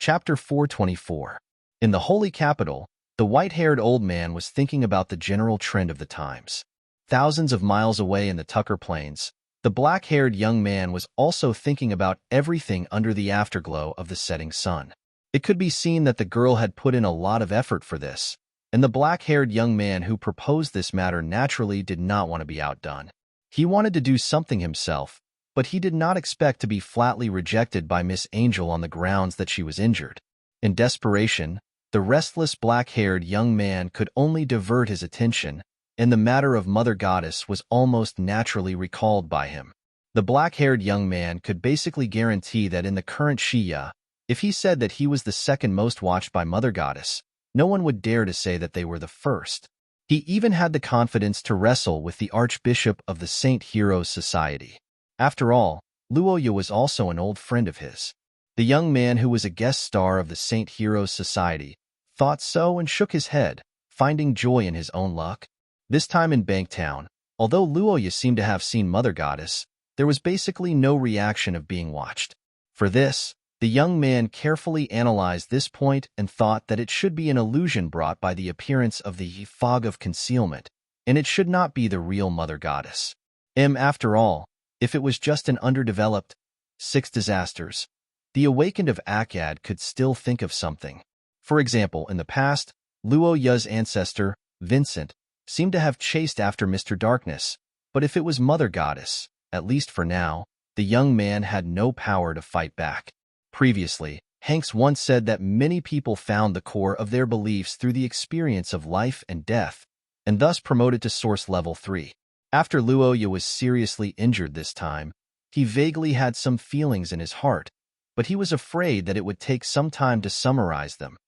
Chapter 424. In the holy capital, the white-haired old man was thinking about the general trend of the times. Thousands of miles away in the Tucker Plains, the black-haired young man was also thinking about everything under the afterglow of the setting sun. It could be seen that the girl had put in a lot of effort for this, and the black-haired young man who proposed this matter naturally did not want to be outdone. He wanted to do something himself, but he did not expect to be flatly rejected by Miss Angel on the grounds that she was injured. In desperation, the restless black-haired young man could only divert his attention, and the matter of Mother Goddess was almost naturally recalled by him. The black-haired young man could basically guarantee that in the current Shia, if he said that he was the second most watched by Mother Goddess, no one would dare to say that they were the first. He even had the confidence to wrestle with the Archbishop of the Saint Heroes Society. After all, Luoya was also an old friend of his. The young man who was a guest star of the Saint Heroes Society thought so and shook his head, finding joy in his own luck. This time in Banktown, although Luoya seemed to have seen Mother Goddess, there was basically no reaction of being watched. For this, the young man carefully analyzed this point and thought that it should be an illusion brought by the appearance of the fog of concealment, and it should not be the real Mother Goddess. After all, if it was just an underdeveloped, 6 disasters, the awakened of Akkad could still think of something. For example, in the past, Luoya's ancestor, Vincent, seemed to have chased after Mr. Darkness, but if it was Mother Goddess, at least for now, the young man had no power to fight back. Previously, Hanks once said that many people found the core of their beliefs through the experience of life and death, and thus promoted to Source Level 3. After Luoya was seriously injured this time, he vaguely had some feelings in his heart, but he was afraid that it would take some time to summarize them.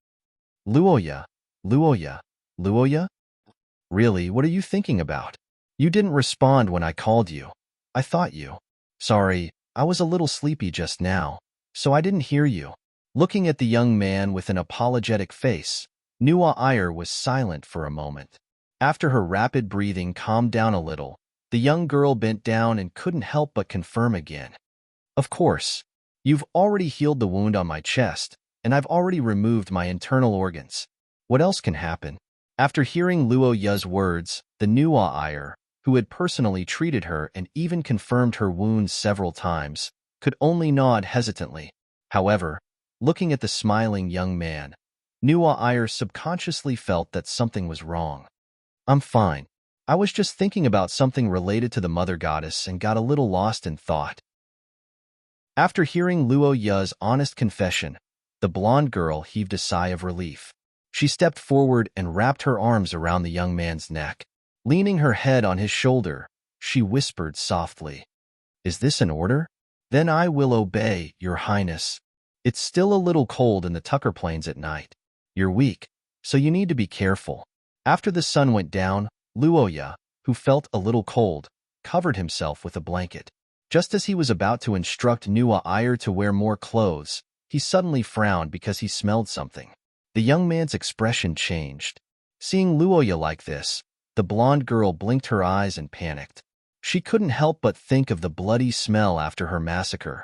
Luoya, Luoya, Luoya? Really, what are you thinking about? You didn't respond when I called you. I thought you. Sorry, I was a little sleepy just now, so I didn't hear you. Looking at the young man with an apologetic face, Nuwa Iyer was silent for a moment. After her rapid breathing calmed down a little, the young girl bent down and couldn't help but confirm again. Of course. You've already healed the wound on my chest, and I've already removed my internal organs. What else can happen? After hearing Luoya's words, the Nuwa Iyer, who had personally treated her and even confirmed her wounds several times, could only nod hesitantly. However, looking at the smiling young man, Nuwa Iyer subconsciously felt that something was wrong. I'm fine. I was just thinking about something related to the Mother Goddess and got a little lost in thought. After hearing Luoya's honest confession, the blonde girl heaved a sigh of relief. She stepped forward and wrapped her arms around the young man's neck. Leaning her head on his shoulder, she whispered softly, "Is this an order? Then I will obey, Your Highness. It's still a little cold in the Tucker Plains at night. You're weak, so you need to be careful." After the sun went down, Luoya, who felt a little cold, covered himself with a blanket. Just as he was about to instruct Nuwa Iyer to wear more clothes, he suddenly frowned because he smelled something. The young man's expression changed. Seeing Luoya like this, the blonde girl blinked her eyes and panicked. She couldn't help but think of the bloody smell after her massacre.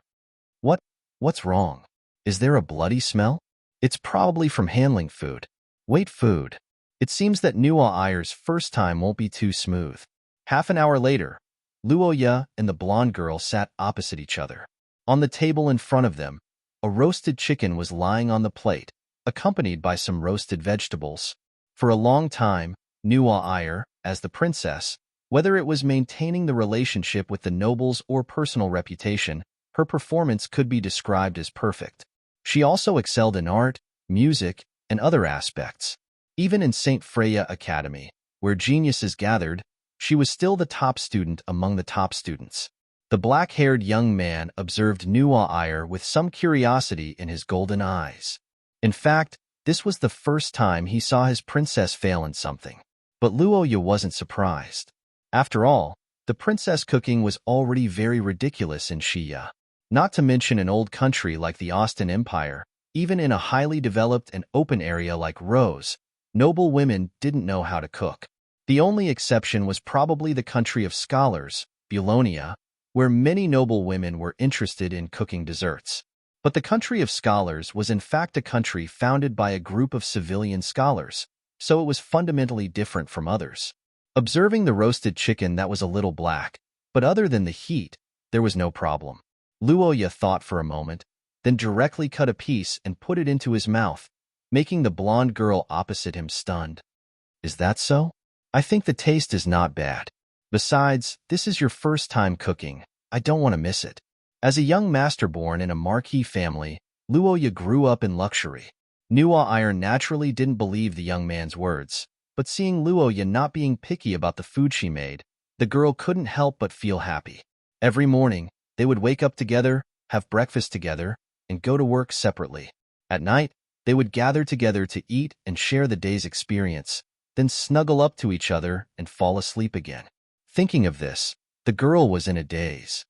What's wrong? Is there a bloody smell? It's probably from handling food. Wait, food. It seems that Nuwa Iyer's first time won't be too smooth. Half an hour later, Luoya and the blonde girl sat opposite each other. On the table in front of them, a roasted chicken was lying on the plate, accompanied by some roasted vegetables. For a long time, Nuwa Iyer, as the princess, whether it was maintaining the relationship with the nobles or personal reputation, her performance could be described as perfect. She also excelled in art, music, and other aspects. Even in St. Freya Academy, where geniuses gathered, she was still the top student among the top students. The black-haired young man observed Nuwa Iyer with some curiosity in his golden eyes. In fact, this was the first time he saw his princess fail in something. But Luoya wasn't surprised. After all, the princess cooking was already very ridiculous in Shia. Not to mention an old country like the Austin Empire, even in a highly developed and open area like Rose, noble women didn't know how to cook. The only exception was probably the country of scholars, Bulonia, where many noble women were interested in cooking desserts. But the country of scholars was in fact a country founded by a group of civilian scholars, so it was fundamentally different from others. Observing the roasted chicken that was a little black, but other than the heat, there was no problem. Luoya thought for a moment, then directly cut a piece and put it into his mouth, making the blonde girl opposite him stunned. Is that so? I think the taste is not bad. Besides, this is your first time cooking. I don't want to miss it. As a young master born in a marquis family, Luoya grew up in luxury. Nuwa Iron naturally didn't believe the young man's words, but seeing Luoya not being picky about the food she made, the girl couldn't help but feel happy. Every morning, they would wake up together, have breakfast together, and go to work separately. At night, they would gather together to eat and share the day's experience, then snuggle up to each other and fall asleep again. Thinking of this, the girl was in a daze.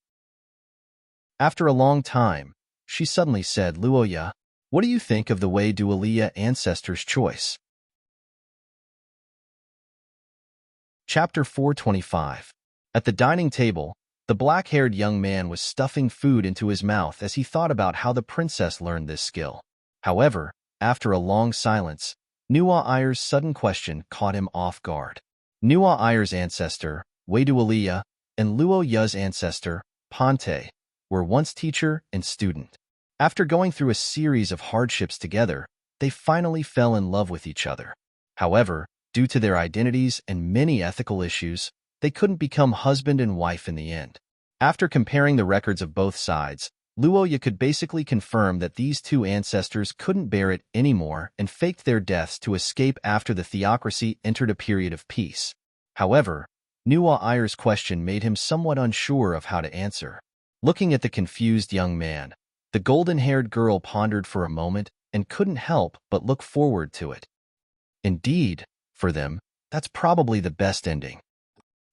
After a long time, she suddenly said, Luoya, what do you think of the way Dualia ancestors' choice? Chapter 425. At the dining table, the black-haired young man was stuffing food into his mouth as he thought about how the princess learned this skill. However, after a long silence, Nuwa Ayer's sudden question caught him off guard. Nuwa Ayer's ancestor, Dualia, and Luoya's ancestor, Pante, were once teacher and student. After going through a series of hardships together, they finally fell in love with each other. However, due to their identities and many ethical issues, they couldn't become husband and wife in the end. After comparing the records of both sides, Luoya could basically confirm that these two ancestors couldn't bear it anymore and faked their deaths to escape after the theocracy entered a period of peace. However, Nuwa Ayer's question made him somewhat unsure of how to answer. Looking at the confused young man, the golden-haired girl pondered for a moment and couldn't help but look forward to it. Indeed, for them, that's probably the best ending.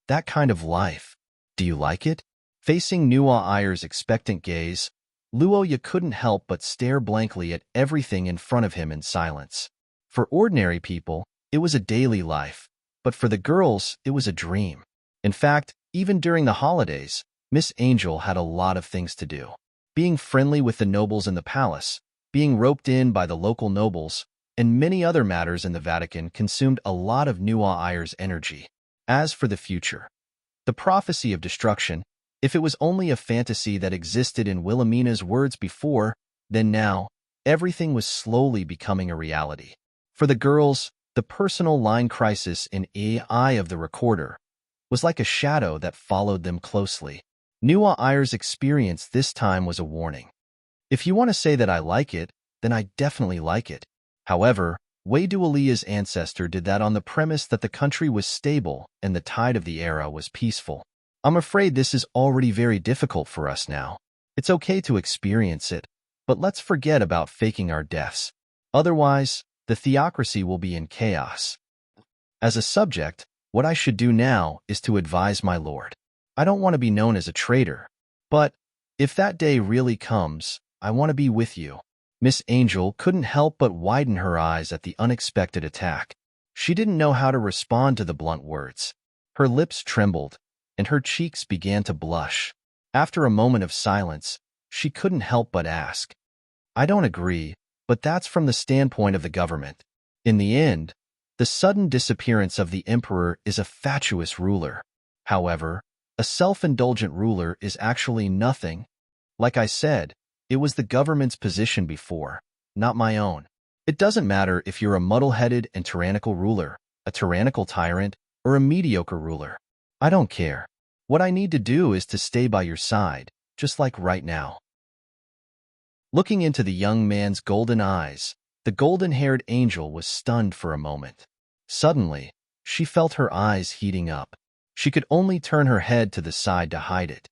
That kind of life. Do you like it? Facing Nuwa Ayer's expectant gaze, Luoya couldn't help but stare blankly at everything in front of him in silence. For ordinary people, it was a daily life, but for the girls, it was a dream. In fact, even during the holidays, Miss Angel had a lot of things to do. Being friendly with the nobles in the palace, being roped in by the local nobles, and many other matters in the Vatican consumed a lot of Nuwa Ayer's energy. As for the future, the prophecy of destruction, if it was only a fantasy that existed in Wilhelmina's words before, then now, everything was slowly becoming a reality. For the girls, the personal line crisis in Eye of the Recorder was like a shadow that followed them closely. Nuwa Ayer's experience this time was a warning. If you want to say that I like it, then I definitely like it. However, Dualia's ancestor did that on the premise that the country was stable and the tide of the era was peaceful. I'm afraid this is already very difficult for us now. It's okay to experience it, but let's forget about faking our deaths. Otherwise, the theocracy will be in chaos. As a subject, what I should do now is to advise my lord. I don't want to be known as a traitor, but if that day really comes, I want to be with you. Miss Angel couldn't help but widen her eyes at the unexpected attack. She didn't know how to respond to the blunt words. Her lips trembled, and her cheeks began to blush. After a moment of silence, she couldn't help but ask, I don't agree, but that's from the standpoint of the government. In the end, the sudden disappearance of the emperor is a fatuous ruler. However, a self-indulgent ruler is actually nothing. Like I said, it was the government's position before, not my own. It doesn't matter if you're a muddle-headed and tyrannical ruler, a tyrannical tyrant, or a mediocre ruler. I don't care. What I need to do is to stay by your side, just like right now. Looking into the young man's golden eyes, the golden-haired angel was stunned for a moment. Suddenly, she felt her eyes heating up. She could only turn her head to the side to hide it.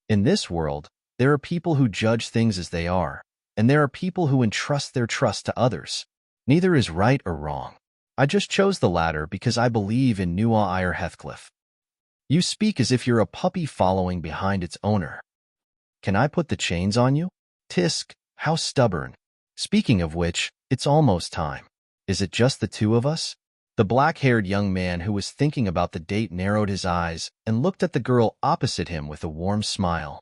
In this world, there are people who judge things as they are, and there are people who entrust their trust to others. Neither is right or wrong. I just chose the latter because I believe in Nuwa Ayer Heathcliff. You speak as if you're a puppy following behind its owner. Can I put the chains on you? Tisk, how stubborn. Speaking of which, it's almost time. Is it just the two of us? The black-haired young man who was thinking about the date narrowed his eyes and looked at the girl opposite him with a warm smile.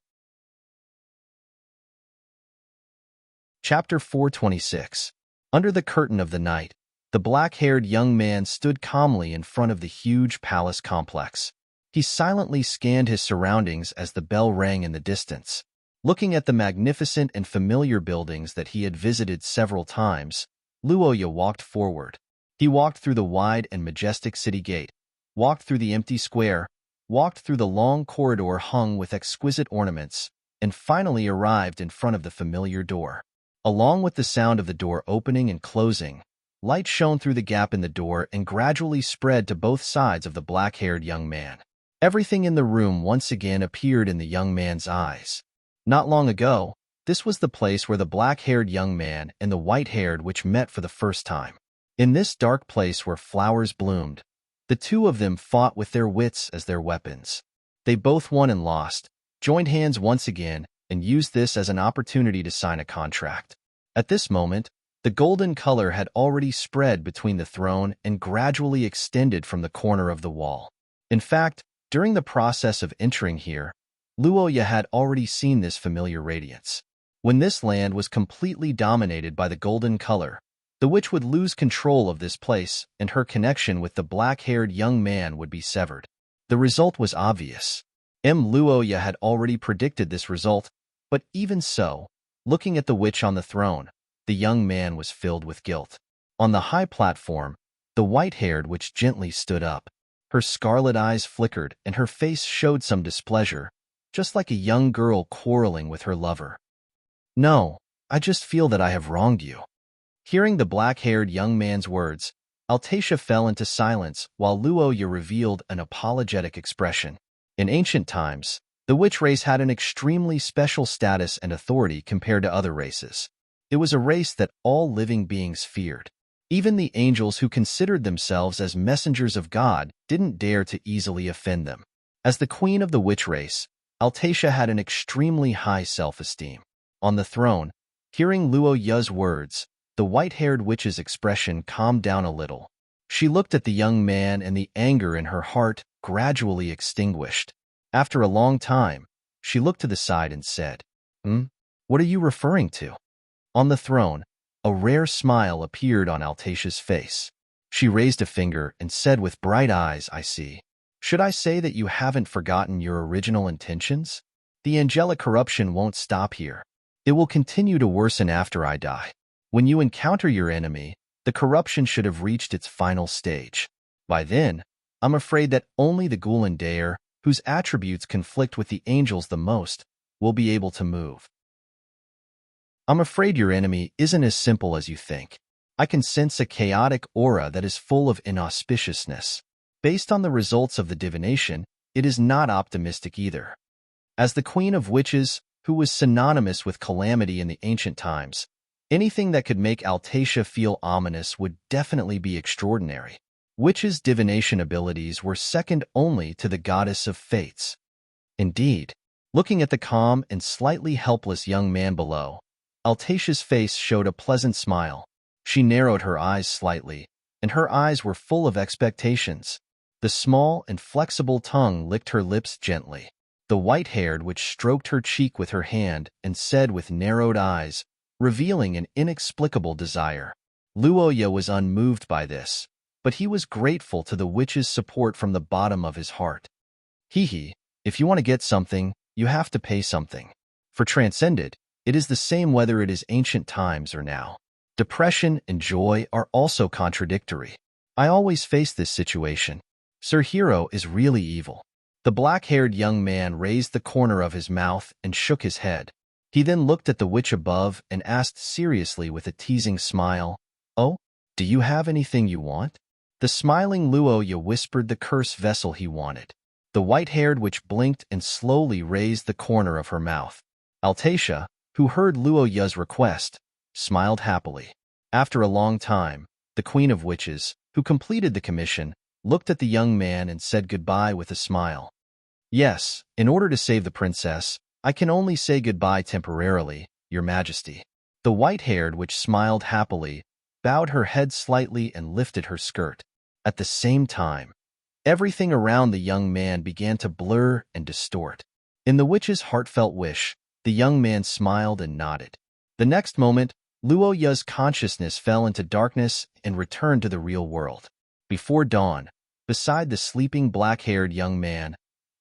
Chapter 426. Under the curtain of the night, the black-haired young man stood calmly in front of the huge palace complex. He silently scanned his surroundings as the bell rang in the distance. Looking at the magnificent and familiar buildings that he had visited several times, Luoya walked forward. He walked through the wide and majestic city gate, walked through the empty square, walked through the long corridor hung with exquisite ornaments, and finally arrived in front of the familiar door. Along with the sound of the door opening and closing, light shone through the gap in the door and gradually spread to both sides of the black-haired young man. Everything in the room once again appeared in the young man's eyes. Not long ago, this was the place where the black-haired young man and the white-haired witch met for the first time. In this dark place where flowers bloomed, the two of them fought with their wits as their weapons. They both won and lost, joined hands once again, and used this as an opportunity to sign a contract. At this moment, the golden color had already spread between the throne and gradually extended from the corner of the wall. In fact, during the process of entering here, Luoya had already seen this familiar radiance. When this land was completely dominated by the golden color, the witch would lose control of this place and her connection with the black-haired young man would be severed. The result was obvious. Luoya had already predicted this result, but even so, looking at the witch on the throne, the young man was filled with guilt. On the high platform, the white-haired witch gently stood up. Her scarlet eyes flickered and her face showed some displeasure, just like a young girl quarreling with her lover. "No, I just feel that I have wronged you." Hearing the black-haired young man's words, Altacia fell into silence while Luoya revealed an apologetic expression. In ancient times, the witch race had an extremely special status and authority compared to other races. It was a race that all living beings feared. Even the angels who considered themselves as messengers of God didn't dare to easily offend them. As the queen of the witch race, Altacia had an extremely high self-esteem. On the throne, hearing Luoya's words, the white-haired witch's expression calmed down a little. She looked at the young man and the anger in her heart gradually extinguished. After a long time, she looked to the side and said, What are you referring to?" On the throne, a rare smile appeared on Altacia's face. She raised a finger and said with bright eyes, "I see. Should I say that you haven't forgotten your original intentions? The angelic corruption won't stop here. It will continue to worsen after I die. When you encounter your enemy, the corruption should have reached its final stage. By then, I'm afraid that only the Ghulandair, whose attributes conflict with the angels the most, will be able to move. I'm afraid your enemy isn't as simple as you think. I can sense a chaotic aura that is full of inauspiciousness. Based on the results of the divination, it is not optimistic either." As the queen of witches, who was synonymous with calamity in the ancient times, anything that could make Altacia feel ominous would definitely be extraordinary. Witches' divination abilities were second only to the goddess of fates. Indeed, looking at the calm and slightly helpless young man below, Altacia's face showed a pleasant smile. She narrowed her eyes slightly, and her eyes were full of expectations. The small and flexible tongue licked her lips gently. The white-haired witch stroked her cheek with her hand and said with narrowed eyes, revealing an inexplicable desire. Luoya was unmoved by this, but he was grateful to the witch's support from the bottom of his heart. Hee, if you want to get something, you have to pay something. For Transcended, it is the same whether it is ancient times or now. Depression and joy are also contradictory. I always face this situation. Sir Hero is really evil. The black-haired young man raised the corner of his mouth and shook his head. He then looked at the witch above and asked seriously with a teasing smile, "Oh, do you have anything you want?" The smiling Luoya whispered the curse vessel he wanted. The white-haired witch blinked and slowly raised the corner of her mouth. Altacia, who heard Luoya's request, smiled happily. After a long time, the queen of witches, who completed the commission, looked at the young man and said goodbye with a smile. "Yes, in order to save the princess, I can only say goodbye temporarily, Your Majesty." The white-haired witch smiled happily, bowed her head slightly and lifted her skirt. At the same time, everything around the young man began to blur and distort. In the witch's heartfelt wish, the young man smiled and nodded. The next moment, Luo Ya's consciousness fell into darkness and returned to the real world. Before dawn, beside the sleeping black-haired young man,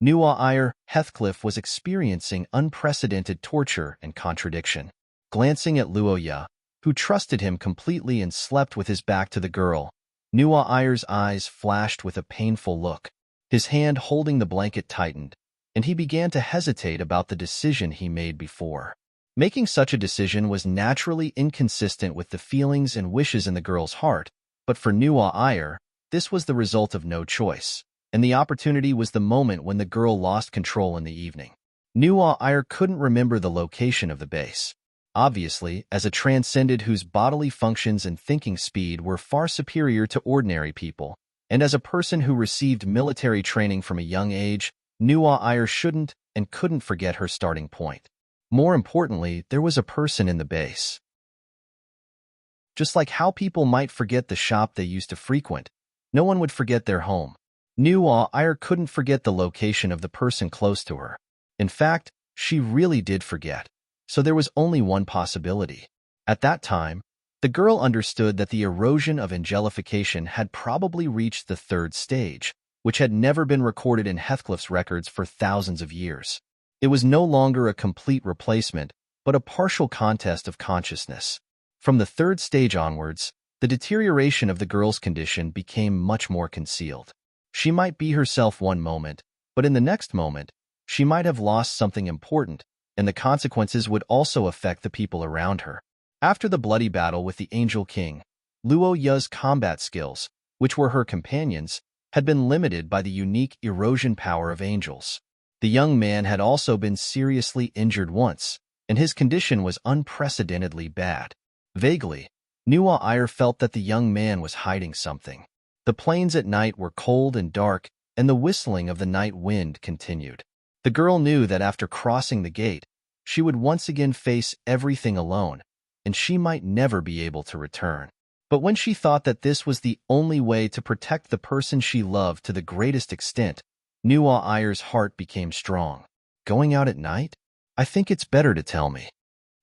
Nuwa Heathcliff was experiencing unprecedented torture and contradiction. Glancing at Luo Ya, who trusted him completely and slept with his back to the girl, Nuwa eyes flashed with a painful look. His hand holding the blanket tightened, and he began to hesitate about the decision he made before. Making such a decision was naturally inconsistent with the feelings and wishes in the girl's heart, but for Nuwa, this was the result of no choice, and the opportunity was the moment when the girl lost control in the evening. Nuwa couldn't remember the location of the base. Obviously, as a transcendent whose bodily functions and thinking speed were far superior to ordinary people, and as a person who received military training from a young age, Nuwa shouldn't and couldn't forget her starting point. More importantly, there was a person in the base. Just like how people might forget the shop they used to frequent, no one would forget their home. Nuwa couldn't forget the location of the person close to her. In fact, she really did forget, so there was only one possibility. At that time, the girl understood that the erosion of angelification had probably reached the third stage, which had never been recorded in Heathcliff's records for thousands of years. It was no longer a complete replacement, but a partial contest of consciousness. From the third stage onwards, the deterioration of the girl's condition became much more concealed. She might be herself one moment, but in the next moment, she might have lost something important, and the consequences would also affect the people around her. After the bloody battle with the Angel King, Luo Ya's combat skills, which were her companions, had been limited by the unique erosion power of angels. The young man had also been seriously injured once, and his condition was unprecedentedly bad. Vaguely, Nuwa felt that the young man was hiding something. The plains at night were cold and dark, and the whistling of the night wind continued. The girl knew that after crossing the gate, she would once again face everything alone, and she might never be able to return. But when she thought that this was the only way to protect the person she loved to the greatest extent, Nuwa heart became strong. Going out at night? I think it's better to tell me.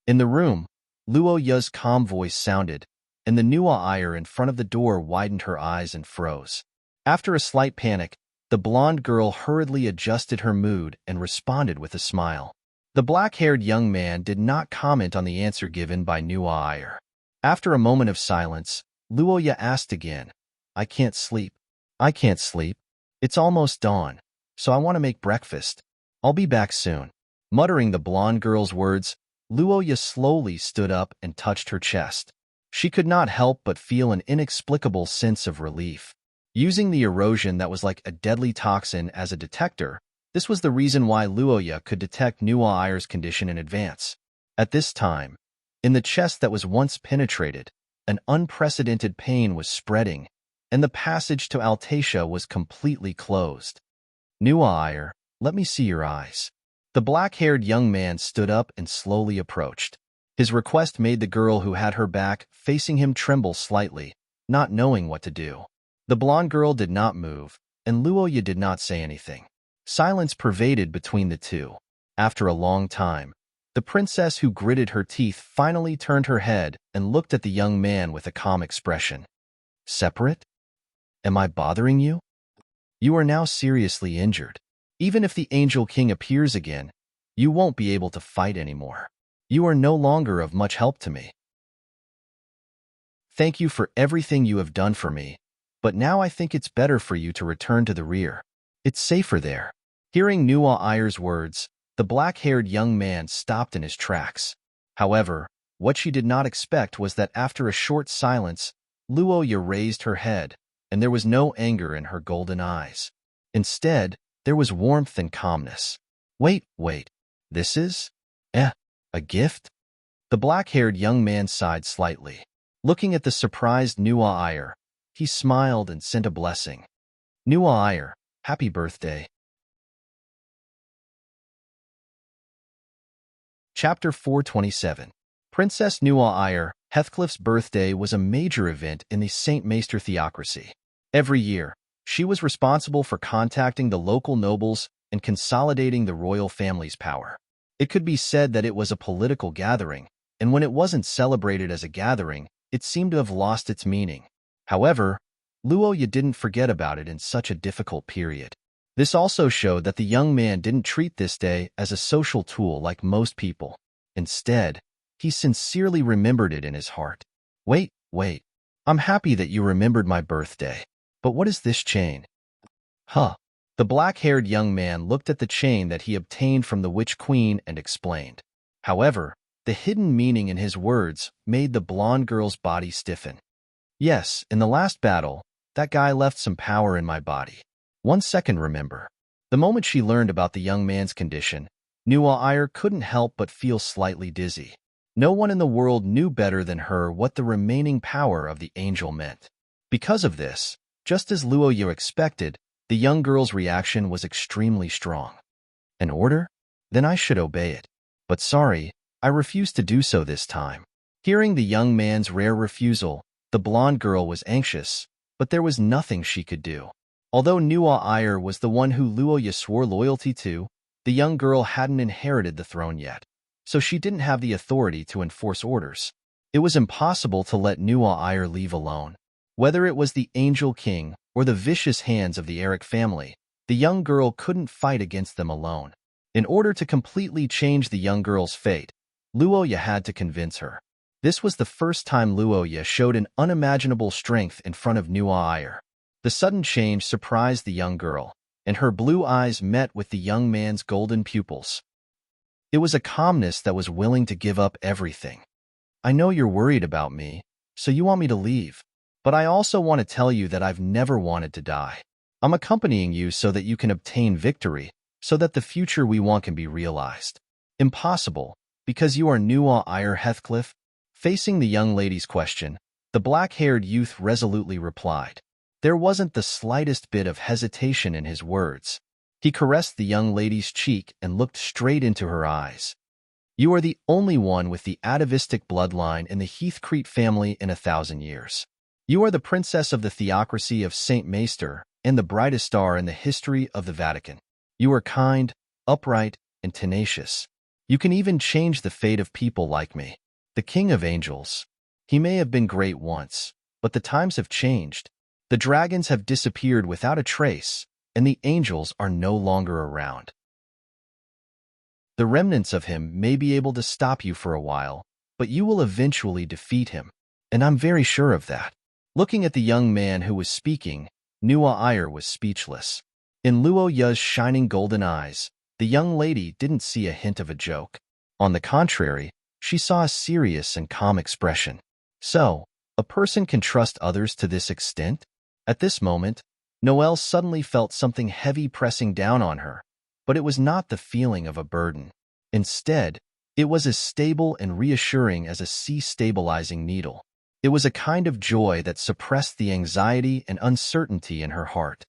In the room, Luo Ya's calm voice sounded, and the Nuwa in front of the door widened her eyes and froze. After a slight panic, the blonde girl hurriedly adjusted her mood and responded with a smile. The black-haired young man did not comment on the answer given by Nuwa. After a moment of silence, Luo Ya asked again, I can't sleep. I can't sleep. It's almost dawn, so I want to make breakfast. I'll be back soon. Muttering the blonde girl's words, Luo Ya slowly stood up and touched her chest. She could not help but feel an inexplicable sense of relief. Using the erosion that was like a deadly toxin as a detector, this was the reason why Luo Ya could detect Nuwa condition in advance. At this time, in the chest that was once penetrated, an unprecedented pain was spreading, and the passage to Altacia was completely closed. Nuwa, let me see your eyes. The black-haired young man stood up and slowly approached. His request made the girl who had her back facing him tremble slightly, not knowing what to do. The blonde girl did not move, and Luo Ya did not say anything. Silence pervaded between the two. After a long time, the princess who gritted her teeth finally turned her head and looked at the young man with a calm expression. Separate? Am I bothering you? You are now seriously injured. Even if the Angel King appears again, you won't be able to fight anymore. You are no longer of much help to me. Thank you for everything you have done for me, but now I think it's better for you to return to the rear. It's safer there. Hearing Nuwa words, the black-haired young man stopped in his tracks. However, what she did not expect was that after a short silence, Luo Ya raised her head, and there was no anger in her golden eyes. Instead, there was warmth and calmness. Wait, this is? A gift? The black-haired young man sighed slightly. Looking at the surprised Nuwa, he smiled and sent a blessing. Nuwa, happy birthday. Chapter 427. Princess Nuwa, Heathcliff's birthday was a major event in the St. Maester theocracy. Every year, she was responsible for contacting the local nobles and consolidating the royal family's power. It could be said that it was a political gathering, and when it wasn't celebrated as a gathering, it seemed to have lost its meaning. However, Luoya didn't forget about it in such a difficult period. This also showed that the young man didn't treat this day as a social tool like most people. Instead, he sincerely remembered it in his heart. Wait. I'm happy that you remembered my birthday. But what is this chain? Huh. The black-haired young man looked at the chain that he obtained from the Witch Queen and explained. However, the hidden meaning in his words made the blonde girl's body stiffen. Yes, in the last battle, that guy left some power in my body. 1 second, remember. The moment she learned about the young man's condition, Nuwa couldn't help but feel slightly dizzy. No one in the world knew better than her what the remaining power of the angel meant. Because of this, just as Luoya expected, the young girl's reaction was extremely strong. An order? Then I should obey it. But sorry, I refuse to do so this time. Hearing the young man's rare refusal, the blonde girl was anxious, but there was nothing she could do. Although Nuwa was the one who Luoya swore loyalty to, the young girl hadn't inherited the throne yet, so she didn't have the authority to enforce orders. It was impossible to let Nuwa leave alone. Whether it was the Angel King or the vicious hands of the Eric family, the young girl couldn't fight against them alone. In order to completely change the young girl's fate, Luoya had to convince her. This was the first time Luoya showed an unimaginable strength in front of Nuwa. The sudden change surprised the young girl, and her blue eyes met with the young man's golden pupils. It was a calmness that was willing to give up everything. I know you're worried about me, so you want me to leave. But I also want to tell you that I've never wanted to die. I'm accompanying you so that you can obtain victory, so that the future we want can be realized. Impossible, because you are Nuwa Heathcliff? Facing the young lady's question, the black-haired youth resolutely replied. There wasn't the slightest bit of hesitation in his words. He caressed the young lady's cheek and looked straight into her eyes. You are the only one with the atavistic bloodline in the Heathcrete family in 1,000 years. You are the princess of the theocracy of Saint Maester and the brightest star in the history of the Vatican. You are kind, upright, and tenacious. You can even change the fate of people like me. The King of Angels. He may have been great once, but the times have changed. The dragons have disappeared without a trace, and the angels are no longer around. The remnants of him may be able to stop you for a while, but you will eventually defeat him, and I'm very sure of that. Looking at the young man who was speaking, Nuwa was speechless. In Luoya's shining golden eyes, the young lady didn't see a hint of a joke. On the contrary, she saw a serious and calm expression. So, a person can trust others to this extent? At this moment, Noelle suddenly felt something heavy pressing down on her, but it was not the feeling of a burden. Instead, it was as stable and reassuring as a sea-stabilizing needle. It was a kind of joy that suppressed the anxiety and uncertainty in her heart.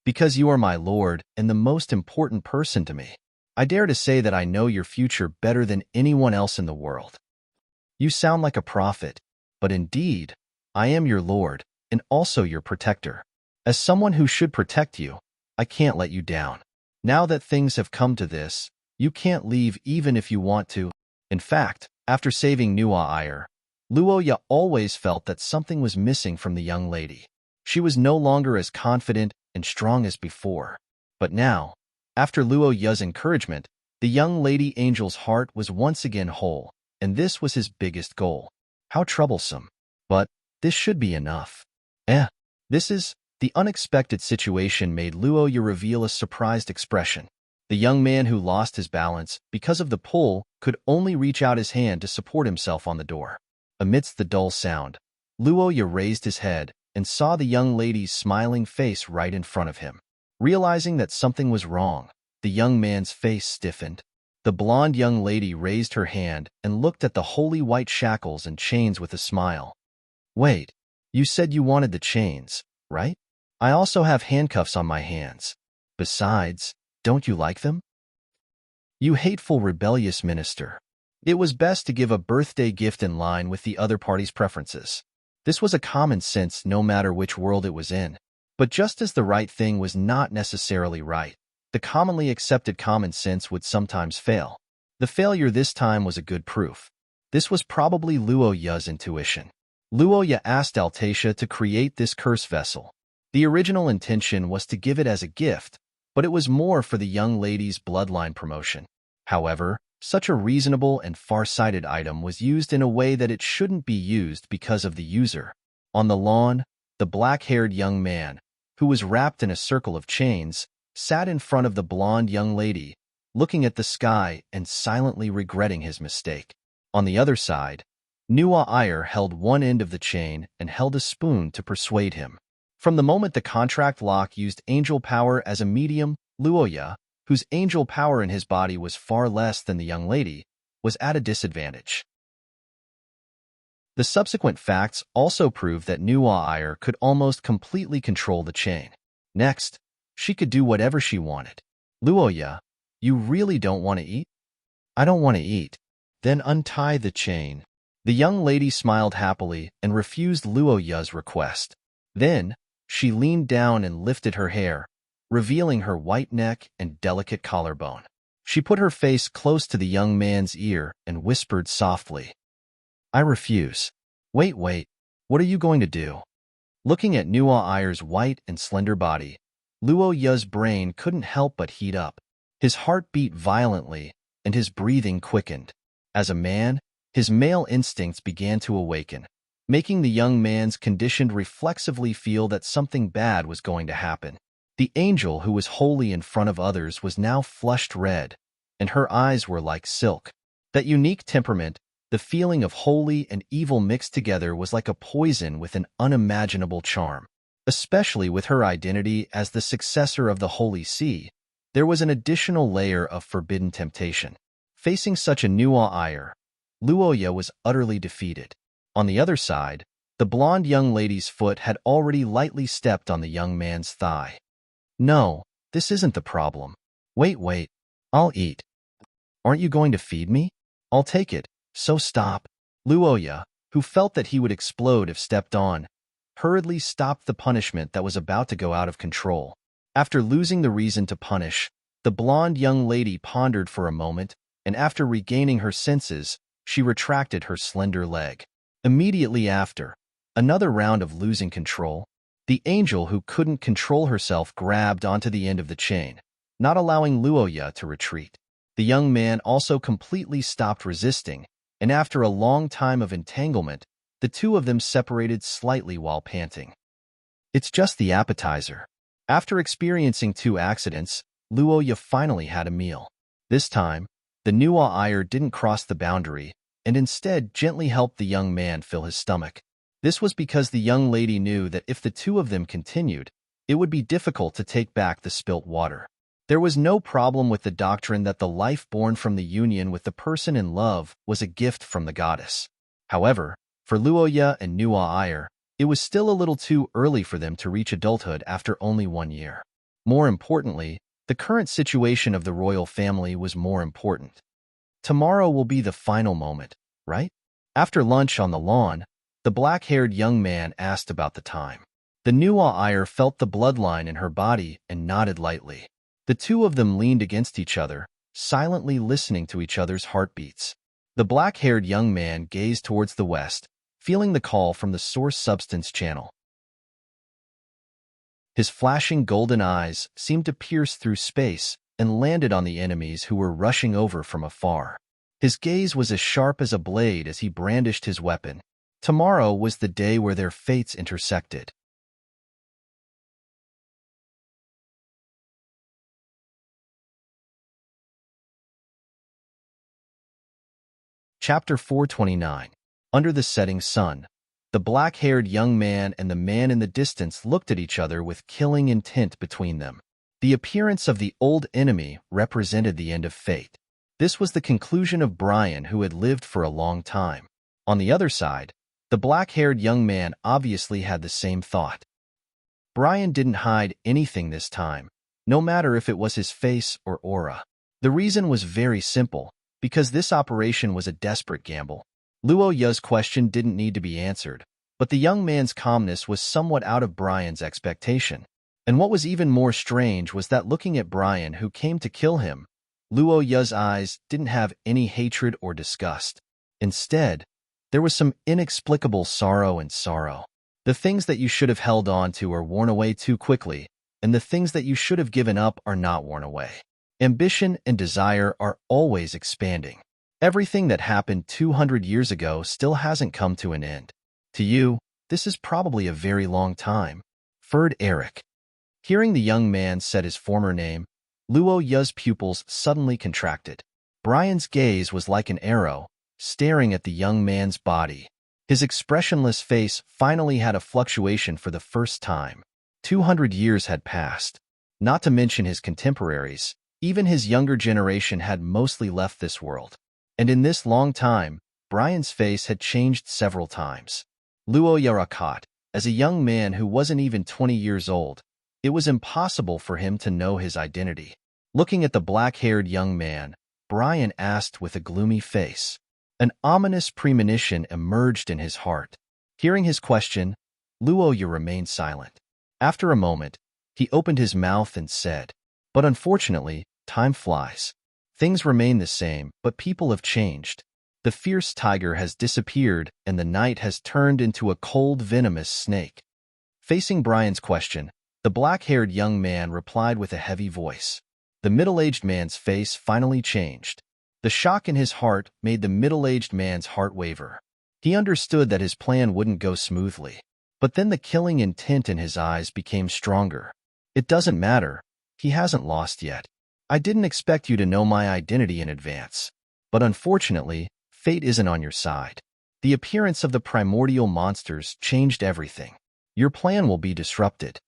Because you are my lord and the most important person to me, I dare to say that I know your future better than anyone else in the world. You sound like a prophet, but indeed, I am your lord and also your protector. As someone who should protect you, I can't let you down. Now that things have come to this, you can't leave even if you want to. In fact, after saving Nuwa, Luoya always felt that something was missing from the young lady. She was no longer as confident and strong as before. But now, after Luoya's encouragement, the young lady angel's heart was once again whole, and this was his biggest goal. How troublesome. But this should be enough. The unexpected situation made Luoya reveal a surprised expression. The young man who lost his balance because of the pull could only reach out his hand to support himself on the door. Amidst the dull sound, Luoya raised his head and saw the young lady's smiling face right in front of him. Realizing that something was wrong, the young man's face stiffened. The blonde young lady raised her hand and looked at the holy white shackles and chains with a smile. Wait, you said you wanted the chains, right? I also have handcuffs on my hands. Besides, don't you like them? You hateful, rebellious minister. It was best to give a birthday gift in line with the other party's preferences. This was a common sense no matter which world it was in. But just as the right thing was not necessarily right, the commonly accepted common sense would sometimes fail. The failure this time was a good proof. This was probably Luo Ya's intuition. Luo Ya asked Altacia to create this curse vessel. The original intention was to give it as a gift, but it was more for the young lady's bloodline promotion. However, such a reasonable and far-sighted item was used in a way that it shouldn't be used because of the user. On the lawn, the black-haired young man, who was wrapped in a circle of chains, sat in front of the blonde young lady, looking at the sky and silently regretting his mistake. On the other side, Nuwa Iyer held one end of the chain and held a spoon to persuade him. From the moment the contract lock used angel power as a medium, Luo Ya, whose angel power in his body was far less than the young lady, was at a disadvantage. The subsequent facts also proved that Nuwa Iyer could almost completely control the chain. Next, she could do whatever she wanted. Luo Ya, you really don't want to eat? I don't want to eat. Then untie the chain. The young lady smiled happily and refused Luo Ya's request. Then, she leaned down and lifted her hair, revealing her white neck and delicate collarbone. She put her face close to the young man's ear and whispered softly, I refuse. Wait, what are you going to do? Looking at Nuwa Iyer's white and slender body, Luo Ya's brain couldn't help but heat up. His heart beat violently, and his breathing quickened. As a man, his male instincts began to awaken, making the young man's conditioned reflexively feel that something bad was going to happen. The angel who was wholly in front of others was now flushed red, and her eyes were like silk. That unique temperament, the feeling of holy and evil mixed together, was like a poison with an unimaginable charm. Especially with her identity as the successor of the Holy See, there was an additional layer of forbidden temptation. Facing such a Nuwa Iyer, Luo Ya was utterly defeated. On the other side, the blonde young lady's foot had already lightly stepped on the young man's thigh. No, this isn't the problem. Wait, I'll eat. Aren't you going to feed me? I'll take it, so stop. Luo Ya, who felt that he would explode if stepped on, hurriedly stopped the punishment that was about to go out of control. After losing the reason to punish, the blonde young lady pondered for a moment, and after regaining her senses, she retracted her slender leg. Immediately after, another round of losing control, the angel who couldn't control herself grabbed onto the end of the chain, not allowing Luo Ya to retreat. The young man also completely stopped resisting, and after a long time of entanglement, the two of them separated slightly while panting. It's just the appetizer. After experiencing 2 accidents, Luo Ya finally had a meal. This time, the Nuwa Iyer didn't cross the boundary, and instead gently helped the young man fill his stomach. This was because the young lady knew that if the two of them continued, it would be difficult to take back the spilt water. There was no problem with the doctrine that the life born from the union with the person in love was a gift from the goddess. However, for Luo Ya and Nuwa Iyer, it was still a little too early for them to reach adulthood after only 1 year. More importantly, the current situation of the royal family was more important. Tomorrow will be the final moment, right? After lunch on the lawn, the black-haired young man asked about the time. The Nuwa Iyer felt the bloodline in her body and nodded lightly. The two of them leaned against each other, silently listening to each other's heartbeats. The black-haired young man gazed towards the west, feeling the call from the source substance channel. His flashing golden eyes seemed to pierce through space and landed on the enemies who were rushing over from afar. His gaze was as sharp as a blade as he brandished his weapon. Tomorrow was the day where their fates intersected. Chapter 429. Under the setting sun, the black-haired young man and the man in the distance looked at each other with killing intent between them. The appearance of the old enemy represented the end of fate. This was the conclusion of Brian, who had lived for a long time. On the other side, the black-haired young man obviously had the same thought. Brian didn't hide anything this time, no matter if it was his face or aura. The reason was very simple, because this operation was a desperate gamble. Luo Ya's question didn't need to be answered, but the young man's calmness was somewhat out of Brian's expectation. And what was even more strange was that looking at Brian, who came to kill him, Luo Ya's eyes didn't have any hatred or disgust. Instead, there was some inexplicable sorrow and sorrow. The things that you should have held on to are worn away too quickly, and the things that you should have given up are not worn away. Ambition and desire are always expanding. Everything that happened 200 years ago still hasn't come to an end. To you, this is probably a very long time. Ferd Eric. Hearing the young man said his former name, Luo Ya's pupils suddenly contracted. Brian's gaze was like an arrow, staring at the young man's body. His expressionless face finally had a fluctuation for the first time. 200 years had passed. Not to mention his contemporaries, even his younger generation had mostly left this world. And in this long time, Brian's face had changed several times. Luo Yarakat, as a young man who wasn't even 20 years old, it was impossible for him to know his identity. Looking at the black-haired young man, Brian asked with a gloomy face. An ominous premonition emerged in his heart. Hearing his question, Luo Ya remained silent. After a moment, he opened his mouth and said, "But unfortunately, time flies. Things remain the same, but people have changed. The fierce tiger has disappeared, and the night has turned into a cold, venomous snake." Facing Brian's question, the black-haired young man replied with a heavy voice. The middle-aged man's face finally changed. The shock in his heart made the middle-aged man's heart waver. He understood that his plan wouldn't go smoothly. But then the killing intent in his eyes became stronger. "It doesn't matter. He hasn't lost yet. I didn't expect you to know my identity in advance. But unfortunately, fate isn't on your side. The appearance of the primordial monsters changed everything. Your plan will be disrupted."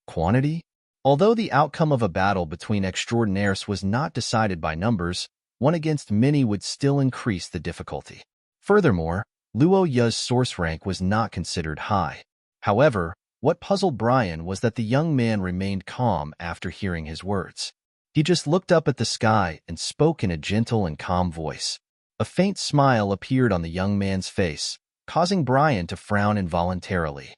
Quantity? Although the outcome of a battle between extraordinaires was not decided by numbers, one against many would still increase the difficulty. Furthermore, Luo Ya's source rank was not considered high. However, what puzzled Brian was that the young man remained calm after hearing his words. He just looked up at the sky and spoke in a gentle and calm voice. A faint smile appeared on the young man's face, causing Brian to frown involuntarily.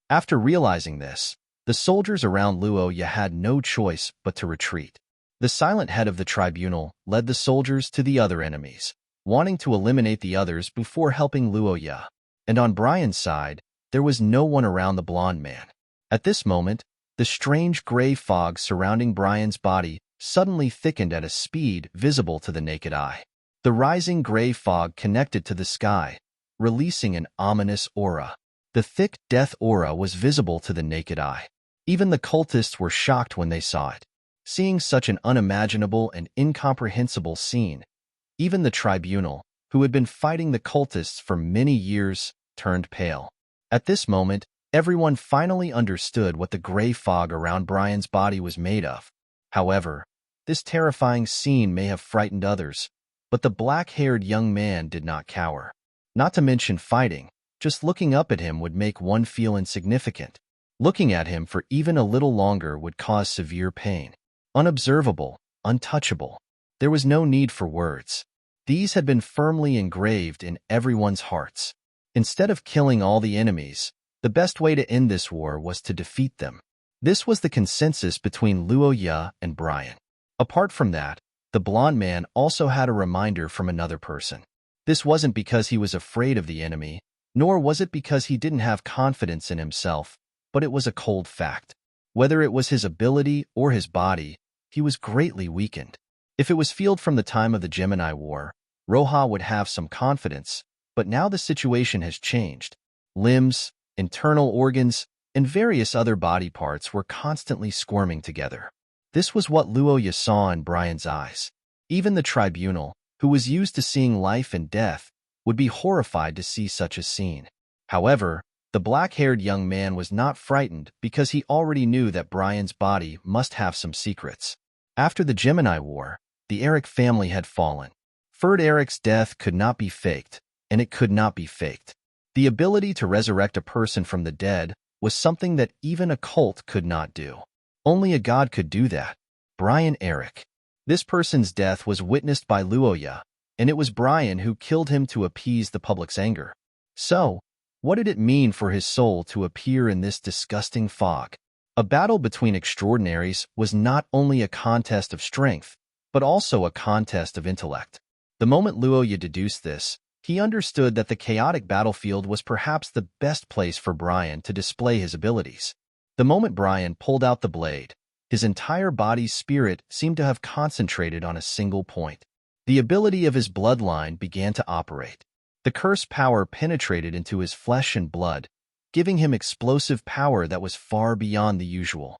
After realizing this, the soldiers around Luo Ya had no choice but to retreat. The silent head of the tribunal led the soldiers to the other enemies, wanting to eliminate the others before helping Luo Ya. And on Brian's side, there was no one around the blonde man. At this moment, the strange gray fog surrounding Brian's body suddenly thickened at a speed visible to the naked eye. The rising gray fog connected to the sky, releasing an ominous aura. The thick death aura was visible to the naked eye. Even the cultists were shocked when they saw it. Seeing such an unimaginable and incomprehensible scene, even the tribunal, who had been fighting the cultists for many years, turned pale. At this moment, everyone finally understood what the gray fog around Brian's body was made of. However, this terrifying scene may have frightened others, but the black-haired young man did not cower. Not to mention fighting. Just looking up at him would make one feel insignificant. Looking at him for even a little longer would cause severe pain. Unobservable, untouchable. There was no need for words. These had been firmly engraved in everyone's hearts. Instead of killing all the enemies, the best way to end this war was to defeat them. This was the consensus between Luo Ya and Brian. Apart from that, the blonde man also had a reminder from another person. This wasn't because he was afraid of the enemy, nor was it because he didn't have confidence in himself, but it was a cold fact. Whether it was his ability or his body, he was greatly weakened. If it was fueled from the time of the Gemini War, Roja would have some confidence, but now the situation has changed. Limbs, internal organs, and various other body parts were constantly squirming together. This was what Luo Ya saw in Brian's eyes. Even the tribunal, who was used to seeing life and death, would be horrified to see such a scene. However, the black-haired young man was not frightened because he already knew that Brian's body must have some secrets. After the Gemini War, the Eric family had fallen. Ferd Eric's death could not be faked, and it could not be faked. The ability to resurrect a person from the dead was something that even a cult could not do. Only a god could do that. Brian Eric. This person's death was witnessed by Luo Ya, and it was Brian who killed him to appease the public's anger. So, What did it mean for his soul to appear in this disgusting fog? A battle between extraordinaries was not only a contest of strength, but also a contest of intellect. The moment Luoya deduced this, he understood that the chaotic battlefield was perhaps the best place for Brian to display his abilities. The moment Brian pulled out the blade, his entire body's spirit seemed to have concentrated on a single point. The ability of his bloodline began to operate. The curse power penetrated into his flesh and blood, giving him explosive power that was far beyond the usual.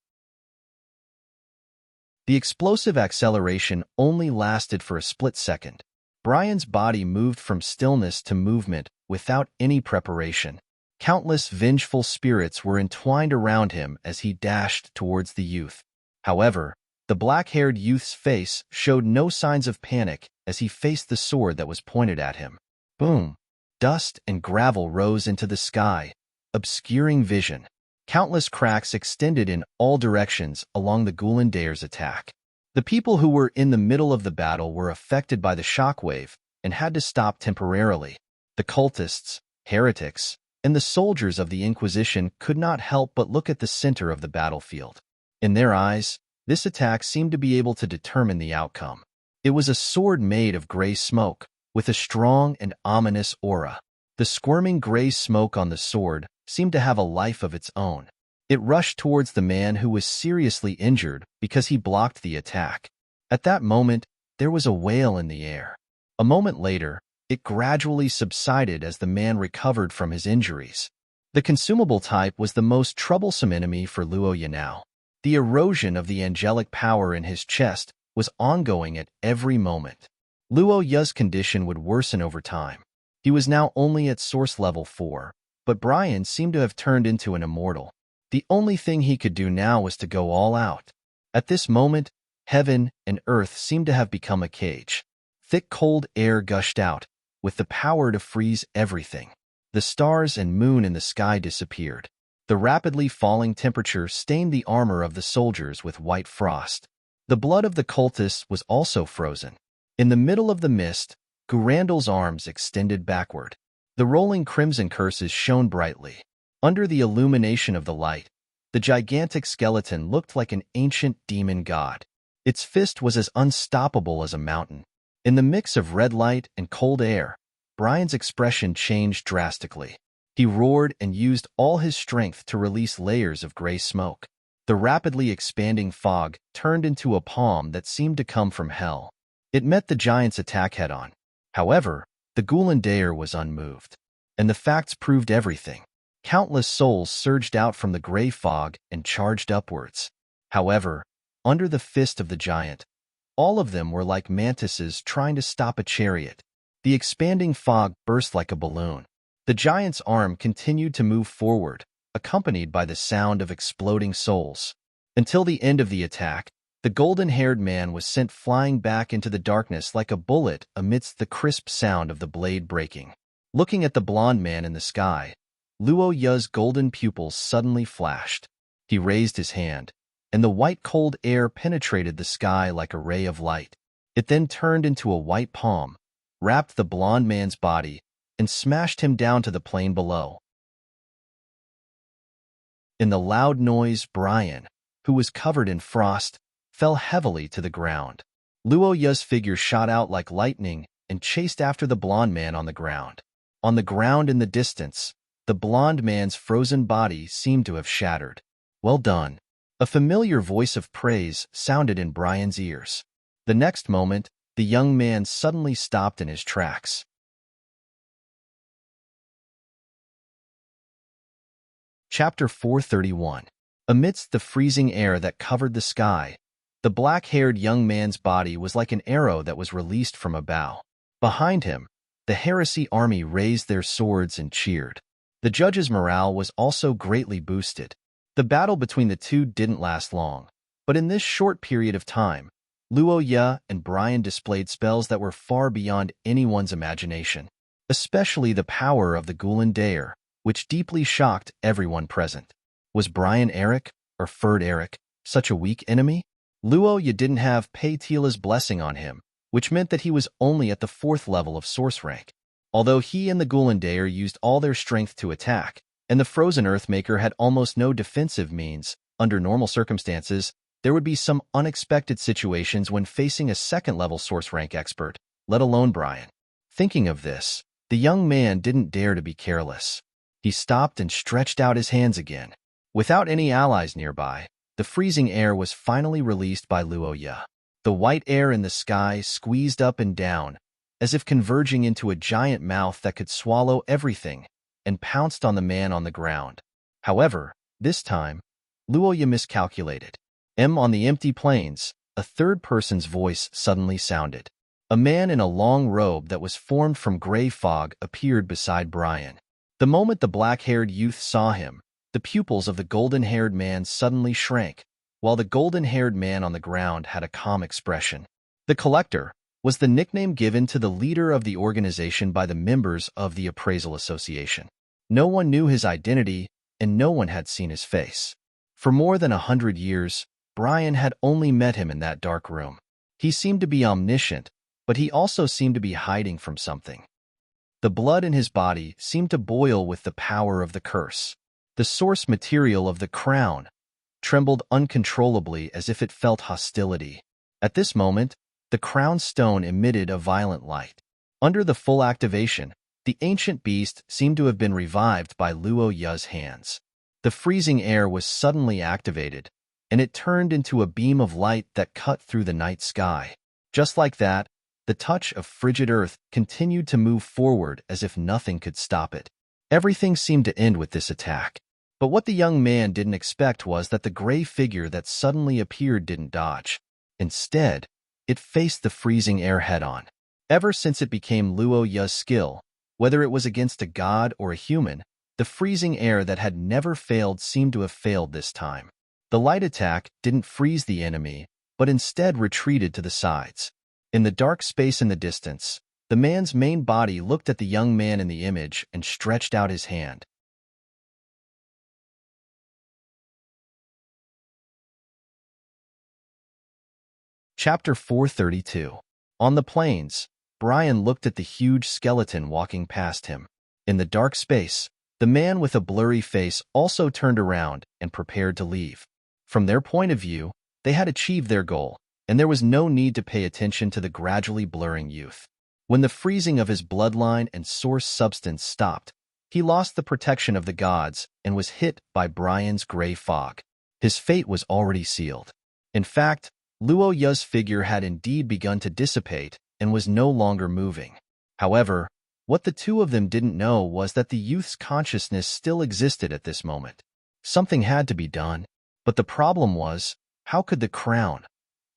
The explosive acceleration only lasted for a split second. Brian's body moved from stillness to movement without any preparation. Countless vengeful spirits were entwined around him as he dashed towards the youth. However, the black-haired youth's face showed no signs of panic as he faced the sword that was pointed at him. Boom! Dust and gravel rose into the sky, obscuring vision. Countless cracks extended in all directions along the Ghulandair's attack. The people who were in the middle of the battle were affected by the shockwave and had to stop temporarily. The cultists, heretics, and the soldiers of the Inquisition could not help but look at the center of the battlefield. In their eyes, this attack seemed to be able to determine the outcome. It was a sword made of gray smoke, with a strong and ominous aura. The squirming gray smoke on the sword seemed to have a life of its own. It rushed towards the man who was seriously injured because he blocked the attack. At that moment, there was a wail in the air. A moment later, it gradually subsided as the man recovered from his injuries. The consumable type was the most troublesome enemy for Luoya now. The erosion of the angelic power in his chest was ongoing at every moment. Luoya's condition would worsen over time. He was now only at source level 4, but Brian seemed to have turned into an immortal. The only thing he could do now was to go all out. At this moment, heaven and earth seemed to have become a cage. Thick cold air gushed out, with the power to freeze everything. The stars and moon in the sky disappeared. The rapidly falling temperature stained the armor of the soldiers with white frost. The blood of the cultists was also frozen. In the middle of the mist, Gurandal's arms extended backward. The rolling crimson curses shone brightly. Under the illumination of the light, the gigantic skeleton looked like an ancient demon god. Its fist was as unstoppable as a mountain. In the mix of red light and cold air, Brian's expression changed drastically. He roared and used all his strength to release layers of gray smoke. The rapidly expanding fog turned into a palm that seemed to come from hell. It met the giant's attack head-on. However, the Ghulandair was unmoved. And the facts proved everything. Countless souls surged out from the gray fog and charged upwards. However, under the fist of the giant, all of them were like mantises trying to stop a chariot. The expanding fog burst like a balloon. The giant's arm continued to move forward, accompanied by the sound of exploding souls. Until the end of the attack, the golden-haired man was sent flying back into the darkness like a bullet amidst the crisp sound of the blade breaking. Looking at the blond man in the sky, Luoya's golden pupils suddenly flashed. He raised his hand, and the white cold air penetrated the sky like a ray of light. It then turned into a white palm, wrapped the blond man's body, and smashed him down to the plain below. In the loud noise, Brian, who was covered in frost, fell heavily to the ground. Luoya's figure shot out like lightning and chased after the blond man on the ground. On the ground in the distance, the blond man's frozen body seemed to have shattered. Well done. A familiar voice of praise sounded in Brian's ears. The next moment, the young man suddenly stopped in his tracks. Chapter 431. Amidst the freezing air that covered the sky, the black-haired young man's body was like an arrow that was released from a bow. Behind him, the heresy army raised their swords and cheered. The judge's morale was also greatly boosted. The battle between the two didn't last long, but in this short period of time, Luoya and Brian displayed spells that were far beyond anyone's imagination, especially the power of the Ghulandair, which deeply shocked everyone present. Was Brian Eric, or Ferd Eric, such a weak enemy? Luoya didn't have Pei Tila's blessing on him, which meant that he was only at the 4th level of source rank. Although he and the Gullandair used all their strength to attack, and the frozen Earthmaker had almost no defensive means, under normal circumstances, there would be some unexpected situations when facing a second-level source rank expert, let alone Brian. Thinking of this, the young man didn't dare to be careless. He stopped and stretched out his hands again. Without any allies nearby, the freezing air was finally released by Luoya. The white air in the sky squeezed up and down, as if converging into a giant mouth that could swallow everything, and pounced on the man on the ground. However, this time, Luoya miscalculated. On the empty plains, a third person's voice suddenly sounded. A man in a long robe that was formed from gray fog appeared beside Brian. The moment the black-haired youth saw him, the pupils of the golden-haired man suddenly shrank, while the golden-haired man on the ground had a calm expression. The Collector was the nickname given to the leader of the organization by the members of the Appraisal Association. No one knew his identity, and no one had seen his face. For more than 100 years, Brian had only met him in that dark room. He seemed to be omniscient, but he also seemed to be hiding from something. The blood in his body seemed to boil with the power of the curse. The source material of the crown trembled uncontrollably as if it felt hostility. At this moment, the crown stone emitted a violent light. Under the full activation, the ancient beast seemed to have been revived by Luo Ya's hands. The freezing air was suddenly activated, and it turned into a beam of light that cut through the night sky. Just like that, the touch of frigid earth continued to move forward as if nothing could stop it. Everything seemed to end with this attack. But what the young man didn't expect was that the gray figure that suddenly appeared didn't dodge. Instead, it faced the freezing air head-on. Ever since it became Luo Ya's skill, whether it was against a god or a human, the freezing air that had never failed seemed to have failed this time. The light attack didn't freeze the enemy, but instead retreated to the sides. In the dark space in the distance, the man's main body looked at the young man in the image and stretched out his hand. Chapter 432. On the plains, Brian looked at the huge skeleton walking past him. In the dark space, the man with a blurry face also turned around and prepared to leave. From their point of view, they had achieved their goal, and there was no need to pay attention to the gradually blurring youth. When the freezing of his bloodline and source substance stopped, he lost the protection of the gods and was hit by Brian's gray fog. His fate was already sealed. In fact, Luo Ya's figure had indeed begun to dissipate and was no longer moving. However, what the two of them didn't know was that the youth's consciousness still existed at this moment. Something had to be done, but the problem was, how could the crown,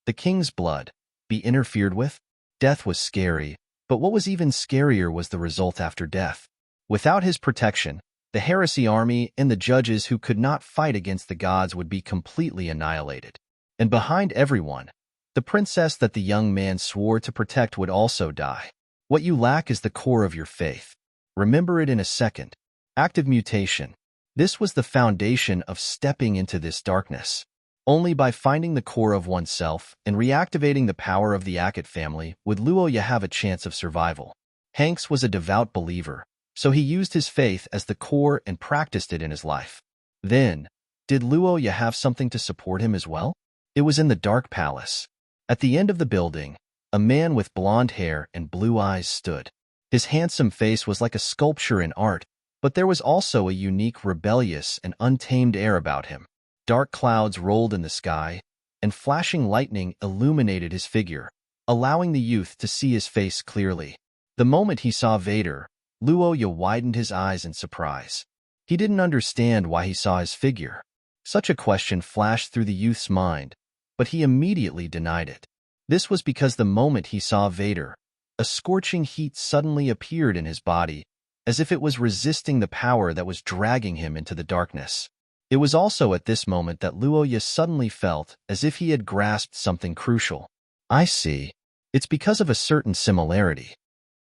the king's blood, be interfered with? Death was scary, but what was even scarier was the result after death. Without his protection, the heresy army and the judges who could not fight against the gods would be completely annihilated. And behind everyone, the princess that the young man swore to protect would also die. What you lack is the core of your faith. Remember it in a second. Active mutation. This was the foundation of stepping into this darkness. Only by finding the core of oneself and reactivating the power of the Ackett family would Luoya have a chance of survival. Hanks was a devout believer, so he used his faith as the core and practiced it in his life. Then, did Luoya have something to support him as well? It was in the dark palace. At the end of the building, a man with blonde hair and blue eyes stood. His handsome face was like a sculpture in art, but there was also a unique, rebellious, and untamed air about him. Dark clouds rolled in the sky, and flashing lightning illuminated his figure, allowing the youth to see his face clearly. The moment he saw Vader, Luoya widened his eyes in surprise. He didn't understand why he saw his figure. Such a question flashed through the youth's mind, but he immediately denied it. This was because the moment he saw Vader, a scorching heat suddenly appeared in his body, as if it was resisting the power that was dragging him into the darkness. It was also at this moment that Luoya suddenly felt as if he had grasped something crucial. I see. It's because of a certain similarity.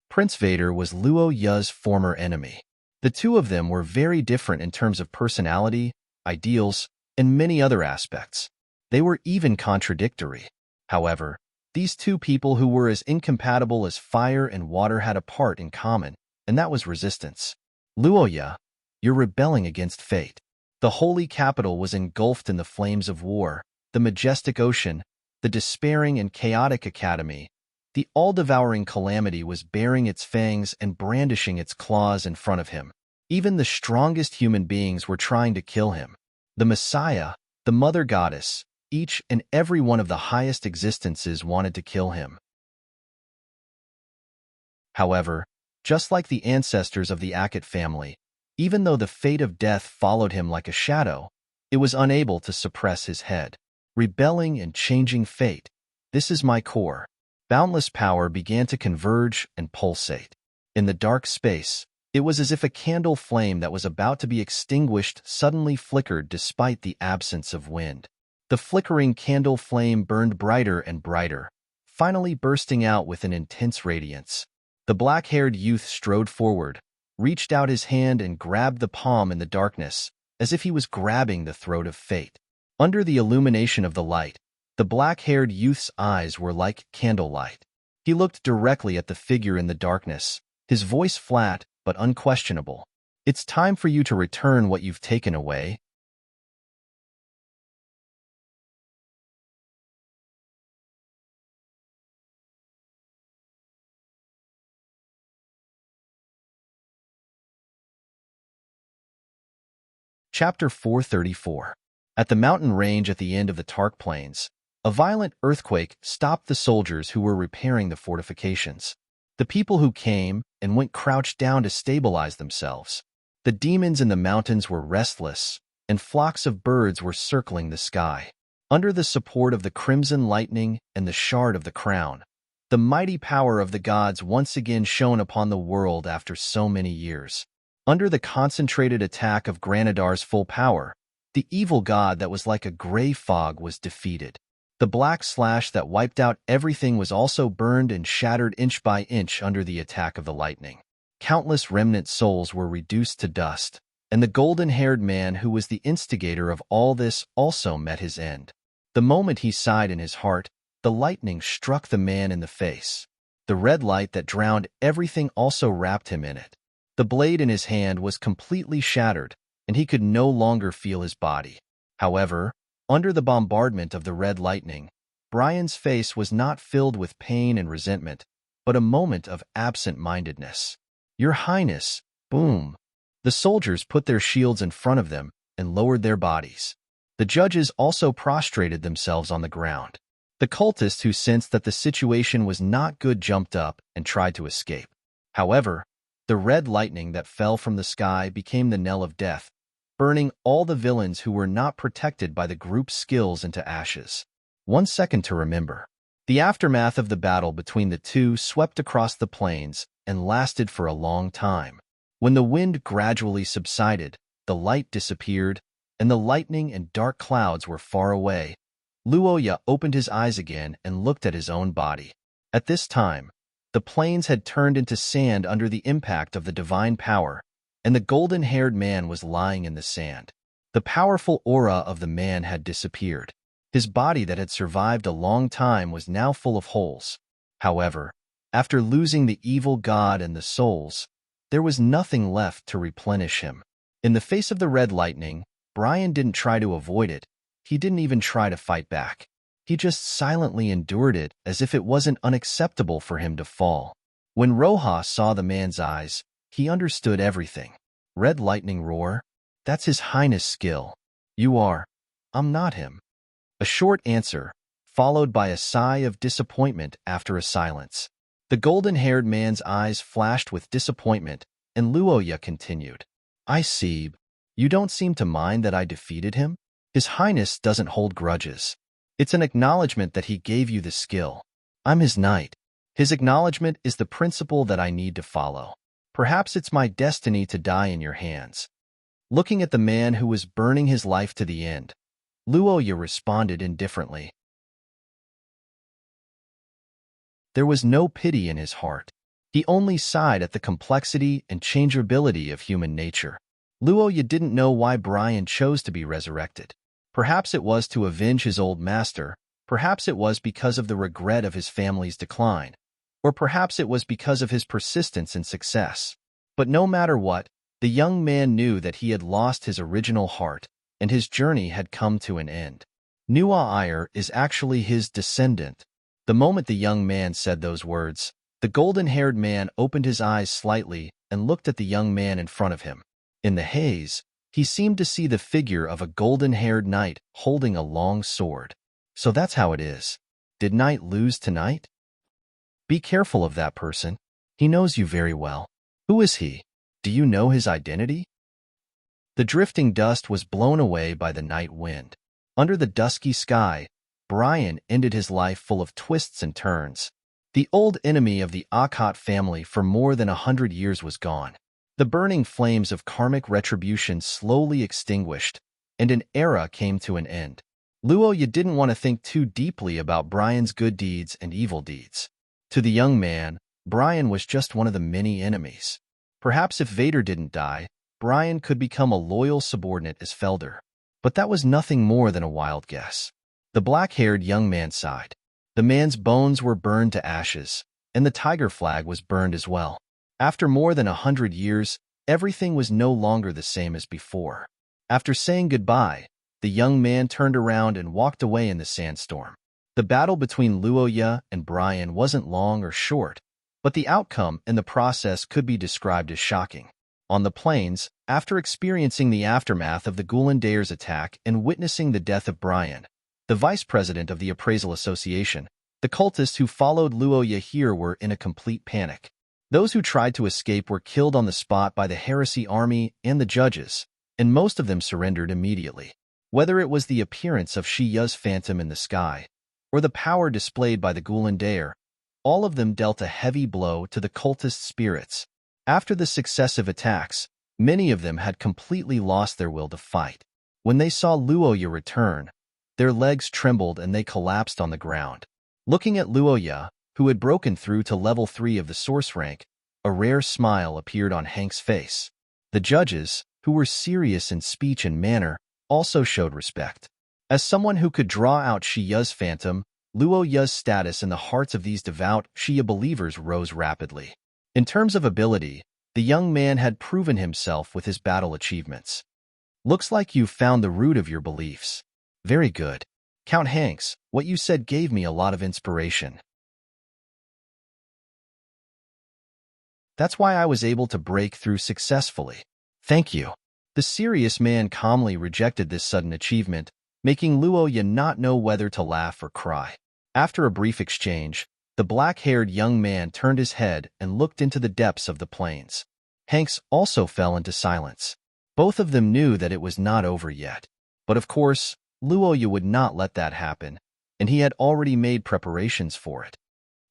Prince Vader was Luo Ya's former enemy. The two of them were very different in terms of personality, ideals, and many other aspects. They were even contradictory. However, these two people who were as incompatible as fire and water had a part in common. and that was resistance. Luoya, you're rebelling against fate. The holy capital was engulfed in the flames of war, the majestic ocean, the despairing and chaotic academy. The all-devouring calamity was baring its fangs and brandishing its claws in front of him. Even the strongest human beings were trying to kill him. The Messiah, the Mother Goddess, each and every one of the highest existences wanted to kill him. However, just like the ancestors of the Akit family, even though the fate of death followed him like a shadow, it was unable to suppress his head. Rebelling and changing fate, this is my core. Boundless power began to converge and pulsate. In the dark space, it was as if a candle flame that was about to be extinguished suddenly flickered despite the absence of wind. The flickering candle flame burned brighter and brighter, finally bursting out with an intense radiance. The black-haired youth strode forward, reached out his hand and grabbed the palm in the darkness, as if he was grabbing the throat of fate. Under the illumination of the light, the black-haired youth's eyes were like candlelight. He looked directly at the figure in the darkness, his voice flat but unquestionable. It's time for you to return what you've taken away. Chapter 434. At the mountain range at the end of the Tark Plains, a violent earthquake stopped the soldiers who were repairing the fortifications. The people who came and went crouched down to stabilize themselves. The demons in the mountains were restless, and flocks of birds were circling the sky. Under the support of the crimson lightning and the shard of the crown, the mighty power of the gods once again shone upon the world after so many years. Under the concentrated attack of Granadar's full power, the evil god that was like a gray fog was defeated. The black slash that wiped out everything was also burned and shattered inch by inch under the attack of the lightning. Countless remnant souls were reduced to dust, and the golden-haired man who was the instigator of all this also met his end. The moment he sighed in his heart, the lightning struck the man in the face. The red light that drowned everything also wrapped him in it. The blade in his hand was completely shattered, and he could no longer feel his body. However, under the bombardment of the red lightning, Brian's face was not filled with pain and resentment, but a moment of absent-mindedness. "Your Highness!" Boom! The soldiers put their shields in front of them and lowered their bodies. The judges also prostrated themselves on the ground. The cultists who sensed that the situation was not good jumped up and tried to escape. However, the red lightning that fell from the sky became the knell of death, burning all the villains who were not protected by the group's skills into ashes. 1 second to remember. The aftermath of the battle between the two swept across the plains and lasted for a long time. When the wind gradually subsided, the light disappeared, and the lightning and dark clouds were far away. Luoya opened his eyes again and looked at his own body. At this time, the plains had turned into sand under the impact of the divine power, and the golden-haired man was lying in the sand. The powerful aura of the man had disappeared. His body that had survived a long time was now full of holes. However, after losing the evil god and the souls, there was nothing left to replenish him. In the face of the red lightning, Brian didn't try to avoid it. He didn't even try to fight back. He just silently endured it as if it wasn't unacceptable for him to fall. When Rojas saw the man's eyes, he understood everything. Red lightning roar? That's his highness skill. You are. I'm not him. A short answer, followed by a sigh of disappointment after a silence. The golden-haired man's eyes flashed with disappointment, and Luoya continued. I see. You don't seem to mind that I defeated him? His highness doesn't hold grudges. It's an acknowledgement that he gave you the skill. I'm his knight. His acknowledgement is the principle that I need to follow. Perhaps it's my destiny to die in your hands. Looking at the man who was burning his life to the end, Luoya responded indifferently. There was no pity in his heart. He only sighed at the complexity and changeability of human nature. Luoya didn't know why Brian chose to be resurrected. Perhaps it was to avenge his old master, perhaps it was because of the regret of his family's decline, or perhaps it was because of his persistence and success. But no matter what, the young man knew that he had lost his original heart, and his journey had come to an end. Nuwa is actually his descendant. The moment the young man said those words, the golden-haired man opened his eyes slightly and looked at the young man in front of him. In the haze, he seemed to see the figure of a golden-haired knight holding a long sword. So that's how it is. Did Knight lose tonight? Be careful of that person. He knows you very well. Who is he? Do you know his identity? The drifting dust was blown away by the night wind. Under the dusky sky, Brian ended his life full of twists and turns. The old enemy of the Akot family for more than 100 years was gone. The burning flames of karmic retribution slowly extinguished, and an era came to an end. Luoya didn't want to think too deeply about Brian's good deeds and evil deeds. To the young man, Brian was just one of the many enemies. Perhaps if Vader didn't die, Brian could become a loyal subordinate as Felder. But that was nothing more than a wild guess. The black-haired young man sighed. The man's bones were burned to ashes, and the tiger flag was burned as well. After more than 100 years, everything was no longer the same as before. After saying goodbye, the young man turned around and walked away in the sandstorm. The battle between Luoya and Brian wasn't long or short, but the outcome and the process could be described as shocking. On the plains, after experiencing the aftermath of the Goulandairs' attack and witnessing the death of Brian, the vice president of the Appraisal Association, the cultists who followed Luoya here were in a complete panic. Those who tried to escape were killed on the spot by the heresy army and the judges, and most of them surrendered immediately. Whether it was the appearance of Shiya's phantom in the sky, or the power displayed by the Goulandair, all of them dealt a heavy blow to the cultist spirits. After the successive attacks, many of them had completely lost their will to fight. When they saw Luoya return, their legs trembled and they collapsed on the ground. Looking at Luoya, who had broken through to level 3 of the source rank, a rare smile appeared on Hank's face. The judges, who were serious in speech and manner, also showed respect. As someone who could draw out Shiya's phantom, Luoya's status in the hearts of these devout Shiya believers rose rapidly. In terms of ability, the young man had proven himself with his battle achievements. Looks like you've found the root of your beliefs. Very good. Count Hanks, what you said gave me a lot of inspiration. That's why I was able to break through successfully. Thank you. The serious man calmly rejected this sudden achievement, making Luoya not know whether to laugh or cry. After a brief exchange, the black-haired young man turned his head and looked into the depths of the plains. Hanks also fell into silence. Both of them knew that it was not over yet. But of course, Luoya would not let that happen, and he had already made preparations for it.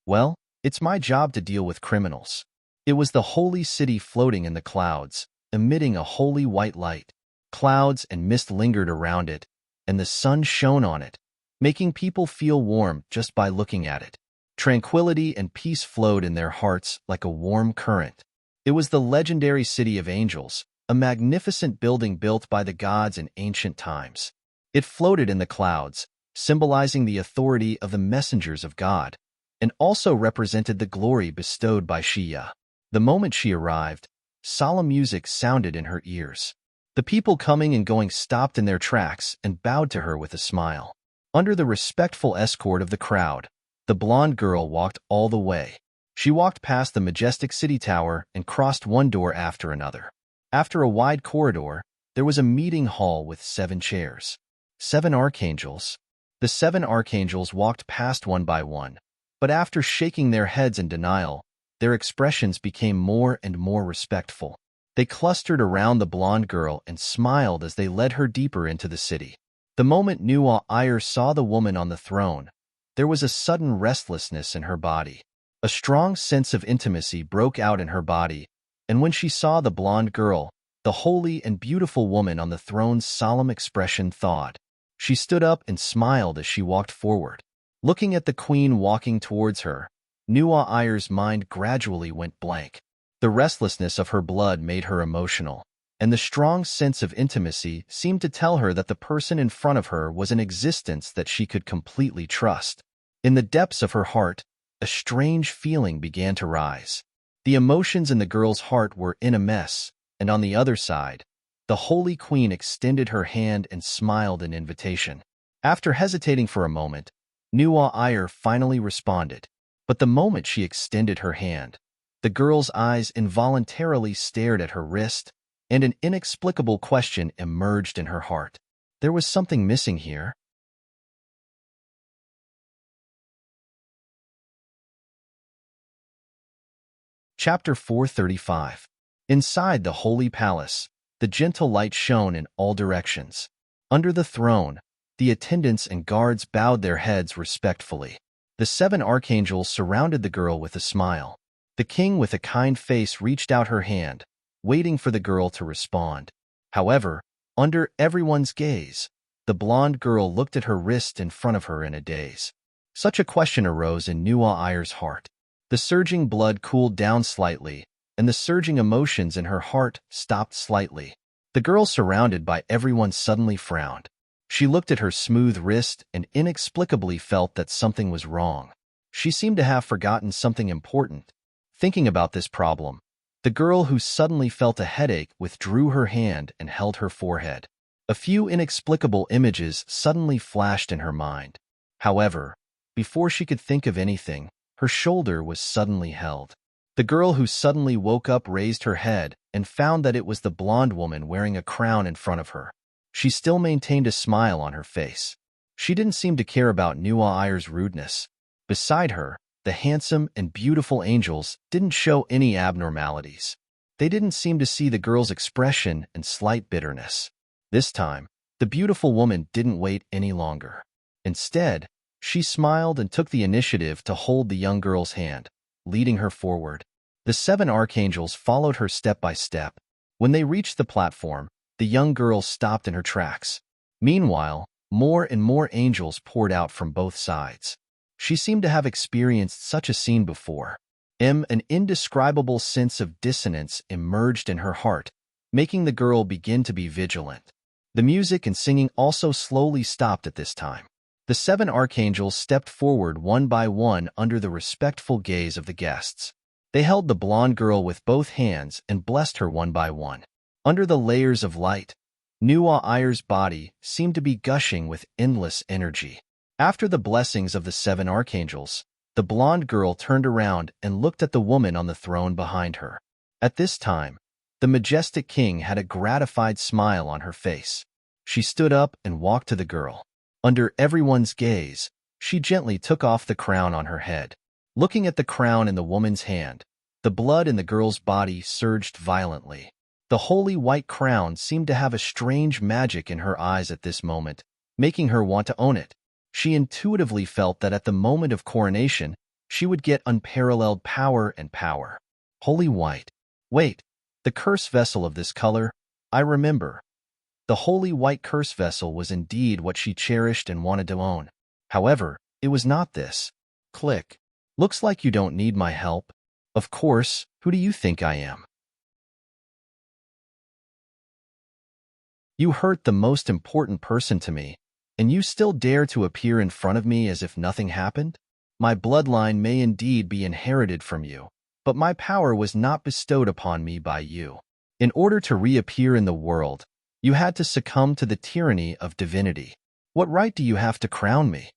Well, it's my job to deal with criminals. It was the holy city floating in the clouds, emitting a holy white light. Clouds and mist lingered around it, and the sun shone on it, making people feel warm just by looking at it. Tranquility and peace flowed in their hearts like a warm current. It was the legendary City of Angels, a magnificent building built by the gods in ancient times. It floated in the clouds, symbolizing the authority of the messengers of God, and also represented the glory bestowed by Shiya. The moment she arrived, solemn music sounded in her ears. The people coming and going stopped in their tracks and bowed to her with a smile. Under the respectful escort of the crowd, the blonde girl walked all the way. She walked past the majestic city tower and crossed one door after another. After a wide corridor, there was a meeting hall with 7 chairs. 7 archangels. The 7 archangels walked past one by one, but after shaking their heads in denial, their expressions became more and more respectful. They clustered around the blonde girl and smiled as they led her deeper into the city. The moment Nuwa saw the woman on the throne, there was a sudden restlessness in her body. A strong sense of intimacy broke out in her body, and when she saw the blonde girl, the holy and beautiful woman on the throne's solemn expression thawed. She stood up and smiled as she walked forward. Looking at the queen walking towards her, Nuwa's mind gradually went blank. The restlessness of her blood made her emotional, and the strong sense of intimacy seemed to tell her that the person in front of her was an existence that she could completely trust. In the depths of her heart, a strange feeling began to rise. The emotions in the girl's heart were in a mess, and on the other side, the Holy Queen extended her hand and smiled in invitation. After hesitating for a moment, Nuwa Iyer finally responded. But the moment she extended her hand, the girl's eyes involuntarily stared at her wrist, and an inexplicable question emerged in her heart. There was something missing here. Chapter 435. Inside the Holy Palace, the gentle light shone in all directions. Under the throne, the attendants and guards bowed their heads respectfully. The 7 archangels surrounded the girl with a smile. The king with a kind face reached out her hand, waiting for the girl to respond. However, under everyone's gaze, the blonde girl looked at her wrist in front of her in a daze. Such a question arose in Nuwa Iyer's heart. The surging blood cooled down slightly, and the surging emotions in her heart stopped slightly. The girl surrounded by everyone suddenly frowned. She looked at her smooth wrist and inexplicably felt that something was wrong. She seemed to have forgotten something important. Thinking about this problem, the girl who suddenly felt a headache withdrew her hand and held her forehead. A few inexplicable images suddenly flashed in her mind. However, before she could think of anything, her shoulder was suddenly held. The girl who suddenly woke up raised her head and found that it was the blonde woman wearing a crown in front of her. She still maintained a smile on her face. She didn't seem to care about Nuwa Iyer's rudeness. Beside her, the handsome and beautiful angels didn't show any abnormalities. They didn't seem to see the girl's expression and slight bitterness. This time, the beautiful woman didn't wait any longer. Instead, she smiled and took the initiative to hold the young girl's hand, leading her forward. The 7 archangels followed her step by step. When they reached the platform, the young girl stopped in her tracks. Meanwhile, more and more angels poured out from both sides. She seemed to have experienced such a scene before. An indescribable sense of dissonance emerged in her heart, making the girl begin to be vigilant. The music and singing also slowly stopped at this time. The 7 archangels stepped forward one by one under the respectful gaze of the guests. They held the blonde girl with both hands and blessed her one by one. Under the layers of light, Nuwa Iyer's body seemed to be gushing with endless energy. After the blessings of the 7 archangels, the blonde girl turned around and looked at the woman on the throne behind her. At this time, the majestic king had a gratified smile on her face. She stood up and walked to the girl. Under everyone's gaze, she gently took off the crown on her head. Looking at the crown in the woman's hand, the blood in the girl's body surged violently. The holy white crown seemed to have a strange magic in her eyes at this moment, making her want to own it. She intuitively felt that at the moment of coronation, she would get unparalleled power and power. Holy white. Wait, the curse vessel of this color, I remember. The holy white curse vessel was indeed what she cherished and wanted to own. However, it was not this. Click. Looks like you don't need my help. Of course, who do you think I am? You hurt the most important person to me, and you still dare to appear in front of me as if nothing happened? My bloodline may indeed be inherited from you, but my power was not bestowed upon me by you. In order to reappear in the world, you had to succumb to the tyranny of divinity. What right do you have to crown me?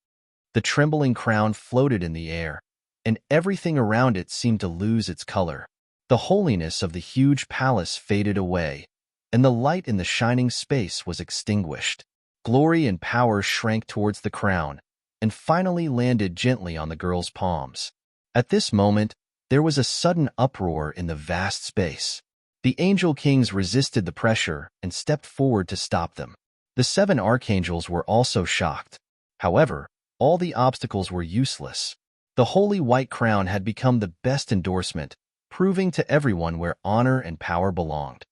The trembling crown floated in the air, and everything around it seemed to lose its color. The holiness of the huge palace faded away, and the light in the shining space was extinguished. Glory and power shrank towards the crown, and finally landed gently on the girl's palms. At this moment, there was a sudden uproar in the vast space. The angel kings resisted the pressure and stepped forward to stop them. The 7 archangels were also shocked. However, all the obstacles were useless. The holy white crown had become the best endorsement, proving to everyone where honor and power belonged.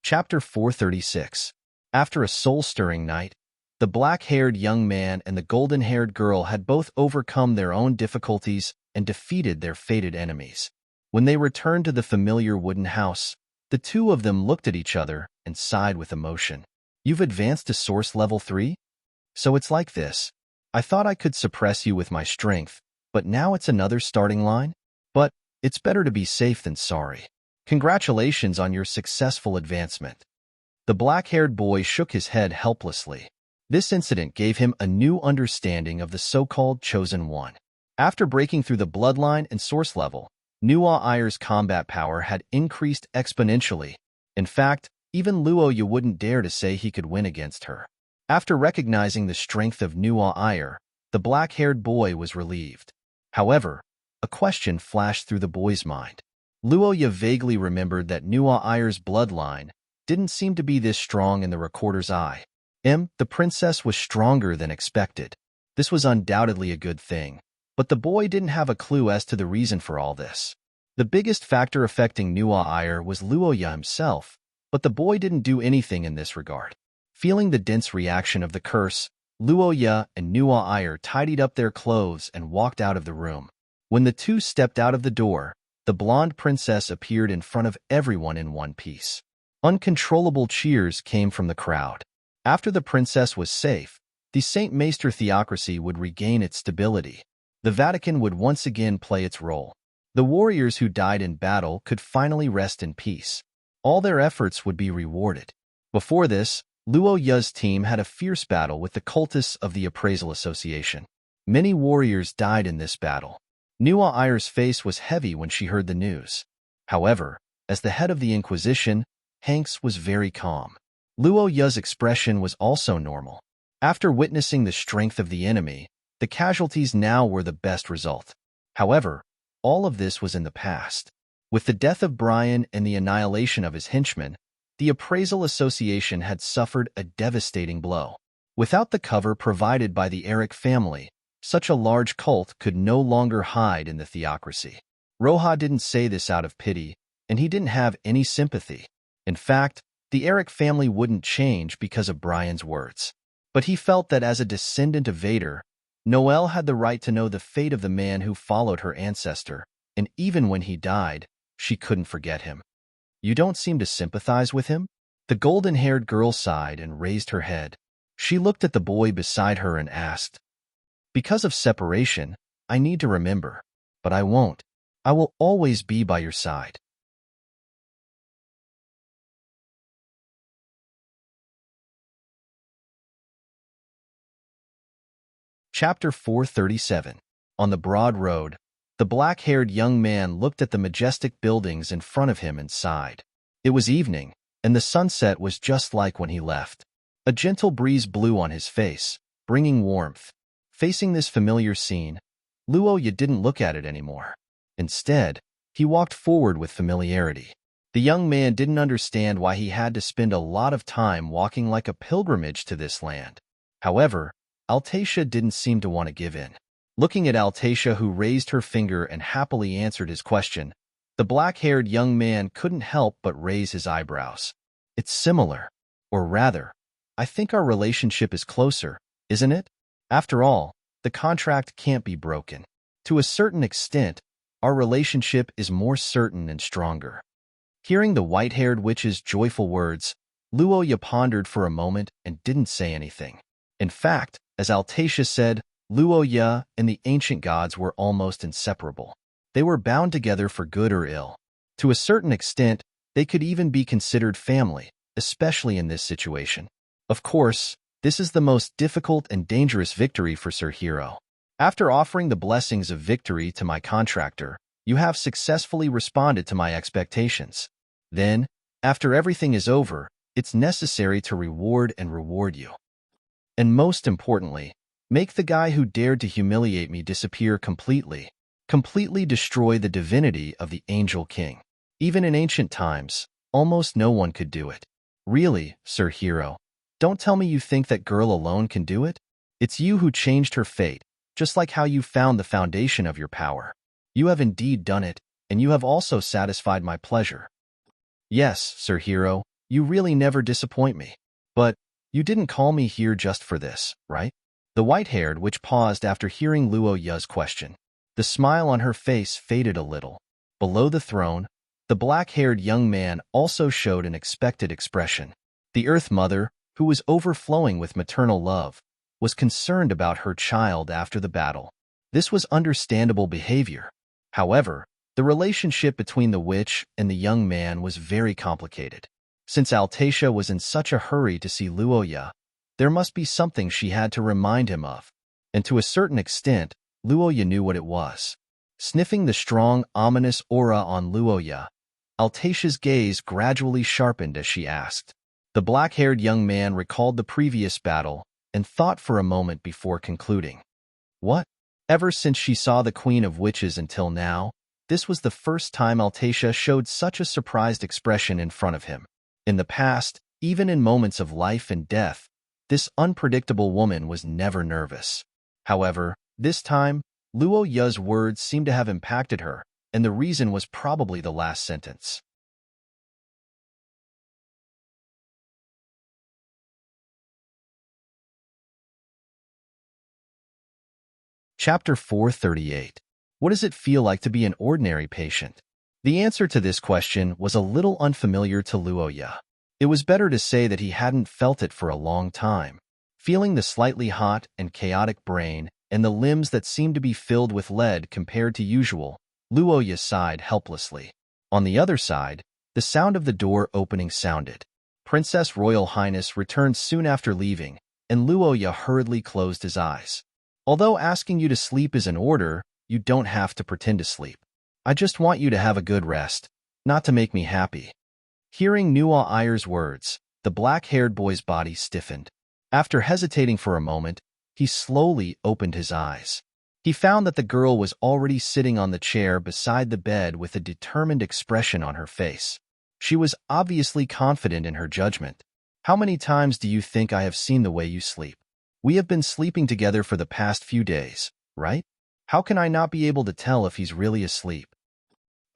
Chapter 436. After a soul-stirring night, the black-haired young man and the golden-haired girl had both overcome their own difficulties and defeated their fated enemies. When they returned to the familiar wooden house, the two of them looked at each other and sighed with emotion. You've advanced to source level 3? So it's like this. I thought I could suppress you with my strength, but now it's another starting line? But it's better to be safe than sorry. Congratulations on your successful advancement. The black-haired boy shook his head helplessly. This incident gave him a new understanding of the so-called Chosen One. After breaking through the bloodline and source level, Nuwa Ayer's combat power had increased exponentially. In fact, even Luo Yu wouldn't dare to say he could win against her. After recognizing the strength of Nuwa Ayer, the black-haired boy was relieved. However, a question flashed through the boy's mind. Luo Yu vaguely remembered that Nuwa Ayer's bloodline didn't seem to be this strong in the recorder's eye. The princess was stronger than expected. This was undoubtedly a good thing, but the boy didn't have a clue as to the reason for all this. The biggest factor affecting Nuwa Ayer was Luo Yu himself, but the boy didn't do anything in this regard. Feeling the dense reaction of the curse, Luo Yu and Nuwa Ayer tidied up their clothes and walked out of the room. When the two stepped out of the door, the blonde princess appeared in front of everyone in one piece. Uncontrollable cheers came from the crowd. After the princess was safe, the Saint Maester theocracy would regain its stability. The Vatican would once again play its role. The warriors who died in battle could finally rest in peace. All their efforts would be rewarded. Before this, Luo Yu's team had a fierce battle with the cultists of the Appraisal Association. Many warriors died in this battle. Nuwa Ayer's face was heavy when she heard the news. However, as the head of the Inquisition, Hanks was very calm. Luo Yu's expression was also normal. After witnessing the strength of the enemy, the casualties now were the best result. However, all of this was in the past. With the death of Brian and the annihilation of his henchmen, the Appraisal Association had suffered a devastating blow. Without the cover provided by the Eric family, such a large cult could no longer hide in the theocracy. Roja didn't say this out of pity, and he didn't have any sympathy. In fact, the Eric family wouldn't change because of Brian's words. But he felt that as a descendant of Vader, Noelle had the right to know the fate of the man who followed her ancestor, and even when he died, she couldn't forget him. You don't seem to sympathize with him? The golden-haired girl sighed and raised her head. She looked at the boy beside her and asked, "Because of separation, I need to remember, but I won't. I will always be by your side." Chapter 437. On the broad road, the black-haired young man looked at the majestic buildings in front of him and sighed. It was evening, and the sunset was just like when he left. A gentle breeze blew on his face, bringing warmth. Facing this familiar scene, Luo Yu didn't look at it anymore. Instead, he walked forward with familiarity. The young man didn't understand why he had to spend a lot of time walking like a pilgrimage to this land. However, Altacia didn't seem to want to give in. Looking at Altacia, who raised her finger and happily answered his question, the black-haired young man couldn't help but raise his eyebrows. It's similar. Or rather, I think our relationship is closer, isn't it? After all, the contract can't be broken. To a certain extent, our relationship is more certain and stronger. Hearing the white-haired witch's joyful words, Luo Yu pondered for a moment and didn't say anything. In fact, as Altacia said, Luo Yu and the ancient gods were almost inseparable. They were bound together for good or ill. To a certain extent, they could even be considered family, especially in this situation. Of course, this is the most difficult and dangerous victory for Sir Hero. After offering the blessings of victory to my contractor, you have successfully responded to my expectations. Then, after everything is over, it's necessary to reward you. And most importantly, make the guy who dared to humiliate me disappear completely. Completely destroy the divinity of the Angel King. Even in ancient times, almost no one could do it. Really, Sir Hero, don't tell me you think that girl alone can do it? It's you who changed her fate, just like how you found the foundation of your power. You have indeed done it, and you have also satisfied my pleasure. Yes, Sir Hero, you really never disappoint me. But you didn't call me here just for this, right? The white-haired witch paused after hearing Luo Yu's question. The smile on her face faded a little. Below the throne, the black-haired young man also showed an expected expression. The Earth Mother, who was overflowing with maternal love, was concerned about her child after the battle. This was understandable behavior. However, the relationship between the witch and the young man was very complicated. Since Altacia was in such a hurry to see Luoya, there must be something she had to remind him of. And to a certain extent, Luoya knew what it was. Sniffing the strong, ominous aura on Luoya, Altacia's gaze gradually sharpened as she asked. The black-haired young man recalled the previous battle and thought for a moment before concluding. What? Ever since she saw the Queen of Witches until now, this was the first time Altacia showed such a surprised expression in front of him. In the past, even in moments of life and death, this unpredictable woman was never nervous. However, this time, Luoya's words seemed to have impacted her, and the reason was probably the last sentence. Chapter 438. What does it feel like to be an ordinary patient? The answer to this question was a little unfamiliar to Luoya. It was better to say that he hadn't felt it for a long time. Feeling the slightly hot and chaotic brain and the limbs that seemed to be filled with lead compared to usual, Luoya sighed helplessly. On the other side, the sound of the door opening sounded. Princess Royal Highness returned soon after leaving, and Luoya hurriedly closed his eyes. Although asking you to sleep is an order, you don't have to pretend to sleep. I just want you to have a good rest, not to make me happy. Hearing Nuwa Ayer's words, the black-haired boy's body stiffened. After hesitating for a moment, he slowly opened his eyes. He found that the girl was already sitting on the chair beside the bed with a determined expression on her face. She was obviously confident in her judgment. How many times do you think I have seen the way you sleep? We have been sleeping together for the past few days, right? How can I not be able to tell if he's really asleep?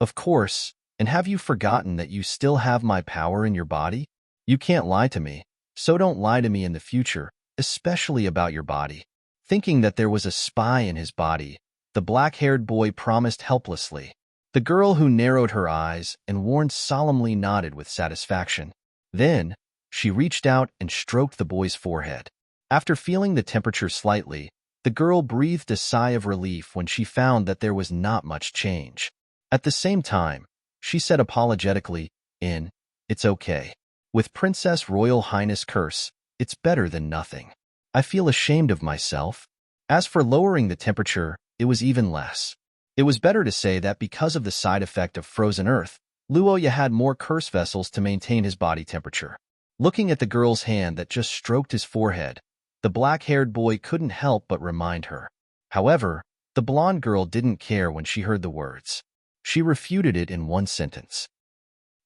Of course, and have you forgotten that you still have my power in your body? You can't lie to me, so don't lie to me in the future, especially about your body. Thinking that there was a spy in his body, the black-haired boy promised helplessly. The girl who narrowed her eyes and warned solemnly nodded with satisfaction. Then, she reached out and stroked the boy's forehead. After feeling the temperature slightly, the girl breathed a sigh of relief when she found that there was not much change. At the same time, she said apologetically, "It's okay. With Princess Royal Highness curse, it's better than nothing. I feel ashamed of myself." As for lowering the temperature, it was even less. It was better to say that because of the side effect of frozen earth, Luoya had more curse vessels to maintain his body temperature. Looking at the girl's hand that just stroked his forehead, the black-haired boy couldn't help but remind her. However, the blonde girl didn't care when she heard the words. She refuted it in one sentence.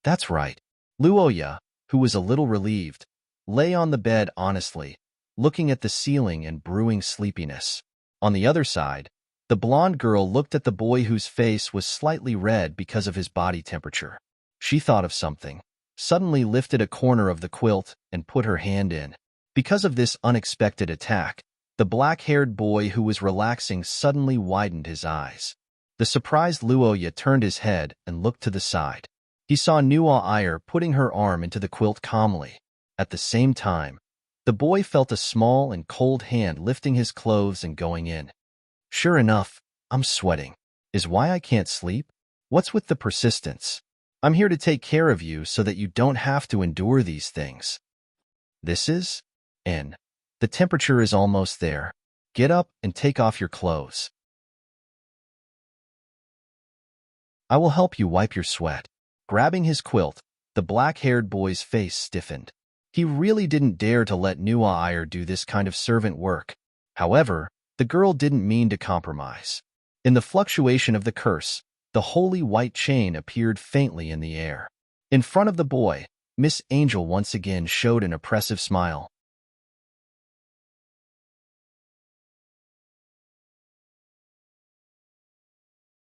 That's right. Luoya, who was a little relieved, lay on the bed honestly, looking at the ceiling and brewing sleepiness. On the other side, the blonde girl looked at the boy whose face was slightly red because of his body temperature. She thought of something, suddenly lifted a corner of the quilt and put her hand in. Because of this unexpected attack, the black-haired boy who was relaxing suddenly widened his eyes. The surprised Luoya turned his head and looked to the side. He saw Nuwa Ayer putting her arm into the quilt calmly. At the same time, the boy felt a small and cold hand lifting his clothes and going in. Sure enough, I'm sweating. Is why I can't sleep? What's with the persistence? I'm here to take care of you so that you don't have to endure these things. This is? The temperature is almost there. Get up and take off your clothes. I will help you wipe your sweat. Grabbing his quilt, the black-haired boy's face stiffened. He really didn't dare to let Nuwa Ayer do this kind of servant work. However, the girl didn't mean to compromise. In the fluctuation of the curse, the holy white chain appeared faintly in the air. In front of the boy, Miss Angel once again showed an oppressive smile.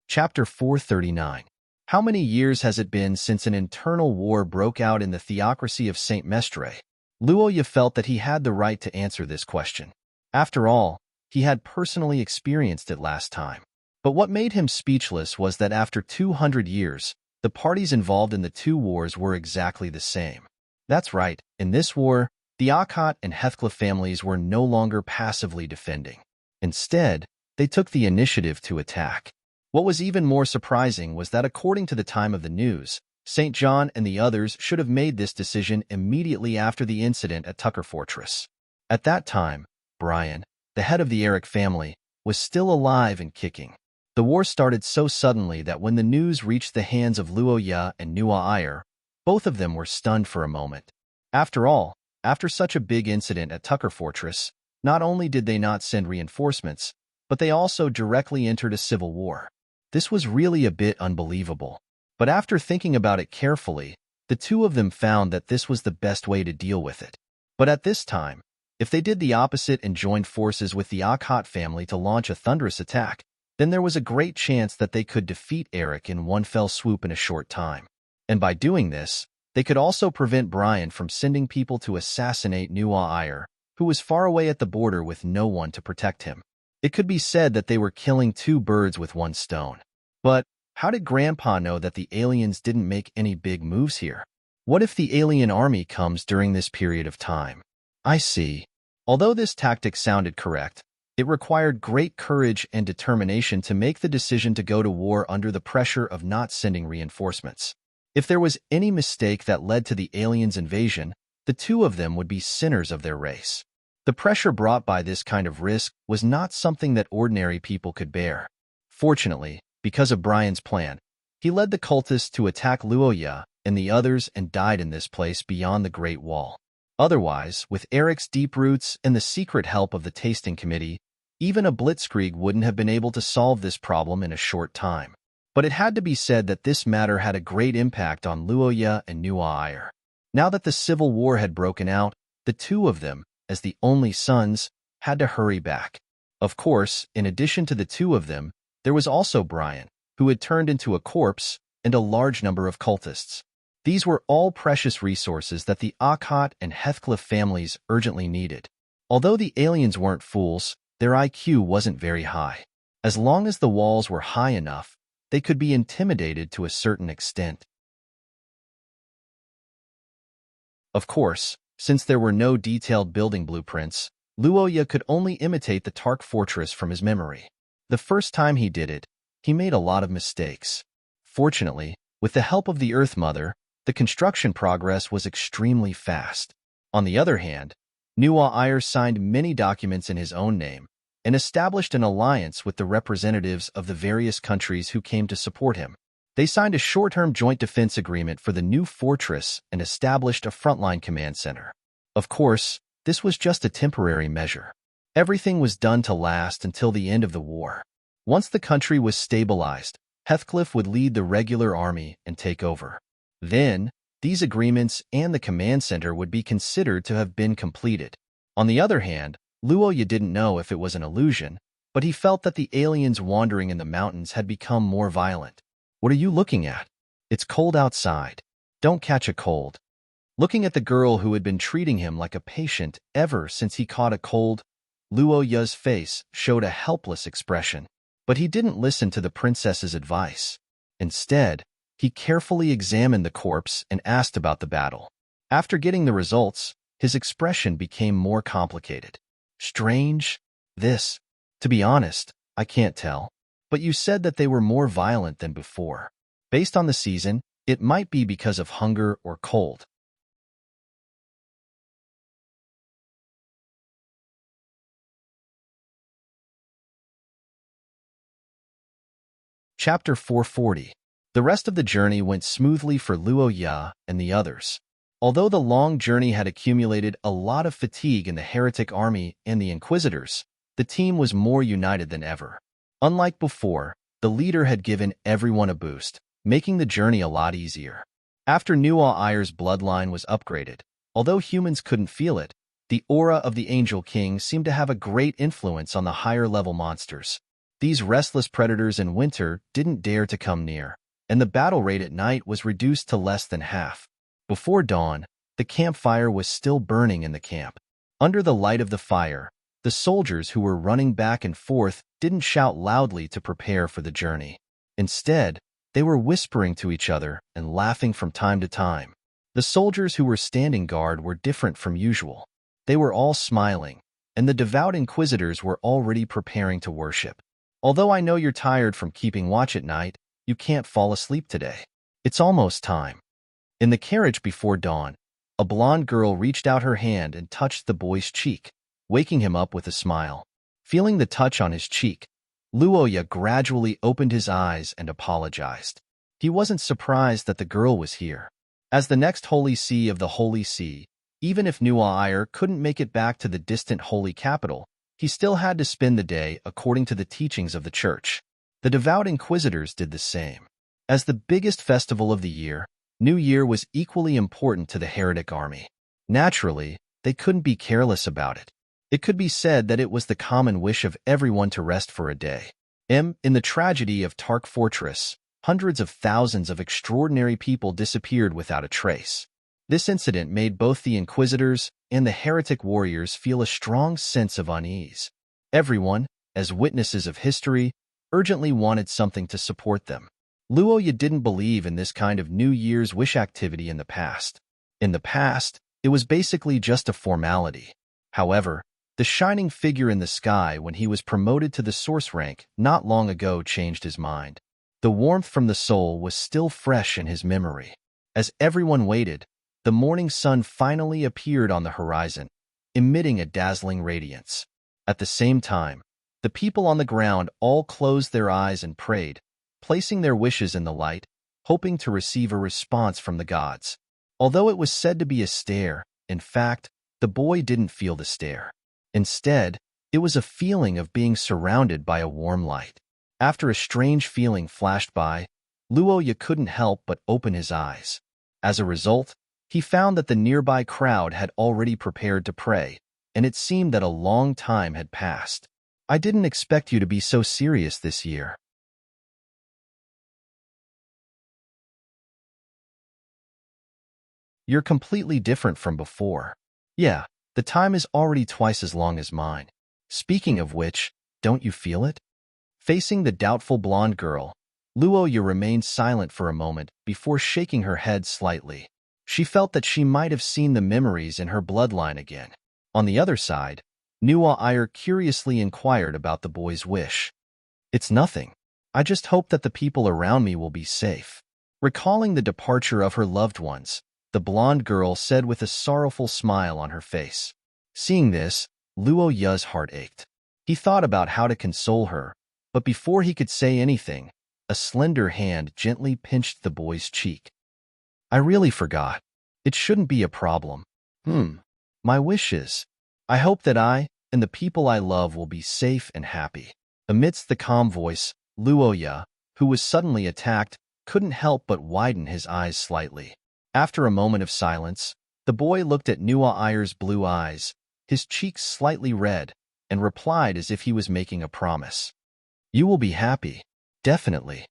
Chapter 439. How many years has it been since an internal war broke out in the theocracy of Saint Mestre? Luoya felt that he had the right to answer this question. After all, he had personally experienced it last time. But what made him speechless was that after 200 years, the parties involved in the two wars were exactly the same. That's right, in this war, The Akot and Heathcliff families were no longer passively defending. Instead, they took the initiative to attack. What was even more surprising was that according to the time of the news, St. John and the others should have made this decision immediately after the incident at Tucker Fortress. At that time, Brian, the head of the Eric family, was still alive and kicking. The war started so suddenly that when the news reached the hands of Luo Ya and Nuo Iyer, both of them were stunned for a moment. After all, after such a big incident at Tucker Fortress, not only did they not send reinforcements, but they also directly entered a civil war. This was really a bit unbelievable. But after thinking about it carefully, the two of them found that this was the best way to deal with it. But at this time, if they did the opposite and joined forces with the Akot family to launch a thunderous attack, then there was a great chance that they could defeat Eric in one fell swoop in a short time. And by doing this, they could also prevent Brian from sending people to assassinate Nuo Iyer, who was far away at the border with no one to protect him. It could be said that they were killing two birds with one stone. But how did Grandpa know that the aliens didn't make any big moves here? What if the alien army comes during this period of time? I see. Although this tactic sounded correct, it required great courage and determination to make the decision to go to war under the pressure of not sending reinforcements. If there was any mistake that led to the aliens' invasion, the two of them would be sinners of their race. The pressure brought by this kind of risk was not something that ordinary people could bear. Fortunately, because of Brian's plan, he led the cultists to attack Luo Ya and the others and died in this place beyond the Great Wall. Otherwise, with Eric's deep roots and the secret help of the Tasting Committee, even a blitzkrieg wouldn't have been able to solve this problem in a short time. But it had to be said that this matter had a great impact on Luo Ya and Nuo Iyer. Now that the civil war had broken out, the two of them, as the only sons, had to hurry back. Of course, in addition to the two of them, there was also Brian, who had turned into a corpse, and a large number of cultists. These were all precious resources that the Akot and Heathcliff families urgently needed. Although the aliens weren't fools, their IQ wasn't very high. As long as the walls were high enough, they could be intimidated to a certain extent. Of course, since there were no detailed building blueprints, Luo Ya could only imitate the Tark fortress from his memory. The first time he did it, he made a lot of mistakes. Fortunately, with the help of the Earth Mother, the construction progress was extremely fast. On the other hand, Nuo Iyer signed many documents in his own name and established an alliance with the representatives of the various countries who came to support him. They signed a short-term joint defense agreement for the new fortress and established a frontline command center. Of course, this was just a temporary measure. Everything was done to last until the end of the war. Once the country was stabilized, Heathcliff would lead the regular army and take over. Then, these agreements and the command center would be considered to have been completed. On the other hand, Luo Ya didn't know if it was an illusion, but he felt that the aliens wandering in the mountains had become more violent. What are you looking at? It's cold outside. Don't catch a cold. Looking at the girl who had been treating him like a patient ever since he caught a cold, Luo Ya's face showed a helpless expression. But he didn't listen to the princess's advice. Instead, he carefully examined the corpse and asked about the battle. After getting the results, his expression became more complicated. Strange? This? To be honest, I can't tell. But you said that they were more violent than before. Based on the season, it might be because of hunger or cold. Chapter 440. The rest of the journey went smoothly for Luo Ya and the others. Although the long journey had accumulated a lot of fatigue in the heretic army and the inquisitors, the team was more united than ever. Unlike before, the leader had given everyone a boost, making the journey a lot easier. After Nuo Iyer's bloodline was upgraded, although humans couldn't feel it, the aura of the Angel King seemed to have a great influence on the higher-level monsters. These restless predators in winter didn't dare to come near, and the battle rate at night was reduced to less than half. Before dawn, the campfire was still burning in the camp. Under the light of the fire, the soldiers who were running back and forth didn't shout loudly to prepare for the journey. Instead, they were whispering to each other and laughing from time to time. The soldiers who were standing guard were different from usual. They were all smiling, and the devout inquisitors were already preparing to worship. Although I know you're tired from keeping watch at night, you can't fall asleep today. It's almost time. In the carriage before dawn, a blonde girl reached out her hand and touched the boy's cheek, waking him up with a smile. Feeling the touch on his cheek, Luoya gradually opened his eyes and apologized. He wasn't surprised that the girl was here. As the next Holy See of the Holy See, even if Nuwa couldn't make it back to the distant holy capital, he still had to spend the day according to the teachings of the church. The devout inquisitors did the same. As the biggest festival of the year, New Year was equally important to the heretic army. Naturally, they couldn't be careless about it. It could be said that it was the common wish of everyone to rest for a day. In the tragedy of Tark Fortress, hundreds of thousands of extraordinary people disappeared without a trace. This incident made both the inquisitors and the heretic warriors feel a strong sense of unease. Everyone, as witnesses of history, urgently wanted something to support them. Luoya didn't believe in this kind of New Year's wish activity in the past. In the past, it was basically just a formality. However, the shining figure in the sky when he was promoted to the source rank not long ago changed his mind. The warmth from the soul was still fresh in his memory. As everyone waited, the morning sun finally appeared on the horizon, emitting a dazzling radiance. At the same time, the people on the ground all closed their eyes and prayed, placing their wishes in the light, hoping to receive a response from the gods. Although it was said to be a stare, in fact, the boy didn't feel the stare. Instead, it was a feeling of being surrounded by a warm light. After a strange feeling flashed by, Luoya couldn't help but open his eyes. As a result, he found that the nearby crowd had already prepared to pray, and it seemed that a long time had passed. I didn't expect you to be so serious this year. You're completely different from before. Yeah, the time is already twice as long as mine. Speaking of which, don't you feel it? Facing the doubtful blonde girl, Luoya remained silent for a moment before shaking her head slightly. She felt that she might have seen the memories in her bloodline again. On the other side, Nuwa curiously inquired about the boy's wish. It's nothing. I just hope that the people around me will be safe. Recalling the departure of her loved ones, the blonde girl said with a sorrowful smile on her face. Seeing this, Luoya's heart ached. He thought about how to console her, but before he could say anything, a slender hand gently pinched the boy's cheek. I really forgot. It shouldn't be a problem. My wish is, I hope that I and the people I love will be safe and happy. Amidst the calm voice, Luoya, who was suddenly attacked, couldn't help but widen his eyes slightly. After a moment of silence, the boy looked at Nuwa's blue eyes, his cheeks slightly red, and replied as if he was making a promise. You will be happy. Definitely.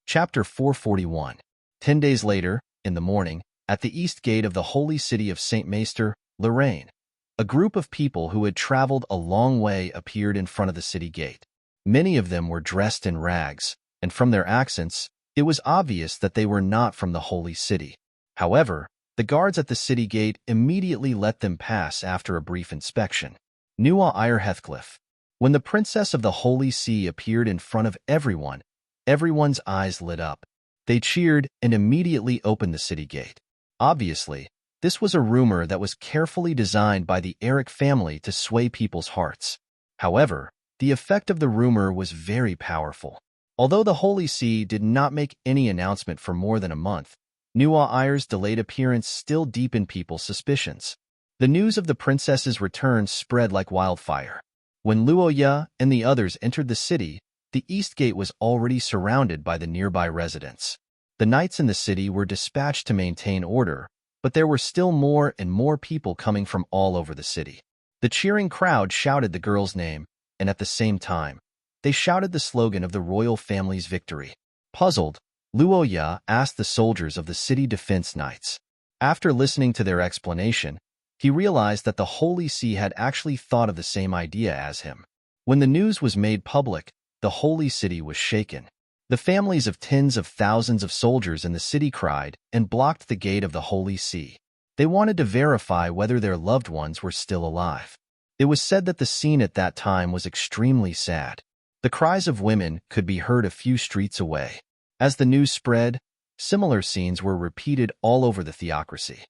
Chapter 441. 10 days later, in the morning, at the east gate of the holy city of Saint Maester, Lorraine, a group of people who had traveled a long way appeared in front of the city gate. Many of them were dressed in rags, and from their accents, it was obvious that they were not from the holy city. However, the guards at the city gate immediately let them pass after a brief inspection. Nuwa Heathcliff. When the princess of the Holy See appeared in front of everyone, everyone's eyes lit up. They cheered and immediately opened the city gate. Obviously, this was a rumor that was carefully designed by the Eric family to sway people's hearts. However, the effect of the rumor was very powerful. Although the Holy See did not make any announcement for more than a month, Nuwa's delayed appearance still deepened people's suspicions. The news of the princess's return spread like wildfire. When Luoya and the others entered the city, the east gate was already surrounded by the nearby residents. The knights in the city were dispatched to maintain order, but there were still more and more people coming from all over the city. The cheering crowd shouted the girl's name, and at the same time, they shouted the slogan of the royal family's victory. Puzzled, Luoya asked the soldiers of the city defense knights. After listening to their explanation, He realized that the Holy See had actually thought of the same idea as him. When the news was made public, the Holy City was shaken. The families of tens of thousands of soldiers in the city cried and blocked the gate of the Holy See. They wanted to verify whether their loved ones were still alive. It was said that the scene at that time was extremely sad. The cries of women could be heard a few streets away. As the news spread, similar scenes were repeated all over the theocracy.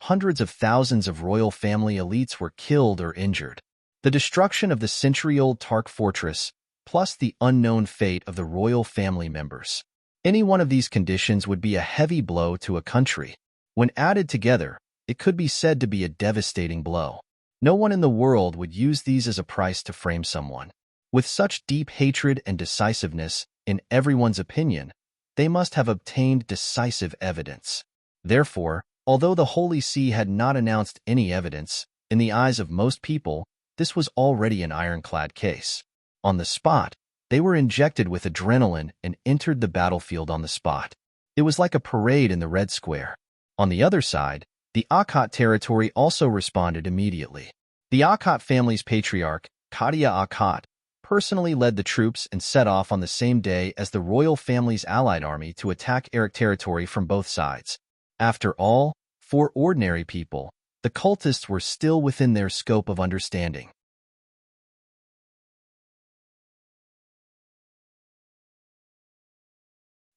Hundreds of thousands of royal family elites were killed or injured. The destruction of the century-old Tark fortress, plus the unknown fate of the royal family members. Any one of these conditions would be a heavy blow to a country. When added together, it could be said to be a devastating blow. No one in the world would use these as a price to frame someone. With such deep hatred and decisiveness, in everyone's opinion, they must have obtained decisive evidence. Therefore, although the Holy See had not announced any evidence, in the eyes of most people, this was already an ironclad case. On the spot, they were injected with adrenaline and entered the battlefield on the spot. It was like a parade in the Red Square. On the other side, the Akkad territory also responded immediately. The Akkad family's patriarch, Qadia Akkad, personally led the troops and set off on the same day as the royal family's allied army to attack Eric territory from both sides. After all, for ordinary people, the cultists were still within their scope of understanding.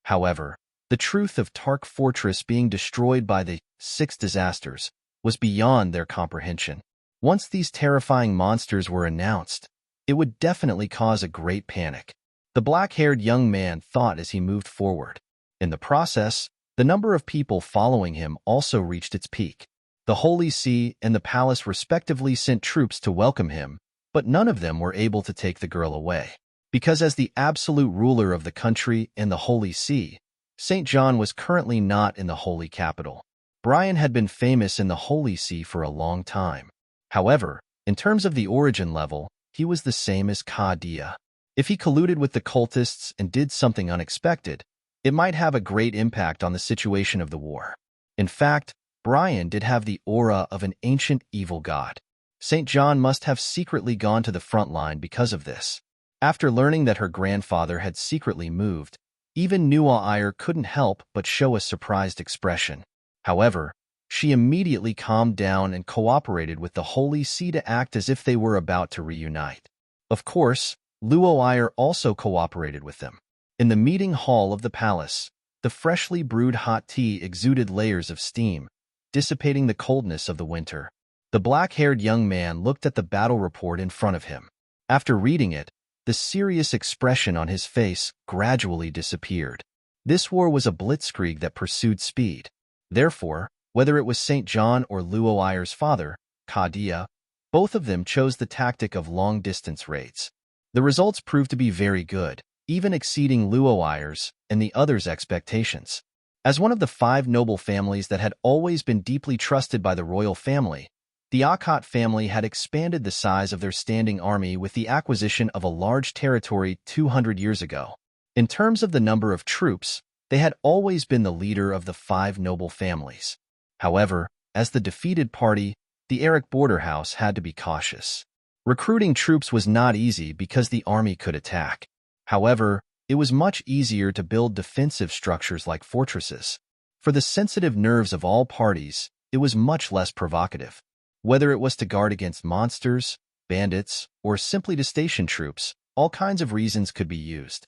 However, the truth of Tark Fortress being destroyed by the 6 disasters was beyond their comprehension. Once these terrifying monsters were announced, it would definitely cause a great panic. The black-haired young man thought as he moved forward. In the process, the number of people following him also reached its peak. The Holy See and the palace respectively sent troops to welcome him, but none of them were able to take the girl away. Because as the absolute ruler of the country and the Holy See, St. John was currently not in the Holy Capital. Brian had been famous in the Holy See for a long time. However, in terms of the origin level, he was the same as Qadia. If he colluded with the cultists and did something unexpected, it might have a great impact on the situation of the war. In fact, Brian did have the aura of an ancient evil god. St. John must have secretly gone to the front line because of this. After learning that her grandfather had secretly moved, even Nuaire couldn't help but show a surprised expression. However, she immediately calmed down and cooperated with the Holy See to act as if they were about to reunite. Of course, Luoire also cooperated with them. In the meeting hall of the palace, the freshly brewed hot tea exuded layers of steam, dissipating the coldness of the winter. The black-haired young man looked at the battle report in front of him. After reading it, the serious expression on his face gradually disappeared. This war was a blitzkrieg that pursued speed. Therefore, whether it was St. John or Luoire's father, Qadia, both of them chose the tactic of long-distance raids. The results proved to be very good, even exceeding Luoire's and the others' expectations. As one of the 5 noble families that had always been deeply trusted by the royal family, the Akkad family had expanded the size of their standing army with the acquisition of a large territory 200 years ago. In terms of the number of troops, they had always been the leader of the 5 noble families. However, as the defeated party, the Eric border house had to be cautious. Recruiting troops was not easy because the army could attack. However, it was much easier to build defensive structures like fortresses. For the sensitive nerves of all parties, it was much less provocative. Whether it was to guard against monsters, bandits, or simply to station troops, all kinds of reasons could be used.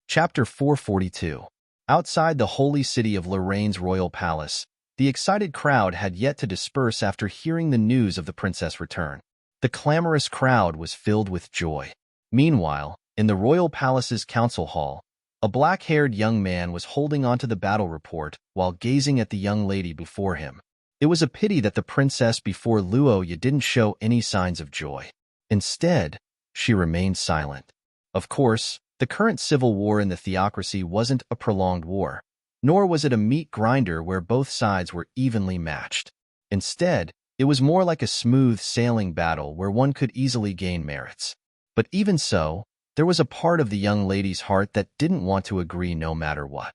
Chapter 442. Outside the holy city of Lorraine's royal palace, the excited crowd had yet to disperse after hearing the news of the princess' return. The clamorous crowd was filled with joy. Meanwhile, in the royal palace's council hall, a black-haired young man was holding onto the battle report while gazing at the young lady before him. It was a pity that the princess before Luoya didn't show any signs of joy. Instead, she remained silent. Of course, the current civil war in the theocracy wasn't a prolonged war, nor was it a meat grinder where both sides were evenly matched. Instead, It was more like a smooth sailing battle where one could easily gain merits. But even so, there was a part of the young lady's heart that didn't want to agree no matter what.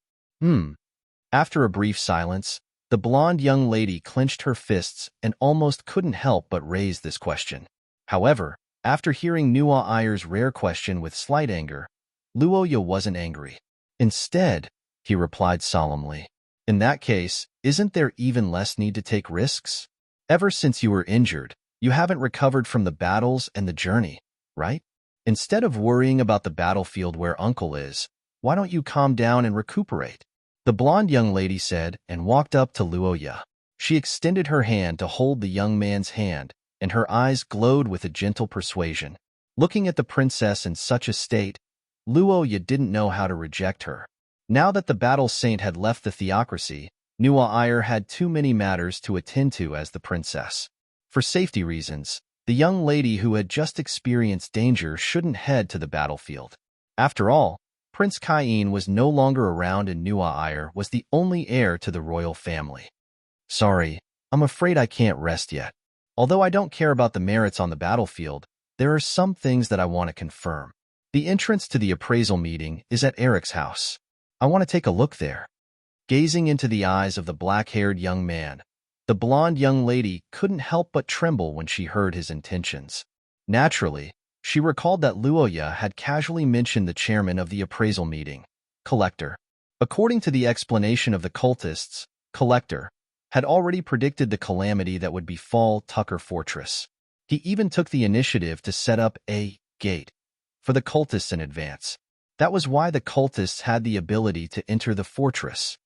After a brief silence, the blonde young lady clenched her fists and almost couldn't help but raise this question. However, after hearing Nuo Ayer's rare question with slight anger, Luoya wasn't angry. Instead, he replied solemnly, "In that case, isn't there even less need to take risks? Ever since you were injured, you haven't recovered from the battles and the journey, right? Instead of worrying about the battlefield where Uncle is, why don't you calm down and recuperate?" The blonde young lady said and walked up to Luoya. She extended her hand to hold the young man's hand, and her eyes glowed with a gentle persuasion. Looking at the princess in such a state, Luoya didn't know how to reject her. Now that the battle saint had left the theocracy, Nuo Ayer had too many matters to attend to as the princess. For safety reasons, the young lady who had just experienced danger shouldn't head to the battlefield. After all, Prince Cain was no longer around and Nuo Ayer was the only heir to the royal family. "Sorry, I'm afraid I can't rest yet. Although I don't care about the merits on the battlefield, there are some things that I want to confirm. The entrance to the appraisal meeting is at Eric's house. I want to take a look there." Gazing into the eyes of the black-haired young man, the blonde young lady couldn't help but tremble when she heard his intentions. Naturally, she recalled that Luoya had casually mentioned the chairman of the appraisal meeting, Collector. According to the explanation of the cultists, Collector had already predicted the calamity that would befall Tucker Fortress. He even took the initiative to set up a gate for the cultists in advance. That was why the cultists had the ability to enter the fortress.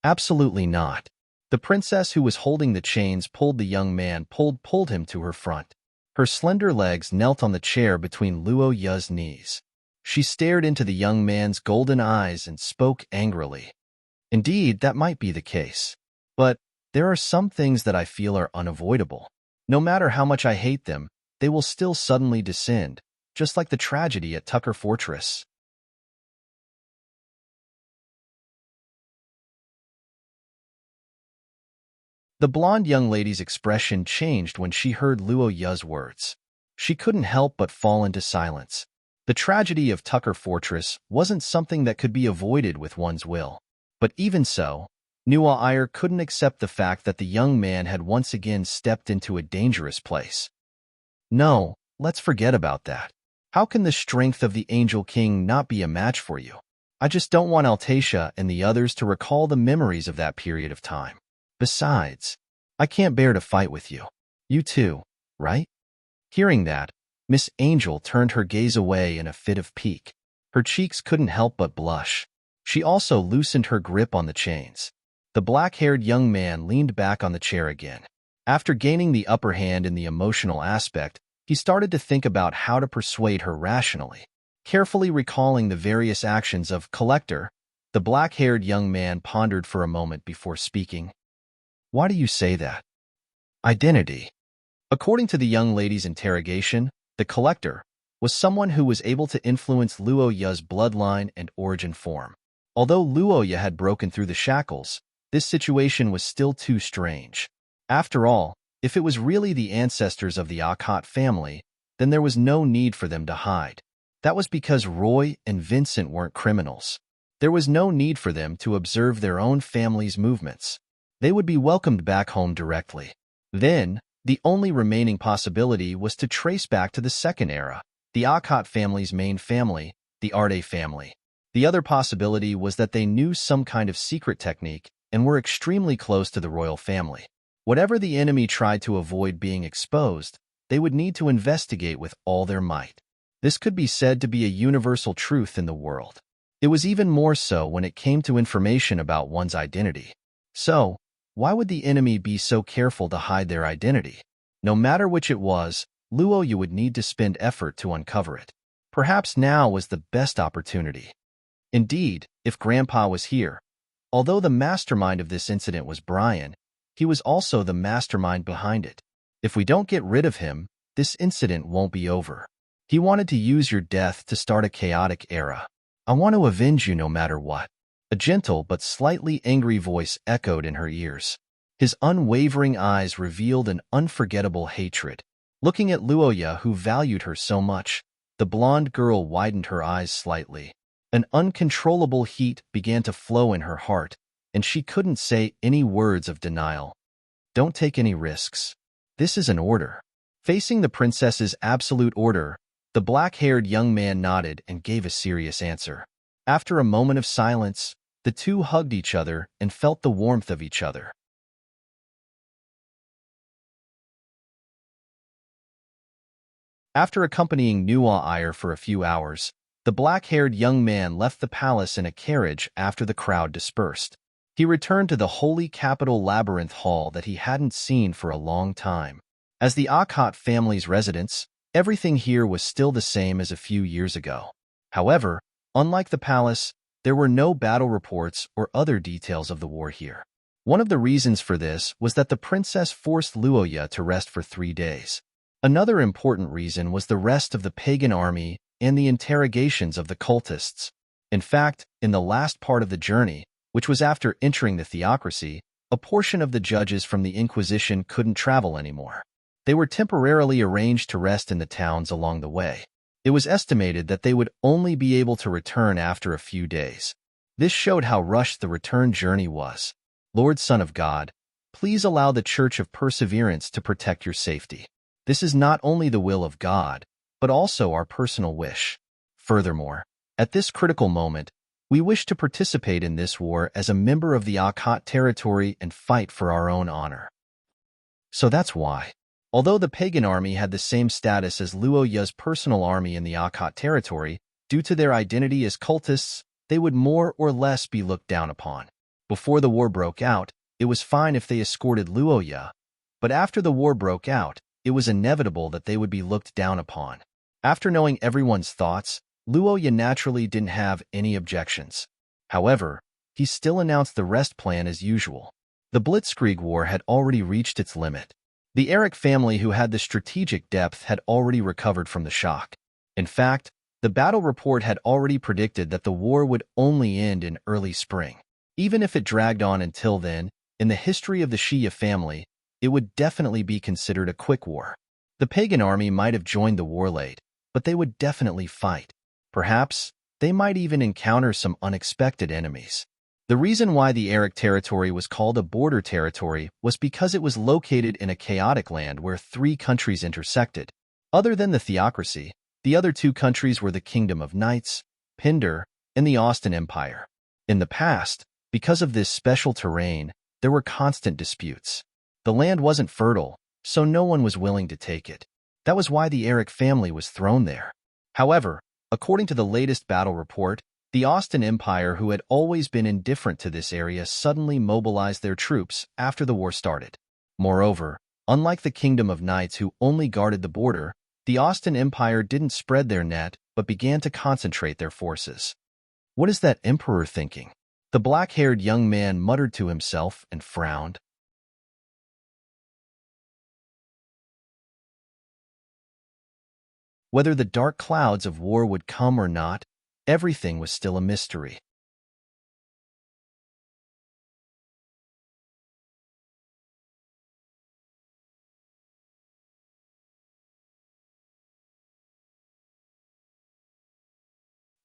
Absolutely not. The princess who was holding the chains pulled the young man pulled him to her front. Her slender legs knelt on the chair between Luoya's knees. She stared into the young man's golden eyes and spoke angrily. "Indeed, that might be the case. But there are some things that I feel are unavoidable. No matter how much I hate them, they will still suddenly descend, just like the tragedy at Tucker Fortress." The blonde young lady's expression changed when she heard Luoya's words. She couldn't help but fall into silence. The tragedy of Tucker Fortress wasn't something that could be avoided with one's will. But even so, Nuo Ayer couldn't accept the fact that the young man had once again stepped into a dangerous place. "No, let's forget about that. How can the strength of the Angel King not be a match for you? I just don't want Altacia and the others to recall the memories of that period of time. Besides, I can't bear to fight with you. You too, right?" Hearing that, Miss Angel turned her gaze away in a fit of pique. Her cheeks couldn't help but blush. She also loosened her grip on the chains. The black-haired young man leaned back on the chair again. After gaining the upper hand in the emotional aspect, he started to think about how to persuade her rationally. Carefully recalling the various actions of Collector, the black-haired young man pondered for a moment before speaking. "Why do you say that?" "Identity." According to the young lady's interrogation, the Collector was someone who was able to influence Luoya's bloodline and origin form. Although Luoya had broken through the shackles, this situation was still too strange. After all, if it was really the ancestors of the Akot family, then there was no need for them to hide. That was because Roy and Vincent weren't criminals. There was no need for them to observe their own family's movements. They would be welcomed back home directly. Then, the only remaining possibility was to trace back to the second era, the Akot family's main family, the Arde family. The other possibility was that they knew some kind of secret technique and were extremely close to the royal family. Whatever the enemy tried to avoid being exposed, they would need to investigate with all their might. This could be said to be a universal truth in the world. It was even more so when it came to information about one's identity. So, why would the enemy be so careful to hide their identity? No matter which it was, Luoya would need to spend effort to uncover it. Perhaps now was the best opportunity. Indeed, if Grandpa was here, although the mastermind of this incident was Brian, he was also the mastermind behind it. If we don't get rid of him, this incident won't be over. He wanted to use your death to start a chaotic era. I want to avenge you no matter what. A gentle but slightly angry voice echoed in her ears. His unwavering eyes revealed an unforgettable hatred. Looking at Luoya, who valued her so much, the blonde girl widened her eyes slightly. An uncontrollable heat began to flow in her heart, and she couldn't say any words of denial. Don't take any risks. This is an order. Facing the princess's absolute order, the black-haired young man nodded and gave a serious answer. After a moment of silence, the two hugged each other and felt the warmth of each other. After accompanying Nuwa Iyer for a few hours, the black-haired young man left the palace in a carriage after the crowd dispersed. He returned to the holy capital labyrinth hall that he hadn't seen for a long time. As the Akkad family's residence, everything here was still the same as a few years ago. However, unlike the palace, there were no battle reports or other details of the war here. One of the reasons for this was that the princess forced Luoya to rest for 3 days. Another important reason was the rest of the pagan army and the interrogations of the cultists. In fact, in the last part of the journey, which was after entering the theocracy, a portion of the judges from the Inquisition couldn't travel anymore. They were temporarily arranged to rest in the towns along the way. It was estimated that they would only be able to return after a few days. This showed how rushed the return journey was. Lord Son of God, please allow the Church of Perseverance to protect your safety. This is not only the will of God, but also our personal wish. Furthermore, at this critical moment, we wish to participate in this war as a member of the Akkad territory and fight for our own honor. So that's why. Although the pagan army had the same status as Luoya's personal army in the Akkad territory, due to their identity as cultists, they would more or less be looked down upon. Before the war broke out, it was fine if they escorted Luoya, but after the war broke out, it was inevitable that they would be looked down upon. After knowing everyone's thoughts, Luoya naturally didn't have any objections. However, he still announced the rest plan as usual. The Blitzkrieg War had already reached its limit. The Eric family, who had the strategic depth, had already recovered from the shock. In fact, the battle report had already predicted that the war would only end in early spring. Even if it dragged on until then, in the history of the Shia family, it would definitely be considered a quick war. The pagan army might have joined the war late, but they would definitely fight. Perhaps, they might even encounter some unexpected enemies. The reason why the Eric territory was called a border territory was because it was located in a chaotic land where 3 countries intersected. Other than the theocracy, the other 2 countries were the Kingdom of Knights, Pindar, and the Austin Empire. In the past, because of this special terrain, there were constant disputes. The land wasn't fertile, so no one was willing to take it. That was why the Eric family was thrown there. However, according to the latest battle report, the Austin Empire, who had always been indifferent to this area, suddenly mobilized their troops after the war started. Moreover, unlike the Kingdom of Knights, who only guarded the border, the Austin Empire didn't spread their net but began to concentrate their forces. What is that emperor thinking? The black-haired young man muttered to himself and frowned. Whether the dark clouds of war would come or not, everything was still a mystery.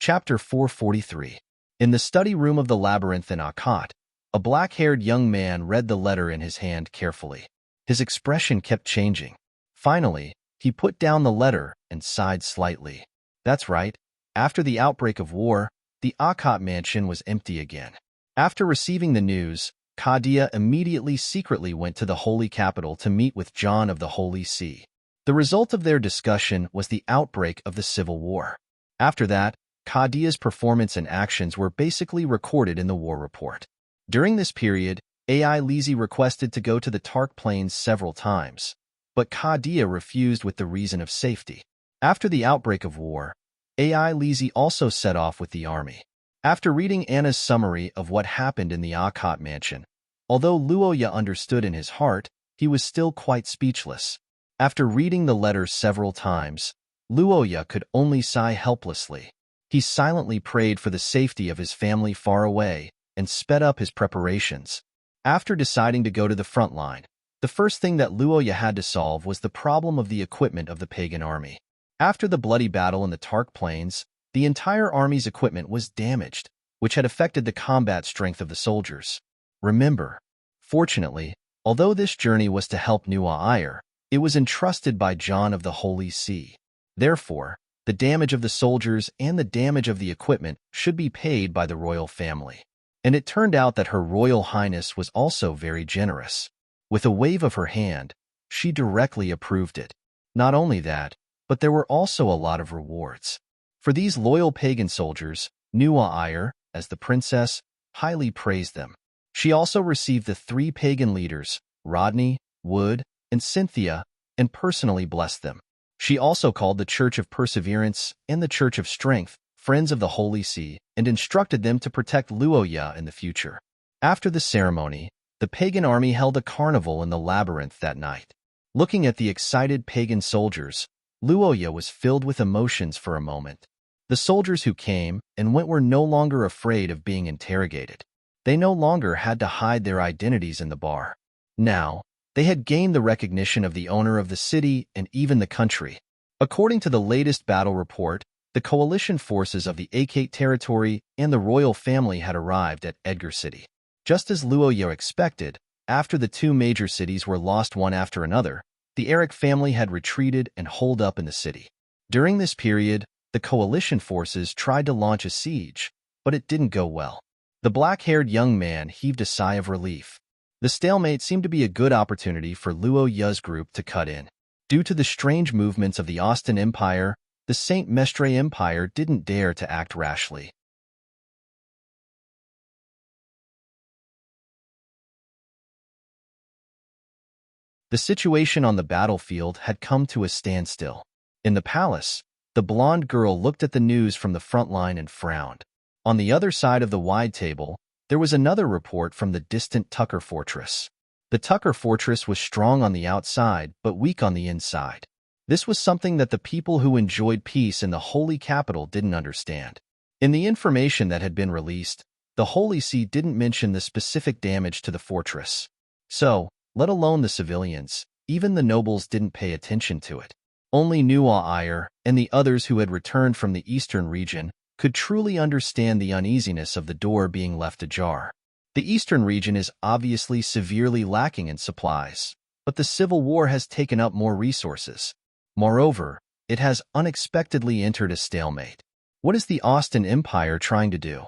Chapter 443. In the study room of the labyrinth in Akkad, a black-haired young man read the letter in his hand carefully. His expression kept changing. Finally, he put down the letter and sighed slightly. That's right. After the outbreak of war, the Akkad mansion was empty again. After receiving the news, Kadia immediately secretly went to the Holy Capital to meet with John of the Holy See. The result of their discussion was the outbreak of the Civil War. After that, Kadia's performance and actions were basically recorded in the war report. During this period, Ai Lisi requested to go to the Tark Plains several times, but Kadia refused with the reason of safety. After the outbreak of war, Ai Lisi also set off with the army. After reading Anna's summary of what happened in the Akkad mansion, although Luoya understood in his heart, he was still quite speechless. After reading the letter several times, Luoya could only sigh helplessly. He silently prayed for the safety of his family far away and sped up his preparations. After deciding to go to the front line, the first thing that Luoya had to solve was the problem of the equipment of the pagan army. After the bloody battle in the Tark Plains, the entire army's equipment was damaged, which had affected the combat strength of the soldiers. Remember, fortunately, although this journey was to help Nu'a-Ayr, it was entrusted by John of the Holy See. Therefore, the damage of the soldiers and the damage of the equipment should be paid by the royal family. And it turned out that Her Royal Highness was also very generous. With a wave of her hand, she directly approved it. Not only that, but there were also a lot of rewards. For these loyal pagan soldiers, Nu'a-Ayr, as the princess, highly praised them. She also received the 3 pagan leaders, Rodney, Wood, and Cynthia, and personally blessed them. She also called the Church of Perseverance and the Church of Strength friends of the Holy See and instructed them to protect Luoya in the future. After the ceremony, the pagan army held a carnival in the labyrinth that night. Looking at the excited pagan soldiers, Luoya was filled with emotions for a moment. The soldiers who came and went were no longer afraid of being interrogated. They no longer had to hide their identities in the bar. Now, they had gained the recognition of the owner of the city and even the country. According to the latest battle report, the coalition forces of the Akate territory and the royal family had arrived at Edgar City. Just as Luoya expected, after the 2 major cities were lost one after another, the Eric family had retreated and holed up in the city. During this period, the coalition forces tried to launch a siege, but it didn't go well. The black-haired young man heaved a sigh of relief. The stalemate seemed to be a good opportunity for Luoya's group to cut in. Due to the strange movements of the Austin Empire, the Saint Mestre Empire didn't dare to act rashly. The situation on the battlefield had come to a standstill. In the palace, the blonde girl looked at the news from the front line and frowned. On the other side of the wide table, there was another report from the distant Tucker Fortress. The Tucker Fortress was strong on the outside but weak on the inside. This was something that the people who enjoyed peace in the Holy Capital didn't understand. In the information that had been released, the Holy See didn't mention the specific damage to the fortress. So, let alone the civilians, even the nobles didn't pay attention to it. Only Nu'a-Ayr and the others who had returned from the eastern region could truly understand the uneasiness of the door being left ajar. The eastern region is obviously severely lacking in supplies, but the civil war has taken up more resources. Moreover, it has unexpectedly entered a stalemate. What is the Austin Empire trying to do?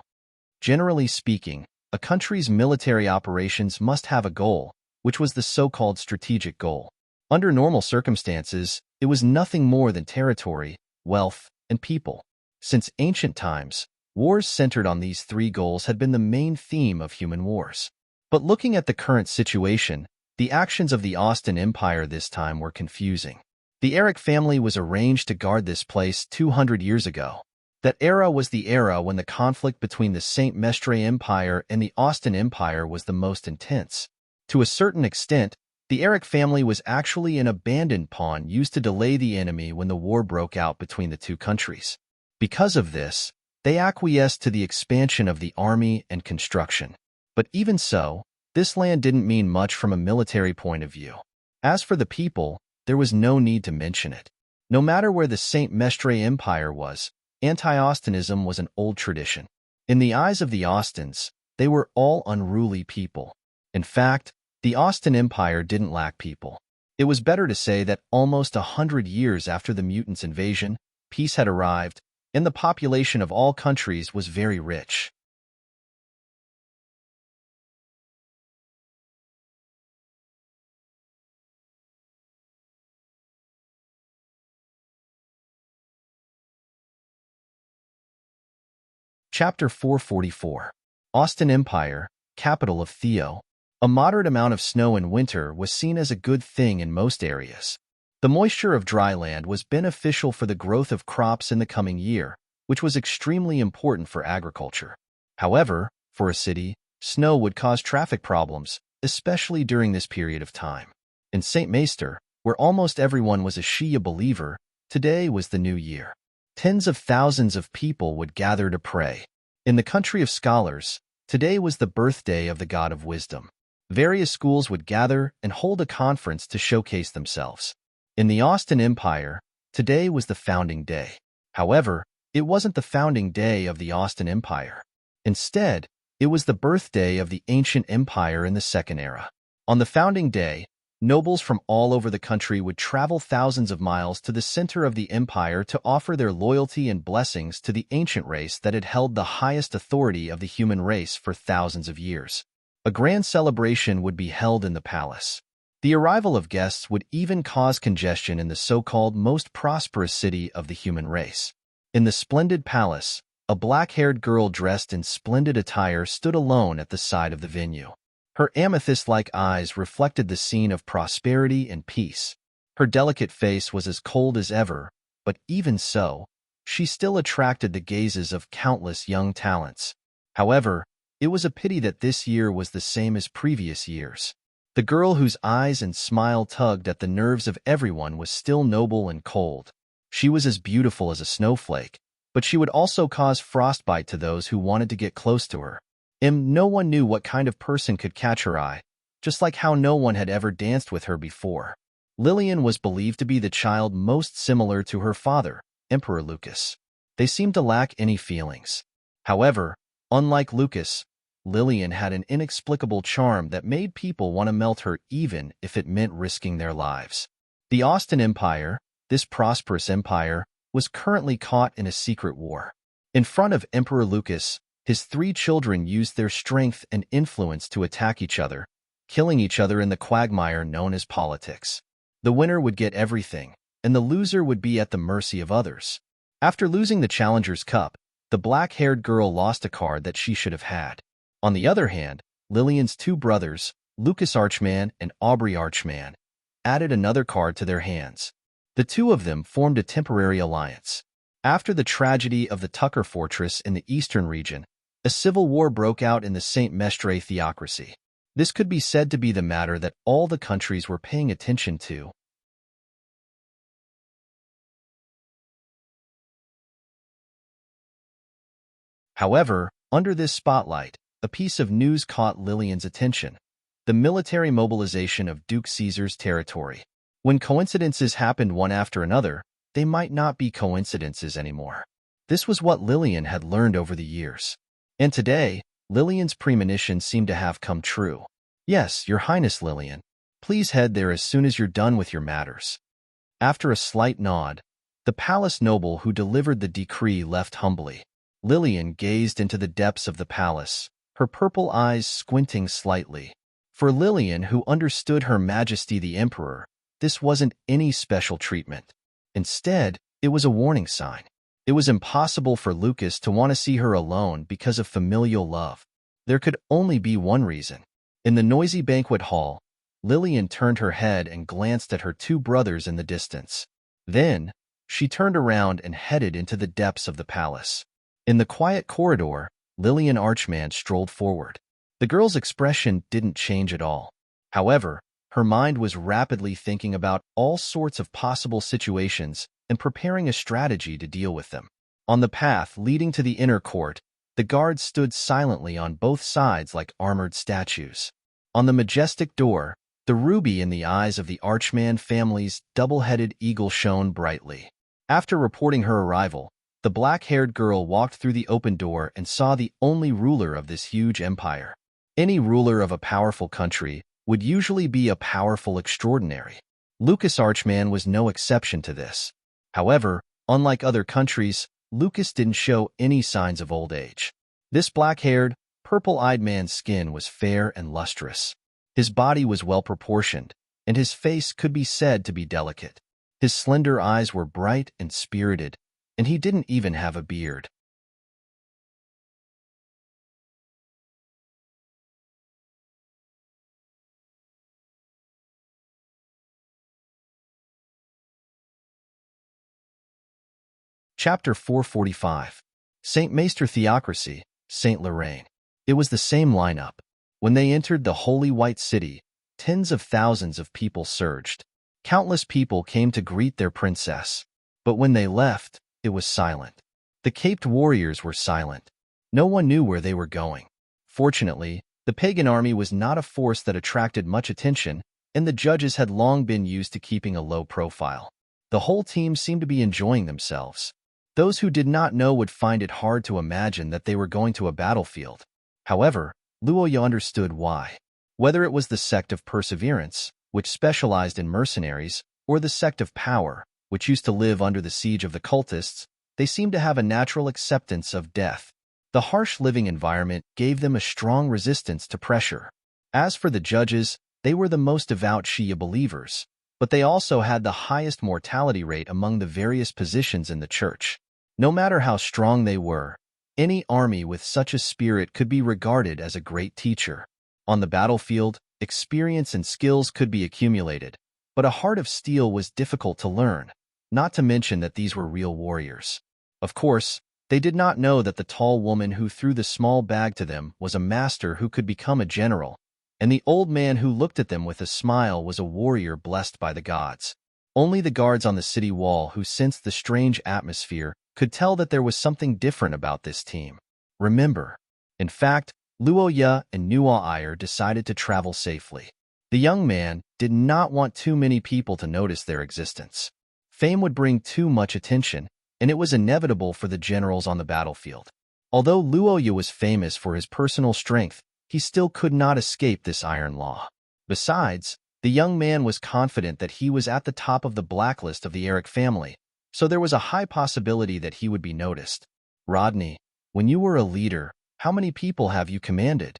Generally speaking, a country's military operations must have a goal, which was the so-called strategic goal. Under normal circumstances, it was nothing more than territory, wealth, and people. Since ancient times, wars centered on these 3 goals had been the main theme of human wars. But looking at the current situation, the actions of the Austin Empire this time were confusing. The Eric family was arranged to guard this place 200 years ago. That era was the era when the conflict between the Saint Mestre Empire and the Austin Empire was the most intense. To a certain extent, the Eric family was actually an abandoned pawn used to delay the enemy when the war broke out between the 2 countries. Because of this, they acquiesced to the expansion of the army and construction. But even so, this land didn't mean much from a military point of view. As for the people, there was no need to mention it. No matter where the Saint Mestre Empire was, anti-Austinism was an old tradition. In the eyes of the Austins, they were all unruly people. In fact, the Austin Empire didn't lack people. It was better to say that almost 100 years after the mutants' invasion, peace had arrived, and the population of all countries was very rich. Chapter 444. Austin Empire, capital of Theo. A moderate amount of snow in winter was seen as a good thing in most areas. The moisture of dry land was beneficial for the growth of crops in the coming year, which was extremely important for agriculture. However, for a city, snow would cause traffic problems, especially during this period of time. In St. Maester, where almost everyone was a Shia believer, today was the new year. Tens of thousands of people would gather to pray. In the country of scholars, today was the birthday of the God of wisdom. Various schools would gather and hold a conference to showcase themselves. In the Austin Empire, today was the founding day. However, it wasn't the founding day of the Austin Empire. Instead, it was the birthday of the ancient empire in the Second Era. On the founding day, nobles from all over the country would travel thousands of miles to the center of the empire to offer their loyalty and blessings to the ancient race that had held the highest authority of the human race for thousands of years. A grand celebration would be held in the palace. The arrival of guests would even cause congestion in the so-called most prosperous city of the human race. In the splendid palace, a black-haired girl dressed in splendid attire stood alone at the side of the venue. Her amethyst-like eyes reflected the scene of prosperity and peace. Her delicate face was as cold as ever, but even so, she still attracted the gazes of countless young talents. However, it was a pity that this year was the same as previous years. The girl whose eyes and smile tugged at the nerves of everyone was still noble and cold. She was as beautiful as a snowflake, but she would also cause frostbite to those who wanted to get close to her. No one knew what kind of person could catch her eye, just like how no one had ever danced with her before. Lillian was believed to be the child most similar to her father, Emperor Lucas. They seemed to lack any feelings. However, unlike Lucas, Lillian had an inexplicable charm that made people want to melt her even if it meant risking their lives. The Austin Empire, this prosperous empire, was currently caught in a secret war. In front of Emperor Lucas, his 3 children used their strength and influence to attack each other, killing each other in the quagmire known as politics. The winner would get everything, and the loser would be at the mercy of others. After losing the Challenger's Cup, the black-haired girl lost a card that she should have had. On the other hand, Lillian's 2 brothers, Lucas Archman and Aubrey Archman, added another card to their hands. The 2 of them formed a temporary alliance. After the tragedy of the Tucker Fortress in the eastern region, a civil war broke out in the St. Mestre theocracy. This could be said to be the matter that all the countries were paying attention to. However, under this spotlight, a piece of news caught Lillian's attention: the military mobilization of Duke Caesar's territory. When coincidences happened one after another, they might not be coincidences anymore. This was what Lillian had learned over the years. And today, Lillian's premonition seemed to have come true. Yes, Your Highness Lillian. Please head there as soon as you're done with your matters. After a slight nod, the palace noble who delivered the decree left humbly. Lillian gazed into the depths of the palace, her purple eyes squinting slightly. For Lillian, who understood Her Majesty the Emperor, this wasn't any special treatment. Instead, it was a warning sign. It was impossible for Lucas to want to see her alone because of familial love. There could only be one reason. In the noisy banquet hall, Lillian turned her head and glanced at her 2 brothers in the distance. Then, she turned around and headed into the depths of the palace. In the quiet corridor, Lillian Archman strolled forward. The girl's expression didn't change at all. However, her mind was rapidly thinking about all sorts of possible situations and preparing a strategy to deal with them. On the path leading to the inner court, the guards stood silently on both sides like armored statues. On the majestic door, the ruby in the eyes of the Archman family's double-headed eagle shone brightly. After reporting her arrival, the black-haired girl walked through the open door and saw the only ruler of this huge empire. Any ruler of a powerful country would usually be a powerful extraordinary. Lucas Archman was no exception to this. However, unlike other countries, Lucas didn't show any signs of old age. This black-haired, purple-eyed man's skin was fair and lustrous. His body was well-proportioned, and his face could be said to be delicate. His slender eyes were bright and spirited, and he didn't even have a beard. Chapter 445. St. Maester Theocracy, St. Lorraine. It was the same lineup. When they entered the holy white city, tens of thousands of people surged. Countless people came to greet their princess. But when they left, it was silent. The caped warriors were silent. No one knew where they were going. Fortunately, The pagan army was not a force that attracted much attention, and the judges had long been used to keeping a low profile. The whole team seemed to be enjoying themselves. Those who did not know would find it hard to imagine that they were going to a battlefield. However, Luoya understood why. Whether it was the sect of Perseverance, which specialized in mercenaries, or the sect of Power, which used to live under the siege of the cultists, they seemed to have a natural acceptance of death. The harsh living environment gave them a strong resistance to pressure. As for the judges, they were the most devout Shia believers, but they also had the highest mortality rate among the various positions in the church. No matter how strong they were, any army with such a spirit could be regarded as a great teacher. On the battlefield, experience and skills could be accumulated, but a heart of steel was difficult to learn, not to mention that these were real warriors. Of course, they did not know that the tall woman who threw the small bag to them was a master who could become a general, and the old man who looked at them with a smile was a warrior blessed by the gods. Only the guards on the city wall who sensed the strange atmosphere could tell that there was something different about this team. Remember, in fact, Luoya and Nuo decided to travel safely. The young man did not want too many people to notice their existence. Fame would bring too much attention, and it was inevitable for the generals on the battlefield. Although Luoya was famous for his personal strength, he still could not escape this iron law. Besides, the young man was confident that he was at the top of the blacklist of the Eric family, so there was a high possibility that he would be noticed. Rodney, when you were a leader, how many people have you commanded?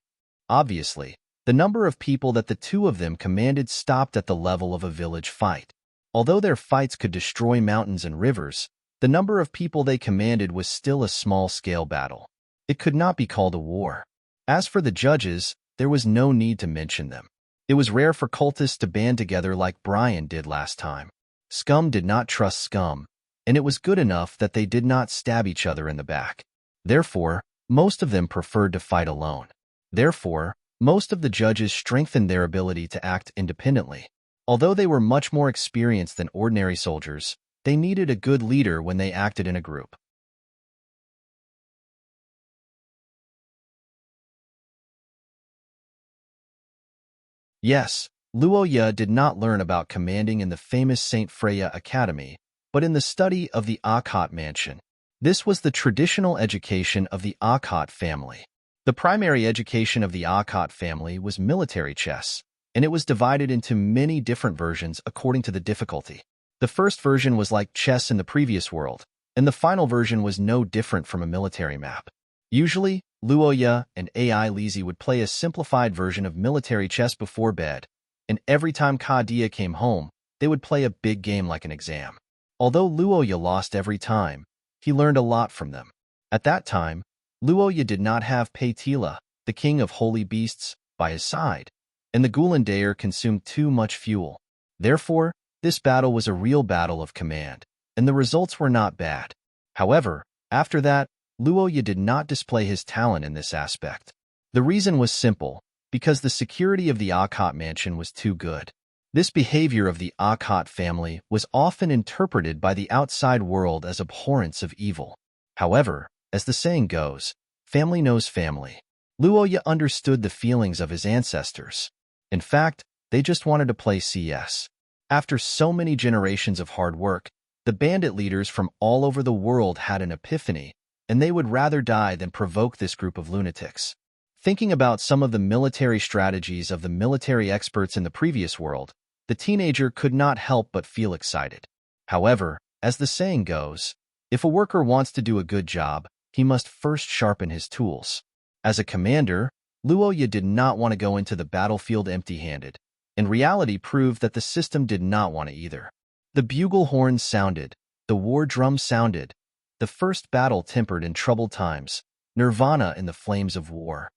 Obviously, the number of people that the two of them commanded stopped at the level of a village fight. Although their fights could destroy mountains and rivers, the number of people they commanded was still a small-scale battle. It could not be called a war. As for the judges, there was no need to mention them. It was rare for cultists to band together like Brian did last time. Scum did not trust scum, and it was good enough that they did not stab each other in the back. Therefore, most of them preferred to fight alone. Therefore, most of the judges strengthened their ability to act independently. Although they were much more experienced than ordinary soldiers, they needed a good leader when they acted in a group. Yes, Luoya did not learn about commanding in the famous St. Freya Academy, but in the study of the Akkad mansion. This was the traditional education of the Akkad family. The primary education of the Akkad family was military chess, and it was divided into many different versions according to the difficulty. The first version was like chess in the previous world, and the final version was no different from a military map. Usually, Luoya and Ai Lizzie would play a simplified version of military chess before bed, and every time Kadia came home, they would play a big game like an exam. Although Luoya lost every time, he learned a lot from them. At that time, Luoya did not have Paitila, the king of holy beasts, by his side, and the Gulandair consumed too much fuel. Therefore, this battle was a real battle of command, and the results were not bad. However, after that, Luoya did not display his talent in this aspect. The reason was simple, because the security of the Akkad mansion was too good. This behavior of the Akkad family was often interpreted by the outside world as abhorrence of evil. However, as the saying goes, family knows family. Luoya understood the feelings of his ancestors. In fact, they just wanted to play CS. After so many generations of hard work, the bandit leaders from all over the world had an epiphany, and they would rather die than provoke this group of lunatics. Thinking about some of the military strategies of the military experts in the previous world, the teenager could not help but feel excited. However, as the saying goes, if a worker wants to do a good job, he must first sharpen his tools. As a commander, Luoya did not want to go into the battlefield empty-handed, and reality proved that the system did not want to either. The bugle horns sounded, the war drum sounded, the first battle tempered in troubled times, nirvana in the flames of war.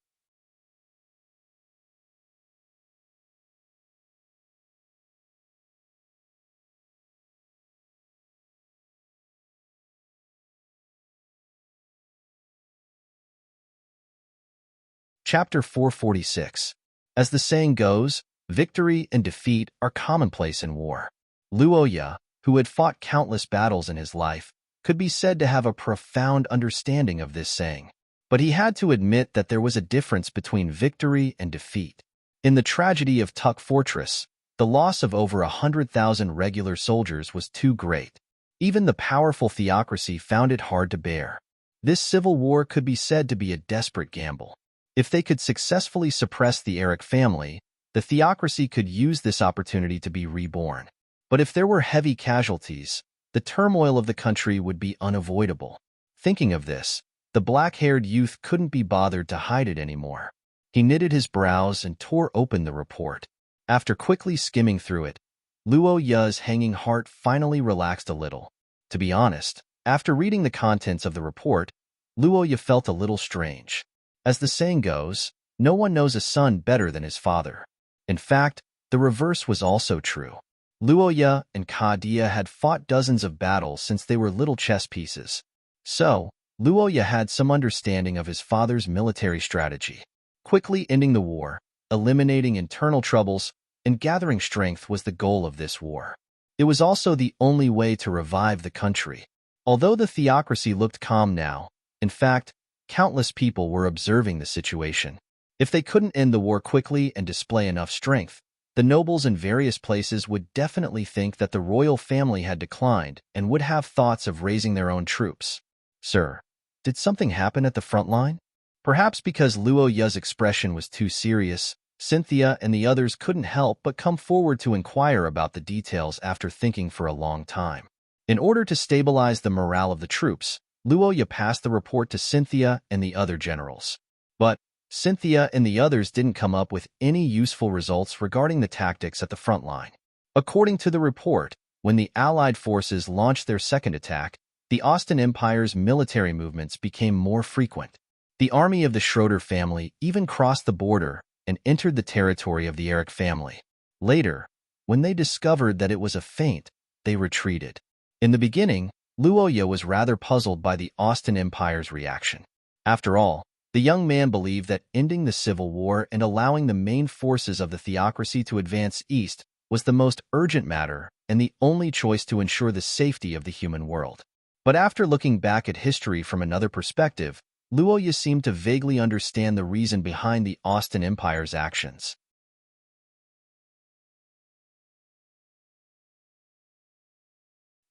Chapter 446. As the saying goes, victory and defeat are commonplace in war. Luoya, who had fought countless battles in his life, could be said to have a profound understanding of this saying. But he had to admit that there was a difference between victory and defeat. In the tragedy of Tuk Fortress, the loss of over 100,000 regular soldiers was too great. Even the powerful theocracy found it hard to bear. This civil war could be said to be a desperate gamble. If they could successfully suppress the Eric family, the theocracy could use this opportunity to be reborn. But if there were heavy casualties, the turmoil of the country would be unavoidable. Thinking of this, the black-haired youth couldn't be bothered to hide it anymore. He knitted his brows and tore open the report. After quickly skimming through it, Luo Yu's hanging heart finally relaxed a little. To be honest, after reading the contents of the report, Luo Yu felt a little strange. As the saying goes, no one knows a son better than his father. In fact, the reverse was also true. Luo Yu and Ka Dia had fought dozens of battles since they were little chess pieces. So, Luo Yu had some understanding of his father's military strategy. Quickly ending the war, eliminating internal troubles, and gathering strength was the goal of this war. It was also the only way to revive the country. Although the theocracy looked calm now, in fact, countless people were observing the situation. If they couldn't end the war quickly and display enough strength, the nobles in various places would definitely think that the royal family had declined and would have thoughts of raising their own troops. Sir, did something happen at the front line? Perhaps because Luo Yu's expression was too serious, Cynthia and the others couldn't help but come forward to inquire about the details after thinking for a long time. In order to stabilize the morale of the troops, Luo Yu passed the report to Cynthia and the other generals. But Cynthia and the others didn't come up with any useful results regarding the tactics at the front line. According to the report, when the Allied forces launched their second attack, the Austin Empire's military movements became more frequent. The army of the Schroeder family even crossed the border and entered the territory of the Eric family. Later, when they discovered that it was a feint, they retreated. In the beginning, Luo Yu was rather puzzled by the Austin Empire's reaction. After all, the young man believed that ending the civil war and allowing the main forces of the theocracy to advance east was the most urgent matter and the only choice to ensure the safety of the human world. But after looking back at history from another perspective, Luo Yu seemed to vaguely understand the reason behind the Austin Empire's actions.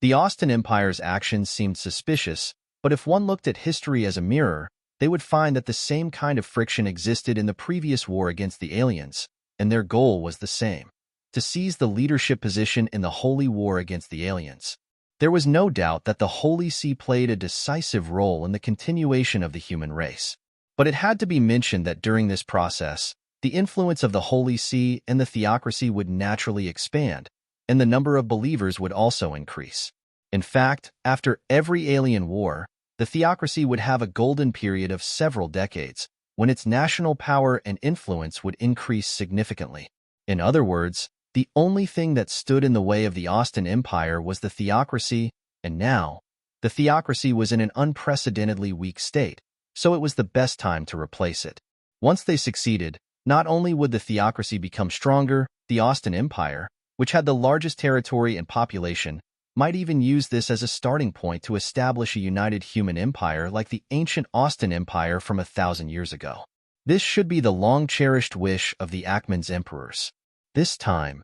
The Austin Empire's actions seemed suspicious, but if one looked at history as a mirror, they would find that the same kind of friction existed in the previous war against the aliens, and their goal was the same: to seize the leadership position in the Holy War against the aliens. There was no doubt that the Holy See played a decisive role in the continuation of the human race. But it had to be mentioned that during this process, the influence of the Holy See and the theocracy would naturally expand, and the number of believers would also increase. In fact, after every alien war, the theocracy would have a golden period of several decades, when its national power and influence would increase significantly. In other words, the only thing that stood in the way of the Austin Empire was the theocracy, and now, the theocracy was in an unprecedentedly weak state, so it was the best time to replace it. Once they succeeded, not only would the theocracy become stronger, the Austin Empire, which had the largest territory and population, might even use this as a starting point to establish a united human empire like the ancient Austin Empire from 1,000 years ago. This should be the long-cherished wish of the Ackman's emperors. This time,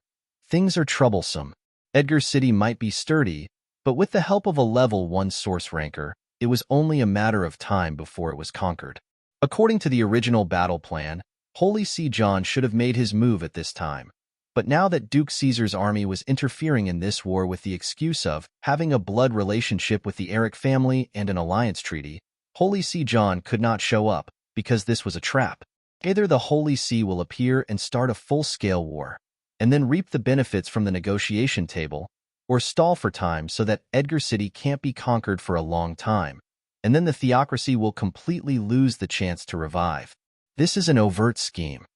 things are troublesome. Edgar City might be sturdy, but with the help of a level 1 source ranker, it was only a matter of time before it was conquered. According to the original battle plan, Holy See John should have made his move at this time. But now that Duke Caesar's army was interfering in this war with the excuse of having a blood relationship with the Eric family and an alliance treaty, Holy See John could not show up because this was a trap. Either the Holy See will appear and start a full-scale war, and then reap the benefits from the negotiation table, or stall for time so that Edgar City can't be conquered for a long time, and then the theocracy will completely lose the chance to revive. This is an overt scheme.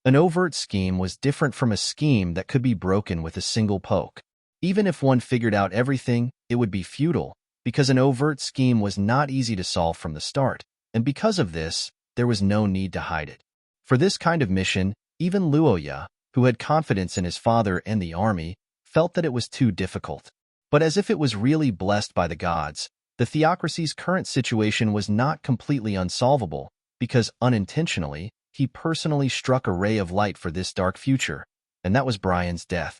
An overt scheme was different from a scheme that could be broken with a single poke. Even if one figured out everything, it would be futile, because an overt scheme was not easy to solve from the start, and because of this, there was no need to hide it. For this kind of mission, even Luo Yu, who had confidence in his father and the army, felt that it was too difficult. But as if it was really blessed by the gods, The theocracy's current situation was not completely unsolvable because, unintentionally, he personally struck a ray of light for this dark future, and that was Brian's death.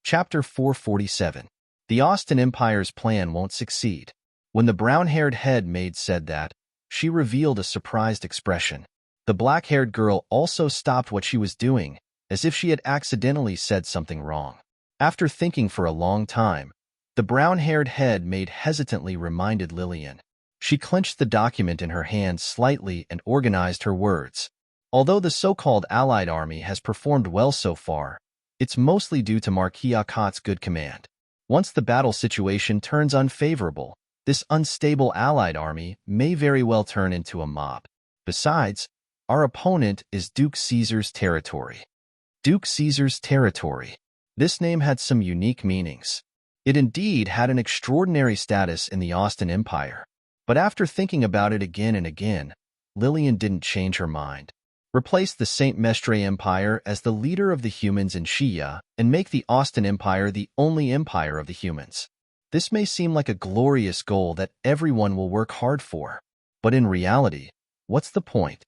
Chapter 447. The Austin Empire's plan won't succeed. When the brown-haired head maid said that, she revealed a surprised expression. The black-haired girl also stopped what she was doing, as if she had accidentally said something wrong. After thinking for a long time, the brown-haired head maid hesitantly reminded Lillian. She clenched the document in her hand slightly and organized her words. Although the so-called Allied army has performed well so far, it's mostly due to Marquis Akkot's good command. Once the battle situation turns unfavorable, this unstable Allied army may very well turn into a mob. Besides, our opponent is Duke Caesar's territory. Duke Caesar's territory. This name had some unique meanings. It indeed had an extraordinary status in the Austin Empire. But after thinking about it again and again, Lillian didn't change her mind. Replace the Saint Mestre Empire as the leader of the humans in Shia, and make the Austin Empire the only empire of the humans. This may seem like a glorious goal that everyone will work hard for. But in reality, what's the point?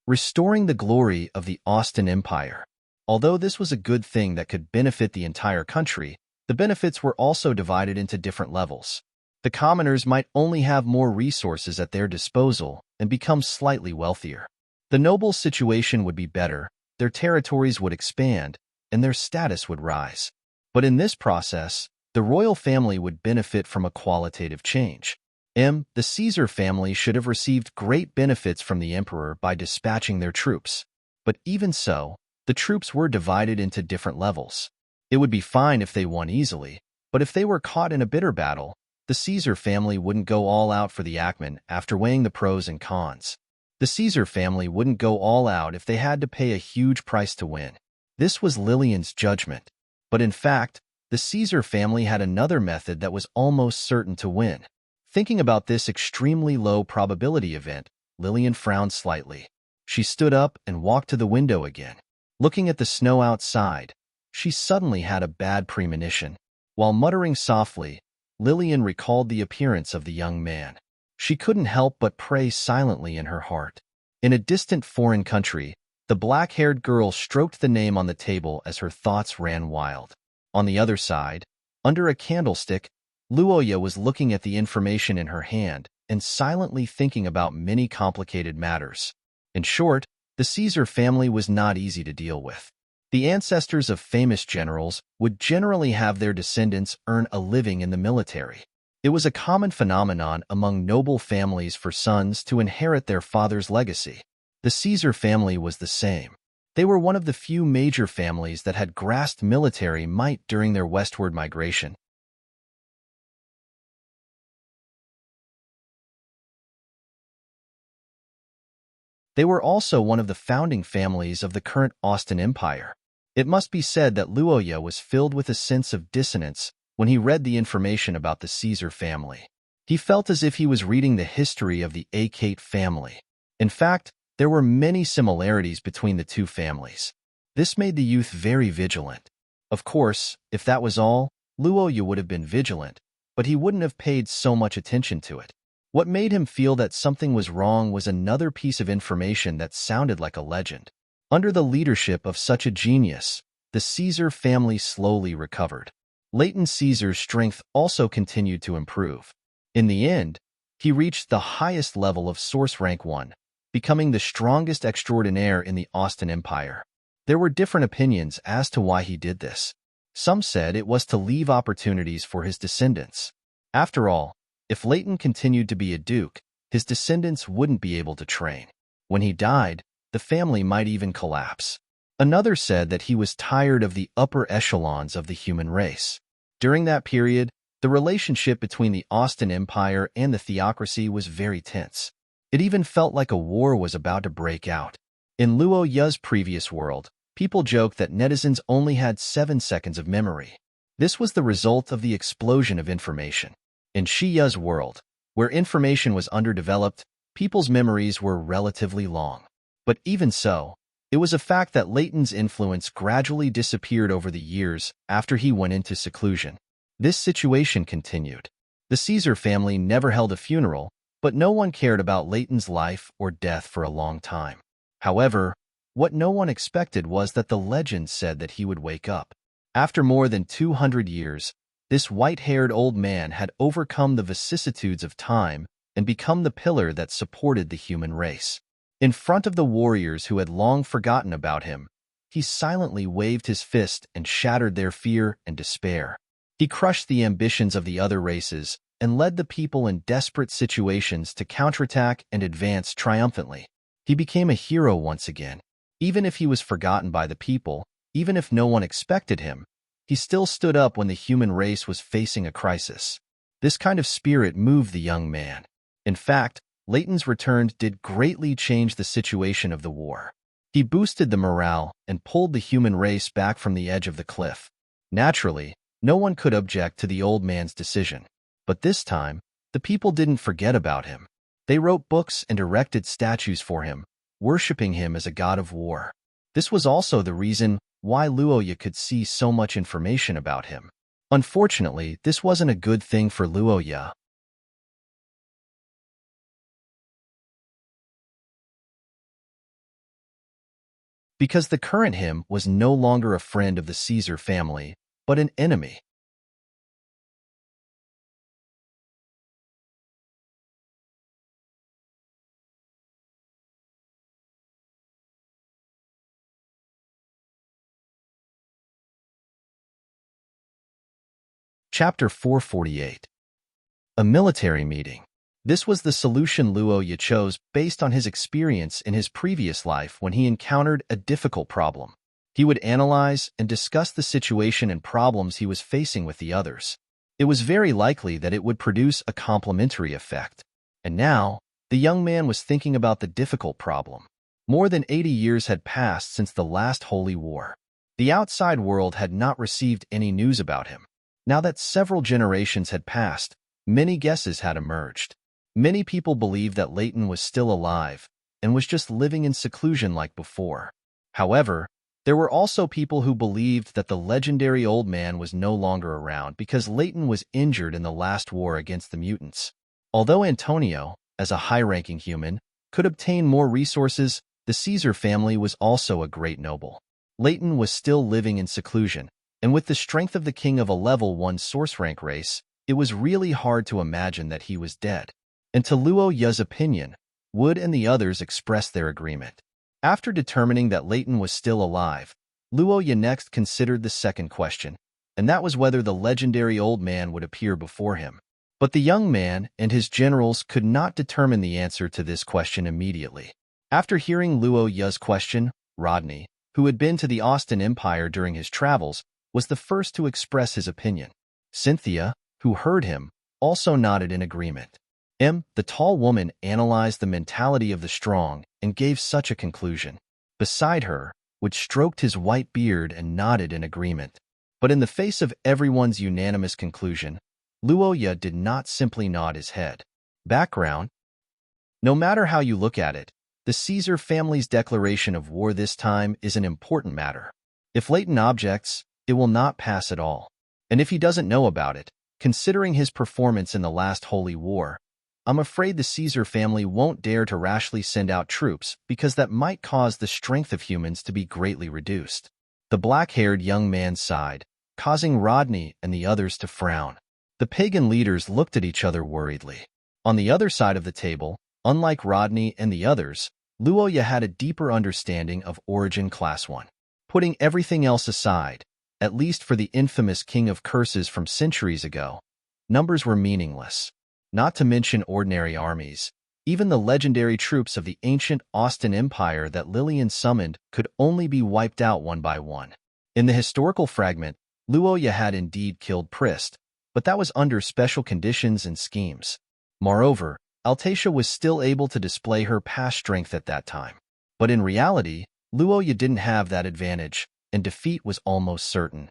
Restoring the glory of the Austin Empire. Although this was a good thing that could benefit the entire country, the benefits were also divided into different levels. The commoners might only have more resources at their disposal and become slightly wealthier. The nobles' situation would be better, their territories would expand, and their status would rise. But in this process, the royal family would benefit from a qualitative change. The Caesar family should have received great benefits from the emperor by dispatching their troops. But even so, the troops were divided into different levels. It would be fine if they won easily, but if they were caught in a bitter battle, the Caesar family wouldn't go all out for the Ackman after weighing the pros and cons. The Caesar family wouldn't go all out if they had to pay a huge price to win. This was Lillian's judgment. But in fact, the Caesar family had another method that was almost certain to win. Thinking about this extremely low probability event, Lillian frowned slightly. She stood up and walked to the window again. Looking at the snow outside, she suddenly had a bad premonition. While muttering softly, Lillian recalled the appearance of the young man. She couldn't help but pray silently in her heart. In a distant foreign country, the black-haired girl stroked the name on the table as her thoughts ran wild. On the other side, under a candlestick, Luoya was looking at the information in her hand and silently thinking about many complicated matters. In short, the Caesar family was not easy to deal with. The ancestors of famous generals would generally have their descendants earn a living in the military. It was a common phenomenon among noble families for sons to inherit their father's legacy. The Caesar family was the same. They were one of the few major families that had grasped military might during their westward migration. They were also one of the founding families of the current Austin Empire. It must be said that Luoya was filled with a sense of dissonance when he read the information about the Caesar family. He felt as if he was reading the history of the Akkot family. In fact, there were many similarities between the two families. This made the youth very vigilant. Of course, if that was all, Luoya would have been vigilant, but he wouldn't have paid so much attention to it. What made him feel that something was wrong was another piece of information that sounded like a legend. Under the leadership of such a genius, the Caesar family slowly recovered. Leighton Caesar's strength also continued to improve. In the end, he reached the highest level of source rank 1, becoming the strongest extraordinaire in the Austin Empire. There were different opinions as to why he did this. Some said it was to leave opportunities for his descendants. After all, if Leighton continued to be a duke, his descendants wouldn't be able to train. When he died, the family might even collapse. Another said that he was tired of the upper echelons of the human race. During that period, the relationship between the Austin Empire and the theocracy was very tense. It even felt like a war was about to break out. In Luoya's previous world, people joked that netizens only had 7 seconds of memory. This was the result of the explosion of information. In Shiya's world, Where information was underdeveloped, people's memories were relatively long. But even so, it was a fact that Leighton's influence gradually disappeared over the years after he went into seclusion. This situation continued. The Caesar family never held a funeral, but no one cared about Leighton's life or death for a long time. However, what no one expected was that the legend said that he would wake up. After more than 200 years, this white-haired old man had overcome the vicissitudes of time and become the pillar that supported the human race. In front of the warriors who had long forgotten about him, he silently waved his fist and shattered their fear and despair. He crushed the ambitions of the other races and led the people in desperate situations to counterattack and advance triumphantly. He became a hero once again. Even if he was forgotten by the people, even if no one expected him, he still stood up when the human race was facing a crisis. This kind of spirit moved the young man. In fact, Leighton's return did greatly change the situation of the war. He boosted the morale and pulled the human race back from the edge of the cliff. Naturally, no one could object to the old man's decision. But this time, the people didn't forget about him. They wrote books and erected statues for him, worshipping him as a god of war. This was also the reason why Luoya could see so much information about him. Unfortunately, this wasn't a good thing for Luoya. Because the current him was no longer a friend of the Caesar family, but an enemy. Chapter 448. A military meeting. This was the solution Luoya chose based on his experience in his previous life when he encountered a difficult problem. He would analyze and discuss the situation and problems he was facing with the others. It was very likely that it would produce a complementary effect. And now, the young man was thinking about the difficult problem. More than 80 years had passed since the last Holy War. The outside world had not received any news about him. Now that several generations had passed, many guesses had emerged. Many people believed that Leighton was still alive and was just living in seclusion like before. However, there were also people who believed that the legendary old man was no longer around because Leighton was injured in the last war against the mutants. Although Antonio, as a high-ranking human, could obtain more resources, the Caesar family was also a great noble. Leighton was still living in seclusion, and with the strength of the king of a level 1 source rank race, it was really hard to imagine that he was dead. And to Luoya's opinion, Wood and the others expressed their agreement. After determining that Leighton was still alive, Luoya next considered the second question, and that was whether the legendary old man would appear before him. But the young man and his generals could not determine the answer to this question immediately. After hearing Luoya's question, Rodney, who had been to the Austin Empire during his travels, was the first to express his opinion. Cynthia, who heard him, also nodded in agreement. The tall woman, analyzed the mentality of the strong and gave such a conclusion. Beside her, Wood stroked his white beard and nodded in agreement. But in the face of everyone's unanimous conclusion, Luoya did not simply nod his head. Background: no matter how you look at it, the Caesar family's declaration of war this time is an important matter. If Leighton objects, it will not pass at all. And if he doesn't know about it, considering his performance in the last Holy War, I'm afraid the Caesar family won't dare to rashly send out troops because that might cause the strength of humans to be greatly reduced. The black-haired young man sighed, causing Rodney and the others to frown. The pagan leaders looked at each other worriedly. On the other side of the table, unlike Rodney and the others, Luoya had a deeper understanding of Origin Class 1. Putting everything else aside, at least for the infamous King of Curses from centuries ago, numbers were meaningless. Not to mention ordinary armies. Even the legendary troops of the ancient Austin Empire that Lillian summoned could only be wiped out one by one. In the historical fragment, Luoya had indeed killed Prist, but that was under special conditions and schemes. Moreover, Altacia was still able to display her past strength at that time. But in reality, Luoya didn't have that advantage, and defeat was almost certain.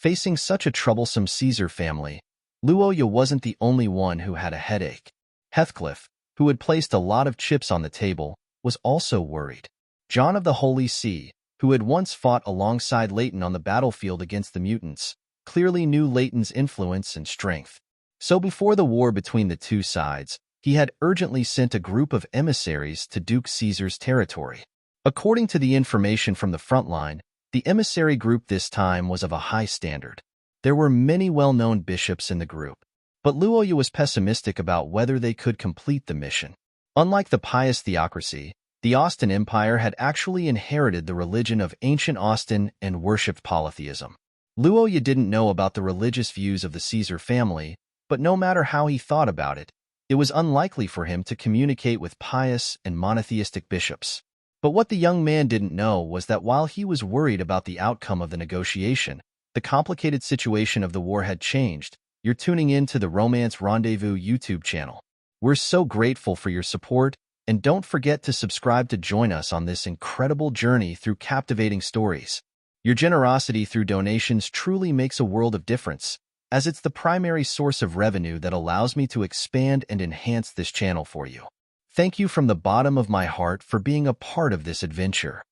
Facing such a troublesome Caesar family, Luoya wasn't the only one who had a headache. Heathcliff, who had placed a lot of chips on the table, was also worried. John of the Holy See, who had once fought alongside Leighton on the battlefield against the mutants, clearly knew Leighton's influence and strength. So before the war between the two sides, he had urgently sent a group of emissaries to Duke Caesar's territory. According to the information from the front line, the emissary group this time was of a high standard. There were many well-known bishops in the group, but Luoya was pessimistic about whether they could complete the mission. Unlike the pious theocracy, the Austin Empire had actually inherited the religion of ancient Austin and worshipped polytheism. Luoya didn't know about the religious views of the Caesar family, but no matter how he thought about it, it was unlikely for him to communicate with pious and monotheistic bishops. But what the young man didn't know was that while he was worried about the outcome of the negotiation, the complicated situation of the war had changed. You're tuning in to the Romance Rendezvous YouTube channel. We're so grateful for your support, and don't forget to subscribe to join us on this incredible journey through captivating stories. Your generosity through donations truly makes a world of difference, as it's the primary source of revenue that allows me to expand and enhance this channel for you. Thank you from the bottom of my heart for being a part of this adventure.